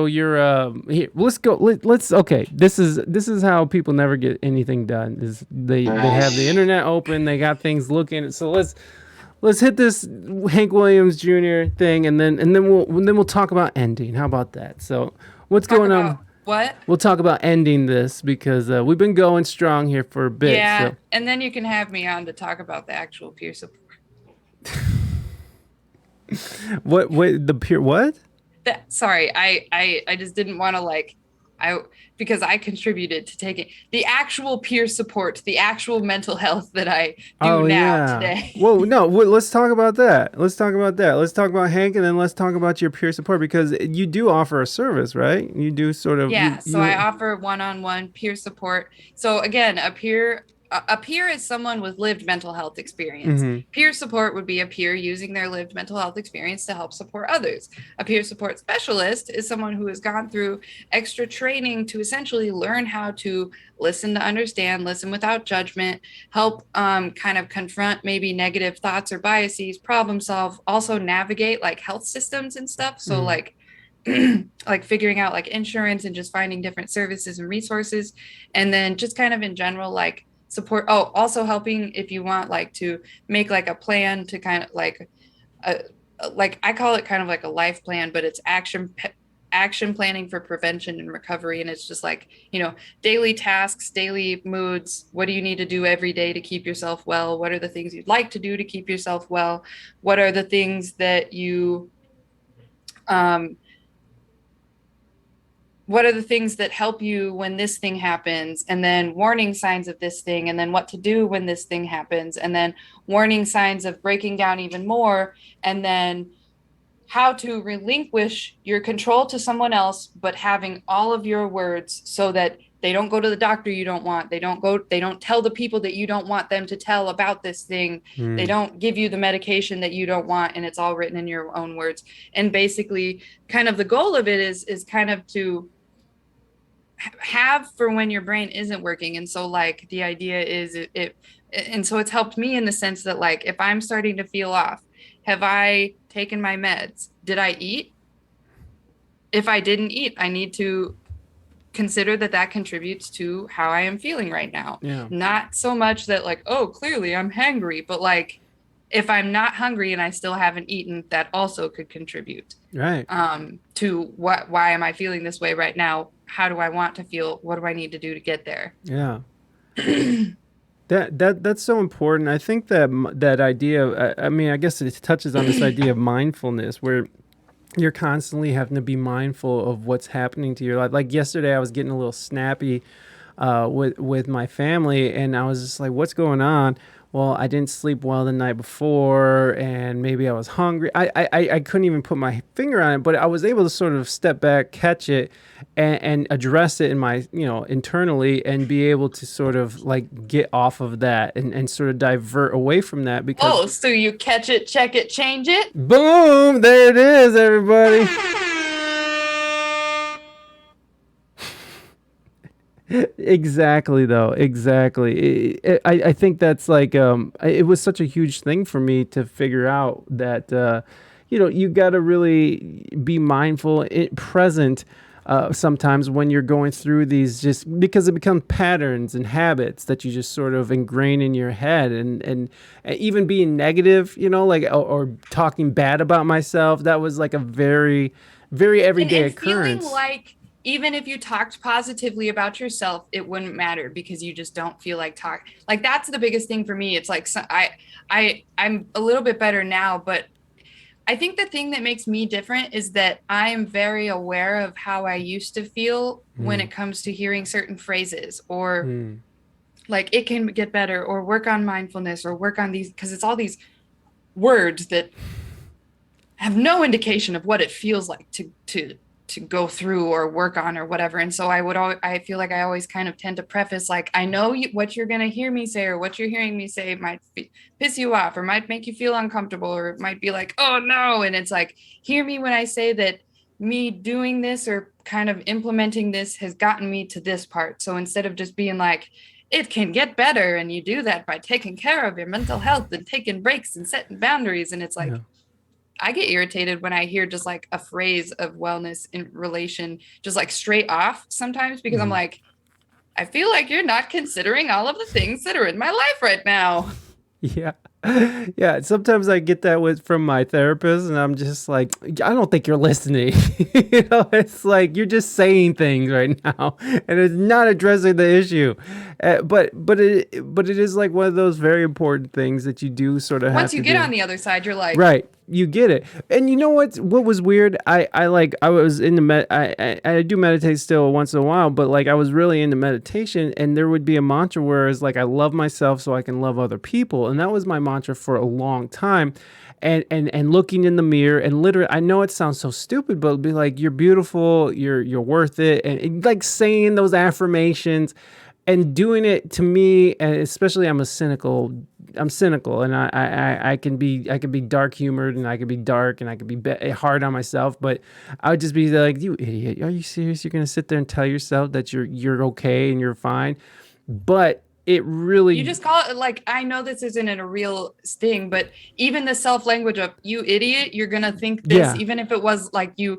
Speaker 1: you're here. Let's go. Let's okay. This is how people never get anything done. Is they have the internet open. They got things looking. So let's hit this Hank Williams Jr. thing, and then we'll talk about ending. How about that? So what's
Speaker 2: Talk
Speaker 1: going
Speaker 2: about
Speaker 1: on?
Speaker 2: what?
Speaker 1: We'll talk about ending this because we've been going strong here for a bit.
Speaker 2: Yeah,
Speaker 1: So.
Speaker 2: and then you can have me on to talk about the actual peer support.
Speaker 1: What the peer what?
Speaker 2: Sorry, I just didn't want to because I contributed to taking the actual peer support, the actual mental health that I do today.
Speaker 1: Whoa, no, let's talk about that. Let's talk about Hank, and then let's talk about your peer support because you do offer a service, right? You do sort of.
Speaker 2: Yeah, so I offer one-on-one peer support. So again, a peer is someone with lived mental health experience.
Speaker 1: Mm-hmm.
Speaker 2: Peer support would be a peer using their lived mental health experience to help support others. A peer support specialist is someone who has gone through extra training to essentially learn how to listen to understand, listen without judgment, help kind of confront maybe negative thoughts or biases, problem solve, also navigate like health systems and stuff. So like figuring out like insurance and just finding different services and resources. And then just kind of in general, like support. Oh, also helping if you want like to make like a plan to kind of like I call it kind of like a life plan, but it's action planning for prevention and recovery. And it's just like, daily tasks, daily moods. What do you need to do every day to keep yourself well? What are the things you'd like to do to keep yourself well? What are the things that you what are the things that help you when this thing happens, and then warning signs of this thing, and then what to do when this thing happens, and then warning signs of breaking down even more, and then how to relinquish your control to someone else, but having all of your words so that they don't go to the doctor you don't want. They don't tell the people that you don't want them to tell about this thing. They don't give you the medication that you don't want, and it's all written in your own words. And basically kind of the goal of it is kind of to have for when your brain isn't working. And so like the idea is and so it's helped me in the sense that like if I'm starting to feel off, have I taken my meds? Did I eat? If I didn't eat, I need to consider that contributes to how I am feeling right now.
Speaker 1: Yeah.
Speaker 2: Not so much that like, oh, clearly I'm hangry, but like if I'm not hungry and I still haven't eaten, that also could contribute.
Speaker 1: Right.
Speaker 2: To why am I feeling this way right now? How do I want to feel? What do I need to do to get there?
Speaker 1: Yeah. That's so important. I think that idea, I mean, I guess it touches on this idea of mindfulness where you're constantly having to be mindful of what's happening to your life. Like yesterday, I was getting a little snappy with my family, and I was just like, what's going on? Well, I didn't sleep well the night before, and maybe I was hungry. I couldn't even put my finger on it, but I was able to sort of step back, catch it, and address it in my, internally, and be able to sort of like get off of that and sort of divert away from that because.
Speaker 2: So you catch it, check it, change it.
Speaker 1: Boom! There it is, everybody. Exactly. I think that's like it was such a huge thing for me to figure out that you got to really be mindful, present sometimes when you're going through these, just because it becomes patterns and habits that you just sort of ingrain in your head, and even being negative, like or talking bad about myself. That was like a very, very everyday occurrence.
Speaker 2: Feeling like even if you talked positively about yourself, it wouldn't matter because you just don't feel like talk. Like that's the biggest thing for me. It's like I'm a little bit better now, but I think the thing that makes me different is that I'm very aware of how I used to feel when it comes to hearing certain phrases or like it can get better or work on mindfulness or work on these, because it's all these words that have no indication of what it feels like to go through or work on or whatever. And so I feel like I always kind of tend to preface like, I know what you're going to hear me say or what you're hearing me say might piss you off or might make you feel uncomfortable, or it might be like, oh no. And it's like, hear me when I say that me doing this or kind of implementing this has gotten me to this part. So instead of just being like, it can get better, and you do that by taking care of your mental health and taking breaks and setting boundaries. And it's like, I get irritated when I hear just like a phrase of wellness in relation, just like straight off sometimes, because I'm like, I feel like you're not considering all of the things that are in my life right now.
Speaker 1: Yeah. Yeah. Sometimes I get that from my therapist, and I'm just like, I don't think you're listening. It's like you're just saying things right now, and it's not addressing the issue. But it is like one of those very important things that you do sort of have
Speaker 2: Once you
Speaker 1: to
Speaker 2: get
Speaker 1: do.
Speaker 2: on the other side, you're like,
Speaker 1: Right. You get it. And you know what was weird? I was into I do meditate still once in a while, but like I was really into meditation, and there would be a mantra where it's like I love myself so I can love other people. And that was my mantra for a long time. And looking in the mirror and literally, I know it sounds so stupid, but it'd be like, you're beautiful, you're worth it. And like saying those affirmations and doing it to me, and especially I'm cynical, and I can be dark humored, and I can be dark, and I can be hard on myself, but I would just be like, you idiot, are you serious? You're going to sit there and tell yourself that you're okay and you're fine? But it really,
Speaker 2: you just call it like, I know this isn't a real sting, but even the self-language of you idiot, you're going to think this,
Speaker 1: Yeah.
Speaker 2: even if it was like you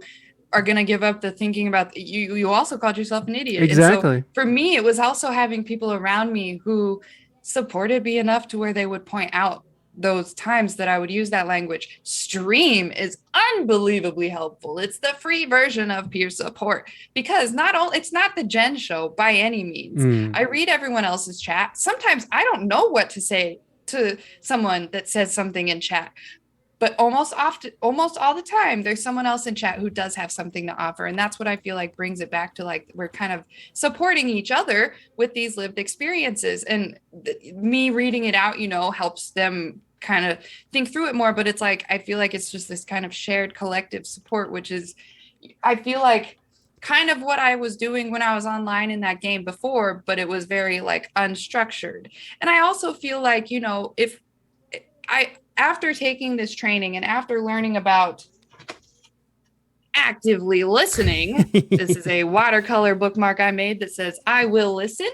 Speaker 2: are going to give up the thinking about you also called yourself an idiot.
Speaker 1: Exactly.
Speaker 2: And so for me, it was also having people around me who supported me enough to where they would point out those times that I would use that language. Stream is unbelievably helpful. It's the free version of peer support, because it's not the Jen show by any means. I read everyone else's chat. Sometimes I don't know what to say to someone that says something in chat, but almost all the time, there's someone else in chat who does have something to offer. And that's what I feel like brings it back to, like, we're kind of supporting each other with these lived experiences. And me reading it out, helps them kind of think through it more. But it's like, I feel like it's just this kind of shared collective support, which is, I feel like, kind of what I was doing when I was online in that game before, but it was very like unstructured. And I also feel like, if after taking this training and after learning about actively listening, this is a watercolor bookmark I made that says, I will listen.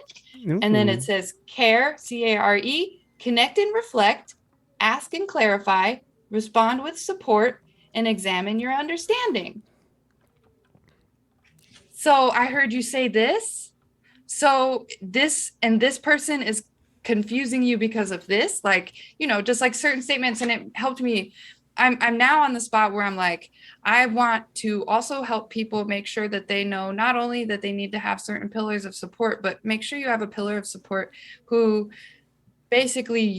Speaker 1: Ooh.
Speaker 2: And then it says care, C-A-R-E, connect and reflect, ask and clarify, respond with support, and examine your understanding. So I heard you say this. So this person is confusing you because of this, like, just like certain statements. And it helped me. I'm now on the spot where I'm like, I want to also help people make sure that they know not only that they need to have certain pillars of support, but make sure you have a pillar of support who basically,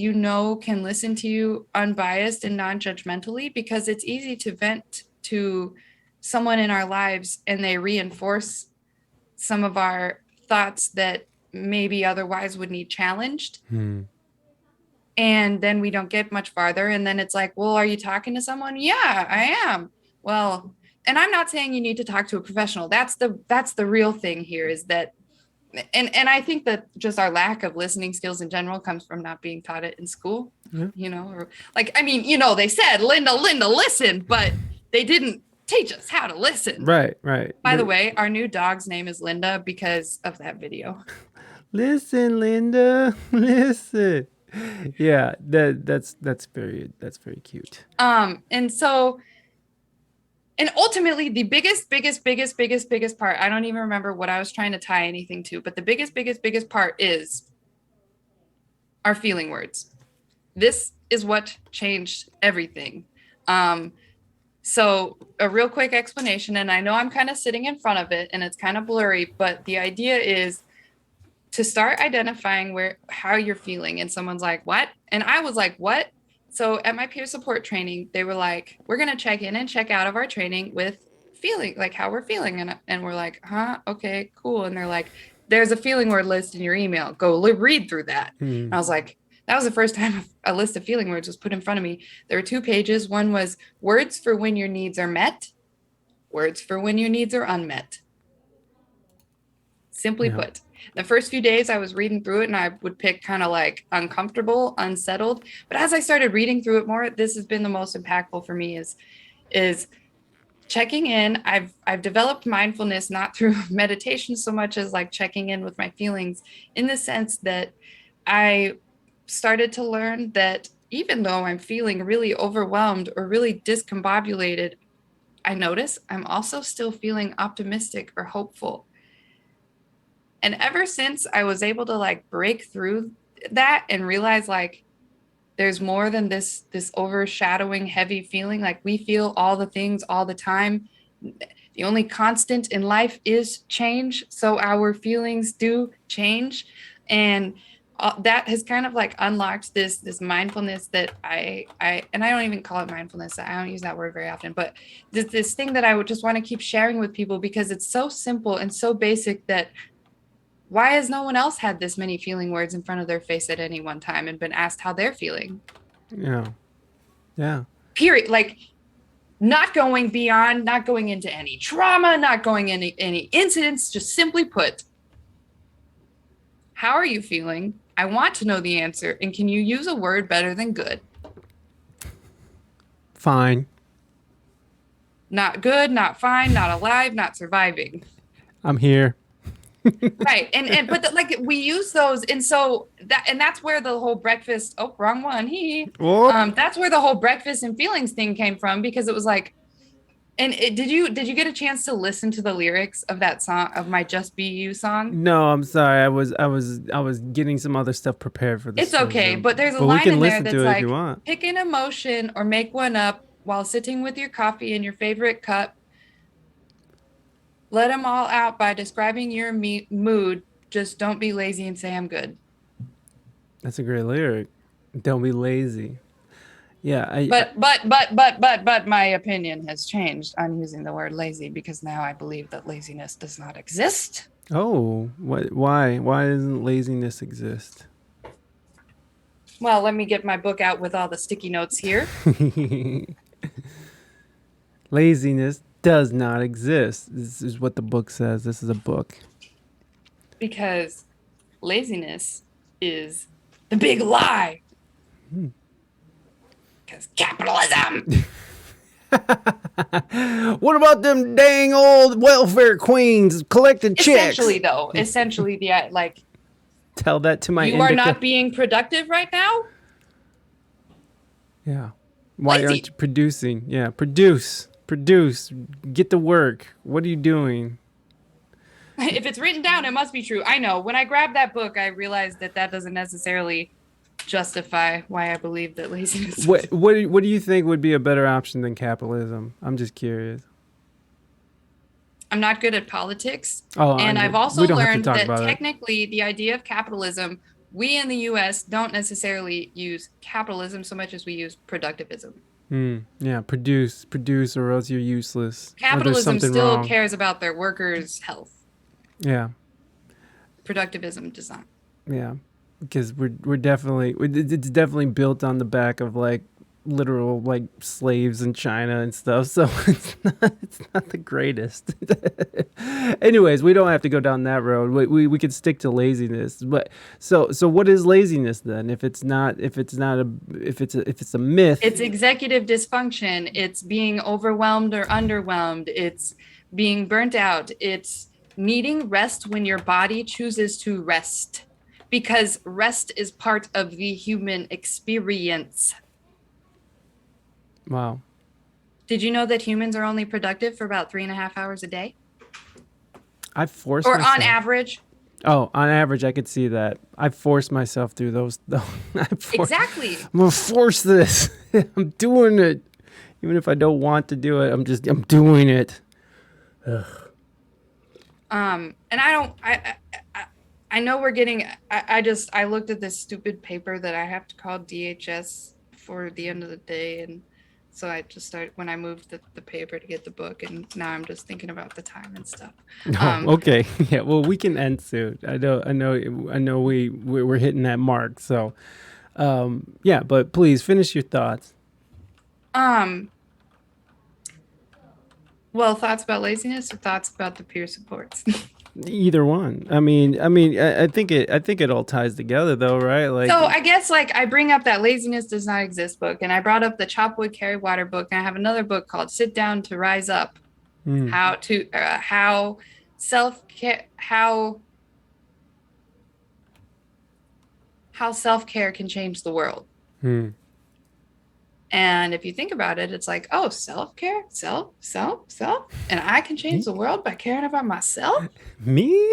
Speaker 2: can listen to you unbiased and non-judgmentally, because it's easy to vent to someone in our lives and they reinforce some of our thoughts that maybe otherwise would need challenged. And then we don't get much farther. And then it's like, well, are you talking to someone? Yeah, I am. Well, and I'm not saying you need to talk to a professional. That's the real thing here, is that, and I think that just our lack of listening skills in general comes from not being taught it in school, or like, I mean, they said, Linda, listen, but they didn't teach us how to listen.
Speaker 1: Right.
Speaker 2: By the way, our new dog's name is Linda because of that video.
Speaker 1: Listen, Linda, listen. Yeah, that's very cute.
Speaker 2: And so, and ultimately the biggest part, I don't even remember what I was trying to tie anything to, but the biggest part is our feeling words. This is what changed everything. So a real quick explanation, and I know I'm kind of sitting in front of it and it's kind of blurry, but the idea is to start identifying how you're feeling. And someone's like, what? And I was like, what? So at my peer support training, they were like, we're going to check in and check out of our training with feeling, like how we're feeling. And we're like, okay, cool. And they're like, there's a feeling word list in your email. Go read through that. And I was like, that was the first time a list of feeling words was put in front of me. There were 2 pages. One was words for when your needs are met, words for when your needs are unmet. Simply put. The first few days I was reading through it and I would pick kind of like uncomfortable, unsettled. But as I started reading through it more, this has been the most impactful for me is checking in. I've developed mindfulness, not through meditation so much as like checking in with my feelings, in the sense that I started to learn that even though I'm feeling really overwhelmed or really discombobulated, I notice I'm also still feeling optimistic or hopeful. And ever since I was able to like break through that and realize like there's more than this overshadowing heavy feeling, like we feel all the things all the time. The only constant in life is change, so our feelings do change. And that has kind of like unlocked this mindfulness that I and I don't even call it mindfulness. I don't use that word very often, but this thing that I would just want to keep sharing with people because it's so simple and so basic that why has no one else had this many feeling words in front of their face at any one time and been asked how they're feeling?
Speaker 1: Yeah.
Speaker 2: Period. Like not going beyond, not going into any trauma, not going into any incidents, just simply put, how are you feeling? I want to know the answer. And can you use a word better than good?
Speaker 1: Fine.
Speaker 2: Not good, not fine, not alive, not surviving.
Speaker 1: I'm here.
Speaker 2: Right. But like we use those. And so that's where the whole breakfast, wrong one. That's where the whole breakfast and feelings thing came from, because it was like, did you get a chance to listen to the lyrics of that song, of my Just Be You song?
Speaker 1: No, I'm sorry. I was getting some other stuff prepared for this.
Speaker 2: It's okay, but there's a
Speaker 1: we
Speaker 2: line
Speaker 1: can
Speaker 2: in there
Speaker 1: listen
Speaker 2: that's
Speaker 1: to it if
Speaker 2: like,
Speaker 1: you want.
Speaker 2: pick an emotion or make one up while sitting with your coffee in your favorite cup. Let them all out by describing your mood. Just don't be lazy and say I'm good.
Speaker 1: That's a great lyric. Don't be lazy. Yeah.
Speaker 2: But my opinion has changed on using the word lazy, because now I believe that laziness does not exist.
Speaker 1: Oh, what? Why? Why doesn't laziness exist?
Speaker 2: Well, let me get my book out with all the sticky notes here.
Speaker 1: Laziness does not exist. This is what the book says. This is a book.
Speaker 2: Because laziness is the big lie. Because capitalism.
Speaker 1: What about them dang old welfare queens collecting checks?
Speaker 2: Essentially, like,
Speaker 1: tell that to my
Speaker 2: you are not being productive right now.
Speaker 1: Yeah. Why
Speaker 2: Lazy.
Speaker 1: aren't you producing? Yeah, produce, get to work. What are you doing?
Speaker 2: If it's written down, it must be true. I know. When I grabbed that book, I realized that doesn't necessarily justify why I believe that laziness.
Speaker 1: What do you think would be a better option than capitalism? I'm just curious.
Speaker 2: I'm not good at politics.
Speaker 1: Oh,
Speaker 2: and I've also learned that
Speaker 1: about
Speaker 2: technically the idea of capitalism, we in the US don't necessarily use capitalism so much as we use productivism.
Speaker 1: Yeah, produce or else you're useless.
Speaker 2: Capitalism still cares about their workers' health.
Speaker 1: Yeah.
Speaker 2: Productivism does not.
Speaker 1: Yeah, because we're definitely, it's definitely built on the back of like literal like slaves in China and stuff. So it's not the greatest. Anyways, we don't have to go down that road. We could stick to laziness. But so what is laziness then? If it's a myth,
Speaker 2: it's executive dysfunction. It's being overwhelmed or underwhelmed. It's being burnt out. It's needing rest when your body chooses to rest, because rest is part of the human experience.
Speaker 1: Wow.
Speaker 2: Did you know that humans are only productive for about 3.5 hours a day?
Speaker 1: I forced
Speaker 2: or
Speaker 1: myself.
Speaker 2: on average.
Speaker 1: Oh, on average, I could see that. I forced myself through those.
Speaker 2: Exactly.
Speaker 1: I'm gonna force this. I'm doing it, even if I don't want to do it. I'm doing it. Ugh.
Speaker 2: And I know we're getting. I looked at this stupid paper that I have to call DHS for the end of the day, and so I just started when I moved the paper to get the book, and now I'm just thinking about the time and stuff.
Speaker 1: Okay. Yeah. Well, we can end soon. I know. We're hitting that mark. So, yeah. But please finish your thoughts.
Speaker 2: Well, thoughts about laziness or thoughts about the peer supports?
Speaker 1: Either one. I mean, I think it all ties together though, right? Like,
Speaker 2: so I guess like I bring up that laziness does not exist book, and I brought up the Chop Wood Carry Water book, and I have another book called Sit Down to Rise Up. How self-care can change the world. And if you think about it, it's like, oh, self-care, self, and I can change the world by caring about myself.
Speaker 1: Me?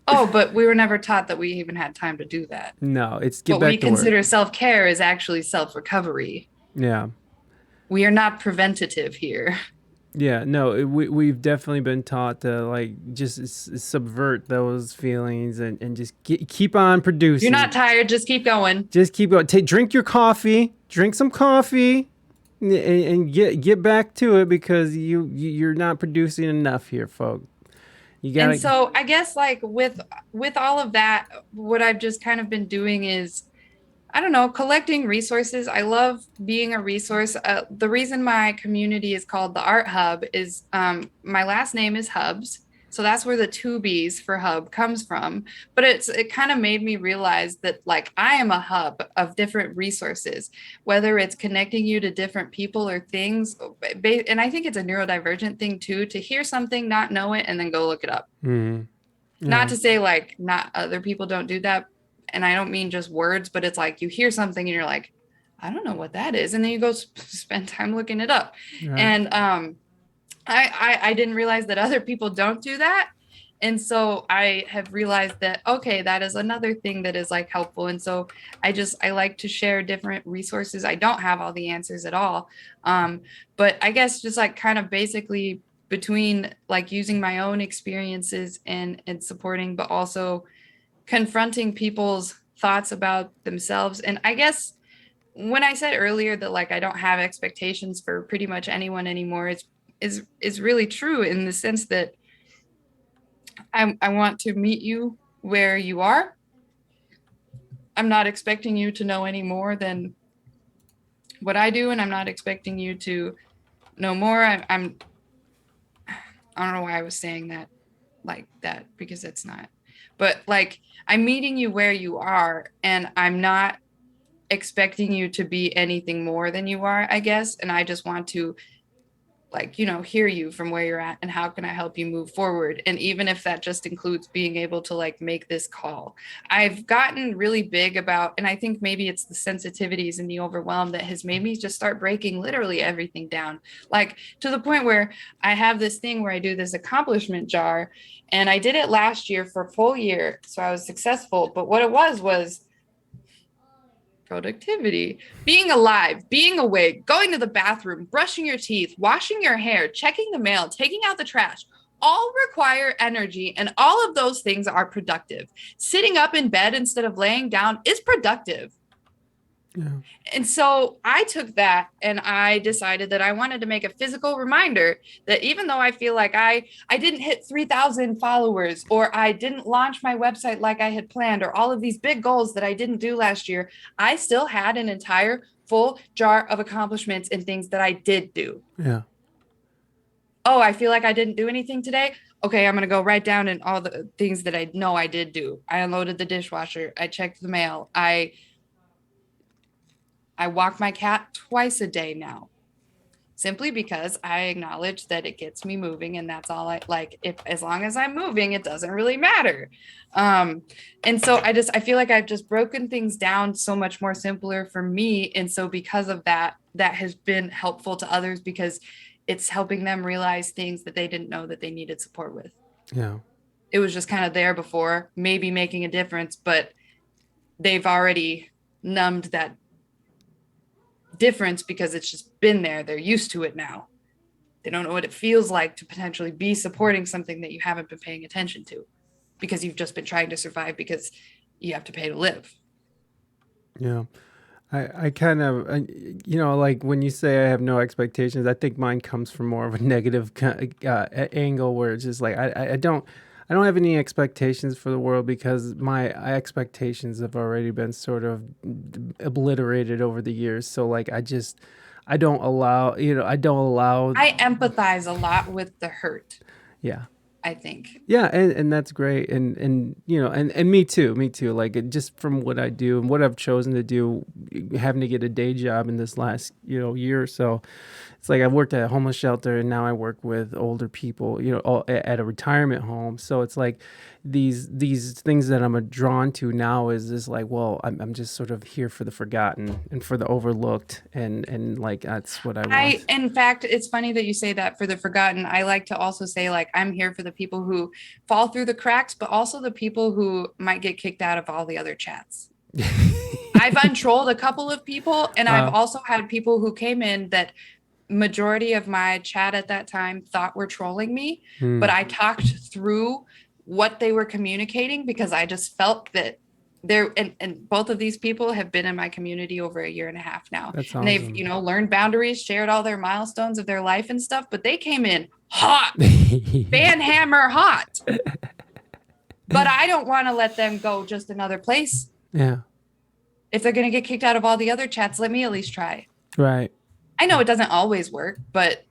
Speaker 2: Oh, but we were never taught that we even had time to do that.
Speaker 1: No, it's get
Speaker 2: What
Speaker 1: back
Speaker 2: we
Speaker 1: to work.
Speaker 2: consider self-care is actually self-recovery.
Speaker 1: Yeah.
Speaker 2: We are not preventative here.
Speaker 1: Yeah, no, we've definitely been taught to like just subvert those feelings and just keep on producing.
Speaker 2: You're not tired, just keep going.
Speaker 1: Just keep going. Drink your coffee. Drink some coffee, and get back to it because you're not producing enough here, folks. You gotta.
Speaker 2: And so I guess like with all of that, what I've just kind of been doing is, I don't know, collecting resources. I love being a resource. The reason my community is called TheArtHubb is my last name is Hubbs. So that's where the 2 B's for hub comes from. But it kind of made me realize that like I am a hub of different resources, whether it's connecting you to different people or things. And I think it's a neurodivergent thing too, to hear something, not know it, and then go look it up.
Speaker 1: Mm-hmm. Yeah.
Speaker 2: Not to say like not other people don't do that. And I don't mean just words, but it's like you hear something and you're like, I don't know what that is. And then you go spend time looking it up.
Speaker 1: Right.
Speaker 2: And I didn't realize that other people don't do that. And so I have realized that, okay, that is another thing that is like helpful. And so I like to share different resources. I don't have all the answers at all. But I guess just like kind of basically between like using my own experiences and supporting, but also confronting people's thoughts about themselves. And I guess when I said earlier that like I don't have expectations for pretty much anyone anymore, is really true in the sense that I want to meet you where you are. I'm not expecting you to know any more than what I do, and I'm not expecting you to know more. I don't know why I was saying that like that, because it's not. But like I'm meeting you where you are, and I'm not expecting you to be anything more than you are, I guess. And I just want to like, you know, hear you from where you're at and how can I help you move forward. And even if that just includes being able to like make this call. I've gotten really big about, and I think maybe it's the sensitivities and the overwhelm that has made me just start breaking literally everything down. Like to the point where I have this thing where I do this accomplishment jar, and I did it last year for a full year. So I was successful. But what it was productivity, being alive, being awake, going to the bathroom, brushing your teeth, washing your hair, checking the mail, taking out the trash, all require energy, and all of those things are productive. Sitting up in bed instead of laying down is productive. Yeah. And so I took that and I decided that I wanted to make a physical reminder that even though I feel like I didn't hit 3,000 followers, or I didn't launch my website like I had planned, or all of these big goals that I didn't do last year, I still had an entire full jar of accomplishments and things that I did do.
Speaker 1: Yeah.
Speaker 2: Oh, I feel like I didn't do anything today. Okay, I'm going to go write down in all the things that I know I did do. I unloaded the dishwasher. I checked the mail. I walk my cat twice a day now, simply because I acknowledge that it gets me moving, and that's all I like. If as long as I'm moving, it doesn't really matter. And so I feel like I've just broken things down so much more simpler for me. And so because of that, that has been helpful to others because it's helping them realize things that they didn't know that they needed support with.
Speaker 1: Yeah.
Speaker 2: It was just kind of there before, maybe making a difference, but they've already numbed that difference because it's just been there. They're used to it now. They don't know what it feels like to potentially be supporting something that you haven't been paying attention to because you've just been trying to survive because you have to pay to live.
Speaker 1: Yeah. I kind of, you know, like when you say I have no expectations, I think mine comes from more of a negative angle where it's just like, I don't have any expectations for the world because my expectations have already been sort of obliterated over the years. So like, I don't allow. I
Speaker 2: empathize a lot with the hurt.
Speaker 1: Yeah.
Speaker 2: I think.
Speaker 1: Yeah, and that's great, and you know, and me too. Like just from what I do and what I've chosen to do, having to get a day job in this last year or so, It's like I worked at a homeless shelter and now I work with older people, at a retirement home. So it's like these things that I'm drawn to now is just like, well, I'm just sort of here for the forgotten and for the overlooked, and like that's what I want.
Speaker 2: In fact, it's funny that you say that, for the forgotten. I like to also say, like, I'm here for the people who fall through the cracks, but also the people who might get kicked out of all the other chats. I've untrolled a couple of people, and I've also had people who came in that majority of my chat at that time thought were trolling me, but I talked through what they were communicating, because I just felt that and both of these people have been in my community over a year and a half now.
Speaker 1: That's awesome.
Speaker 2: And they've, learned boundaries, shared all their milestones of their life and stuff, but they came in hot, banhammer hot. But I don't want to let them go just another place.
Speaker 1: Yeah.
Speaker 2: If they're going to get kicked out of all the other chats, let me at least try.
Speaker 1: Right.
Speaker 2: I know it doesn't always work, but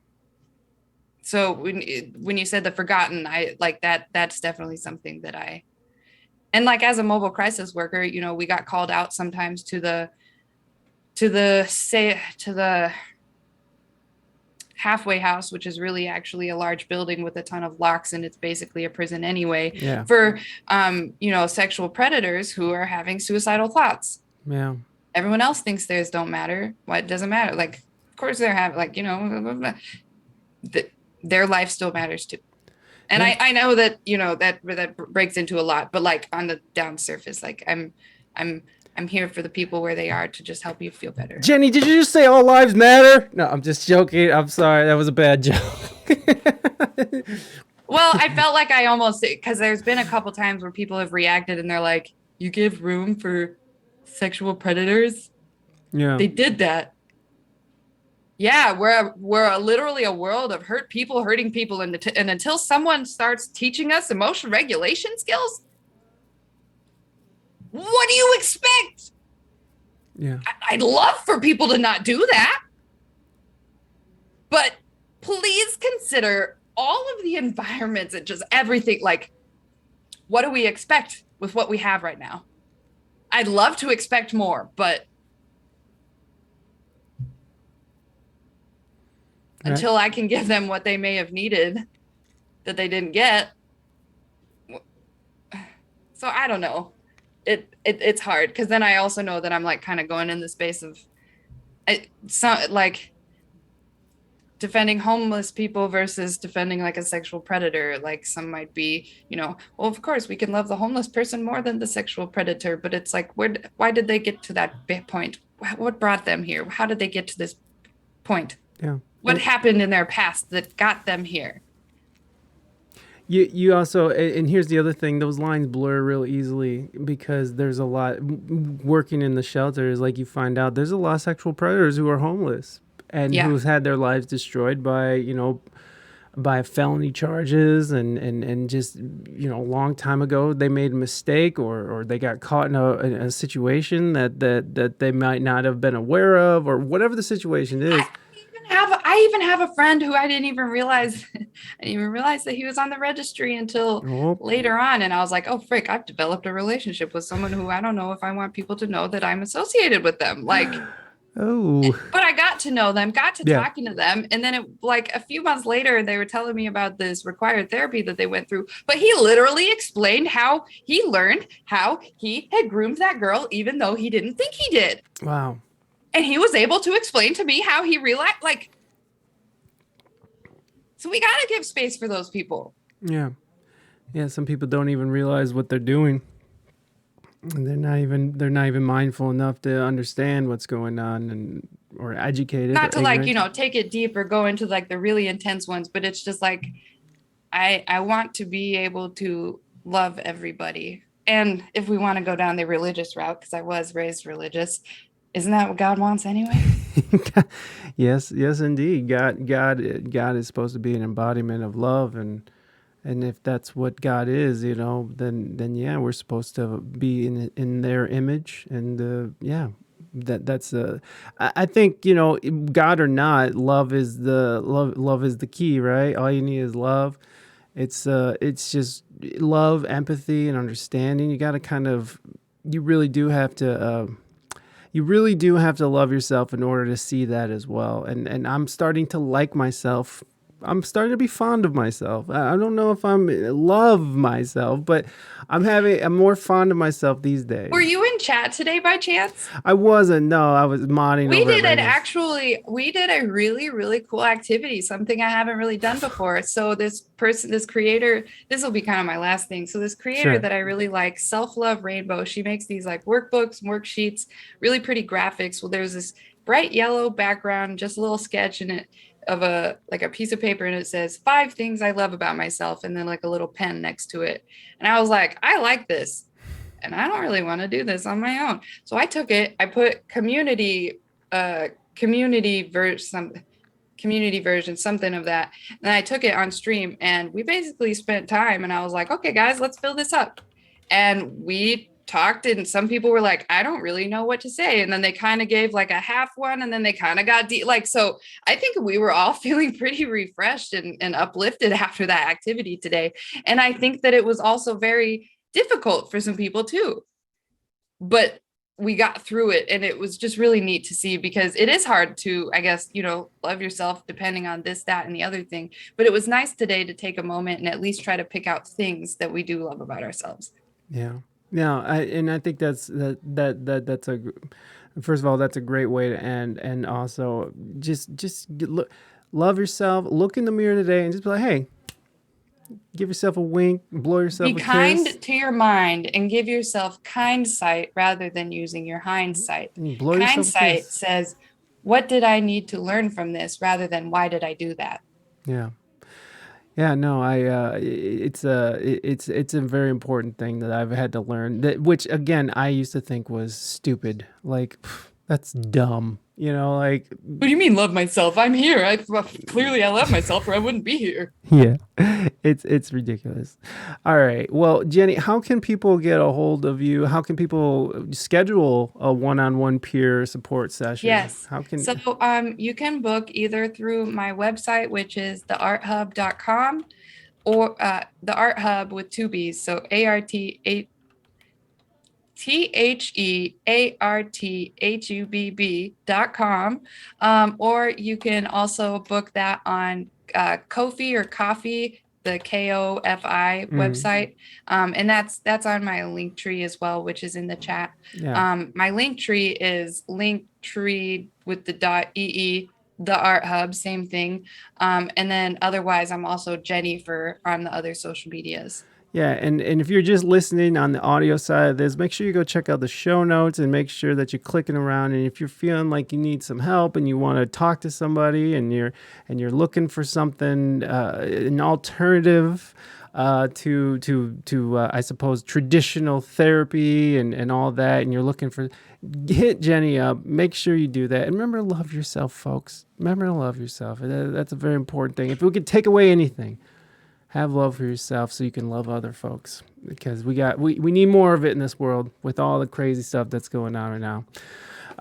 Speaker 2: so when you said the forgotten, I like that. That's definitely something that and like as a mobile crisis worker, we got called out sometimes to the halfway house, which is really actually a large building with a ton of locks, and it's basically a prison anyway, for sexual predators who are having suicidal thoughts.
Speaker 1: Yeah.
Speaker 2: Everyone else thinks theirs don't matter. Why it doesn't matter? Like, of course they're having, like, their life still matters too. And I know that, that breaks into a lot, but like on the down surface, like I'm here for the people where they are to just help you feel better.
Speaker 1: Jenny, did you just say all lives matter? No, I'm just joking. I'm sorry. That was a bad joke.
Speaker 2: Well, I felt like I almost, because there's been a couple times where people have reacted and they're like, you give room for sexual predators?
Speaker 1: Yeah.
Speaker 2: They did that. Yeah, we're literally a world of hurt people hurting people, and until someone starts teaching us emotion regulation skills, what do you expect?
Speaker 1: Yeah.
Speaker 2: I'd love for people to not do that, but please consider all of the environments and just everything. Like, what do we expect with what we have right now? I'd love to expect more, but until I can give them what they may have needed that they didn't get. So I don't know. It's hard, because then I also know that I'm like kind of going in the space of like defending homeless people versus defending like a sexual predator. Like, some might be, well, of course we can love the homeless person more than the sexual predator, but it's like, why did they get to that point? What brought them here? How did they get to this point?
Speaker 1: Yeah.
Speaker 2: What happened in their past that got them here?
Speaker 1: You also, and here's the other thing, those lines blur real easily, because there's a lot working in the shelters. Like, you find out there's a lot of sexual predators who are homeless and who's had their lives destroyed by, by felony charges, and just, a long time ago they made a mistake, or they got caught in a situation that they might not have been aware of, or whatever the situation is.
Speaker 2: I even have a friend who I didn't even realize that he was on the registry until later on. And I was like, oh, frick, I've developed a relationship with someone who I don't know if I want people to know that I'm associated with them. Like, but I got to know them, talking to them. And then like a few months later, they were telling me about this required therapy that they went through. But he literally explained how he learned how he had groomed that girl, even though he didn't think he did.
Speaker 1: Wow.
Speaker 2: And he was able to explain to me how he realized, like, so we got to give space for those people.
Speaker 1: Yeah. Yeah. Some people don't even realize what they're doing. And they're not even mindful enough to understand what's going on, or educated.
Speaker 2: Not to ignorant. Take it deep or go into like the really intense ones, but it's just like, I want to be able to love everybody. And if we want to go down the religious route, because I was raised religious, isn't that what God wants anyway?
Speaker 1: Yes, indeed. God is supposed to be an embodiment of love, and if that's what God is, then yeah, we're supposed to be in their image, and that's I think, God or not, love is the key, right? All you need is love. It's just love, empathy, and understanding. You got to you really do have to. you really do have to love yourself in order to see that as well. And I'm starting to like myself. I'm starting to be fond of myself. I don't know if I'm love myself, but I'm more fond of myself these days.
Speaker 2: Were you in chat today by chance?
Speaker 1: I wasn't. No, I was modding.
Speaker 2: We
Speaker 1: over at
Speaker 2: did
Speaker 1: Reina's.
Speaker 2: we did a really, really cool activity, something I haven't really done before. So this creator, this will be kind of my last thing. So this creator
Speaker 1: Sure.
Speaker 2: that I really like, Self Love Rainbow, she makes these like workbooks, worksheets, really pretty graphics. Well, there's this bright yellow background, just a little sketch in it of a piece of paper, and it says 5 things I love about myself, and then like a little pen next to it. And I was like, I like this. And I don't really want to do this on my own. So I took it, I put community version, something of that. And I took it on stream, and we basically spent time, and I was like, okay, guys, let's fill this up. And we talked, and some people were like, I don't really know what to say. And then they kind of gave like a half one, and then they kind of got so I think we were all feeling pretty refreshed and uplifted after that activity today. And I think that it was also very difficult for some people too, but we got through it, and it was just really neat to see, because it is hard to, I guess, love yourself depending on this, that, and the other thing. But it was nice today to take a moment and at least try to pick out things that we do love about ourselves.
Speaker 1: Yeah. I think that's first of all, that's a great way to end. And also love yourself, look in the mirror today and just be like, hey, give yourself a wink, blow yourself a
Speaker 2: Be
Speaker 1: kiss.
Speaker 2: kind to your mind and give yourself kind sight rather than using your hindsight.
Speaker 1: Blow yourself a
Speaker 2: Hindsight
Speaker 1: kiss.
Speaker 2: says, what did I need to learn from this, rather than why did I do that?
Speaker 1: Yeah. Yeah, no, it's a very important thing that I've had to learn, which again, I used to think was stupid. Like, that's dumb. Like,
Speaker 2: What do you mean love myself? I'm here. Clearly I love myself, or I wouldn't be here.
Speaker 1: yeah, it's ridiculous. All right. Well, Jenny, how can people get a hold of you? How can people schedule a one-on-one peer support session?
Speaker 2: Yes.
Speaker 1: So
Speaker 2: you can book either through my website, which is TheArtHubb.com, or TheArtHubb with 2 B's. So TheArtHubb.com. Or you can also book that on Ko-fi or Coffee, the KOFI website. And that's on my link tree as well, which is in the chat.
Speaker 1: Yeah.
Speaker 2: My link tree is linktr with the .ee, TheArtHubb, same thing. And then otherwise, I'm also JennyFurhh on the other social medias.
Speaker 1: Yeah, and if you're just listening on the audio side of this, make sure you go check out the show notes and make sure that you're clicking around. And if you're feeling like you need some help and you want to talk to somebody and you're looking for something, an alternative to I suppose traditional therapy and all that, and you're looking for, hit Jenny up. Make sure you do that, and remember to love yourself, folks. Remember to love yourself. That's a very important thing. If we could take away anything, have love for yourself so you can love other folks, because we need more of it in this world with all the crazy stuff that's going on right now.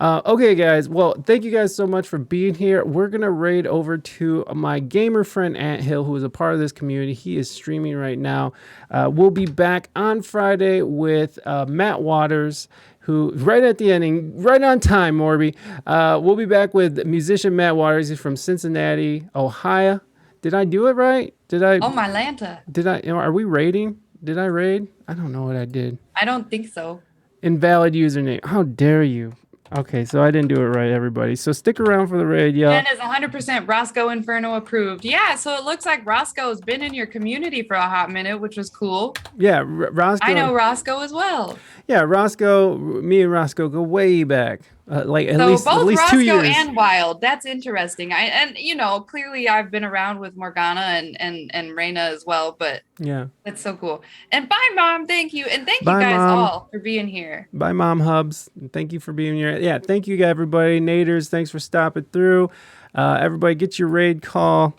Speaker 1: Okay, guys. Well, thank you guys so much for being here. We're going to raid over to my gamer friend Anthill, who is a part of this community. He is streaming right now. We'll be back on Friday with Matt Waters, who right at the ending, right on time, Morby. We'll be back with musician Matt Waters. He's from Cincinnati, Ohio. Did I do it right?
Speaker 2: Oh, my Lanta.
Speaker 1: Are we raiding? Did I raid? I don't know what I did.
Speaker 2: I don't think so.
Speaker 1: Invalid username. How dare you? Okay, so I didn't do it right, everybody. So stick around for the raid, y'all.
Speaker 2: Jen is 100% Roscoe Inferno approved. Yeah, so it looks like Roscoe's been in your community for a hot minute, which was cool.
Speaker 1: Yeah, Roscoe.
Speaker 2: I know Roscoe as well.
Speaker 1: Yeah, Roscoe. Me and Roscoe go way back, like at least
Speaker 2: both
Speaker 1: Roscoe
Speaker 2: 2 years.
Speaker 1: and
Speaker 2: Wild. That's interesting. Clearly I've been around with Morgana and Reina as well, but
Speaker 1: yeah,
Speaker 2: that's so cool. And bye, Mom. Thank you, and thank
Speaker 1: Bye,
Speaker 2: you guys
Speaker 1: Mom.
Speaker 2: all for being here.
Speaker 1: Bye, Mom Hubs. Thank you for being here. Yeah, thank you, everybody. Naders, thanks for stopping through. Everybody, get your raid call.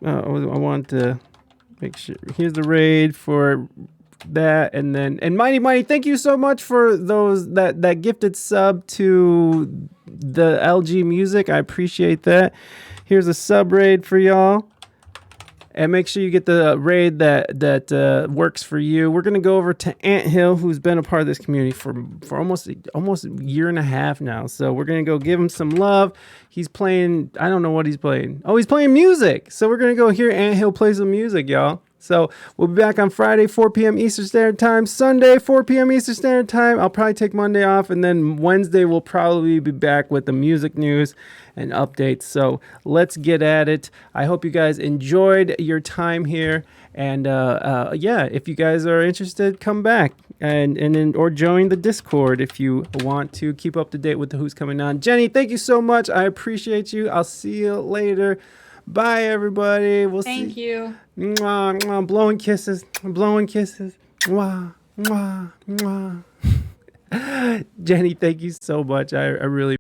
Speaker 1: I want to make sure. Here's the raid for that, and Mighty, thank you so much for those that gifted sub to the LG Music. I appreciate that. Here's a sub raid for y'all. and make sure you get the raid that works for you. We're gonna go over to Anthill, who's been a part of this community for almost a year and a half now. So we're gonna go give him some love. He's playing. I don't know what he's playing. Oh, he's playing music. So we're gonna go hear Anthill play some music, y'all. So we'll be back on Friday, 4 p.m. Eastern Standard Time. Sunday, 4 p.m. Eastern Standard Time. I'll probably take Monday off, and then Wednesday we'll probably be back with the music news and updates. So let's get at it. I hope you guys enjoyed your time here, and yeah, if you guys are interested, come back and or join the Discord if you want to keep up to date with who's coming on. Jenny, thank you so much. I appreciate you. I'll see you later. Bye, everybody. We'll see.
Speaker 2: Thank you.
Speaker 1: Mwah, mwah, blowing kisses. Blowing kisses. Mwah, mwah, mwah. Jenny, thank you so much. I really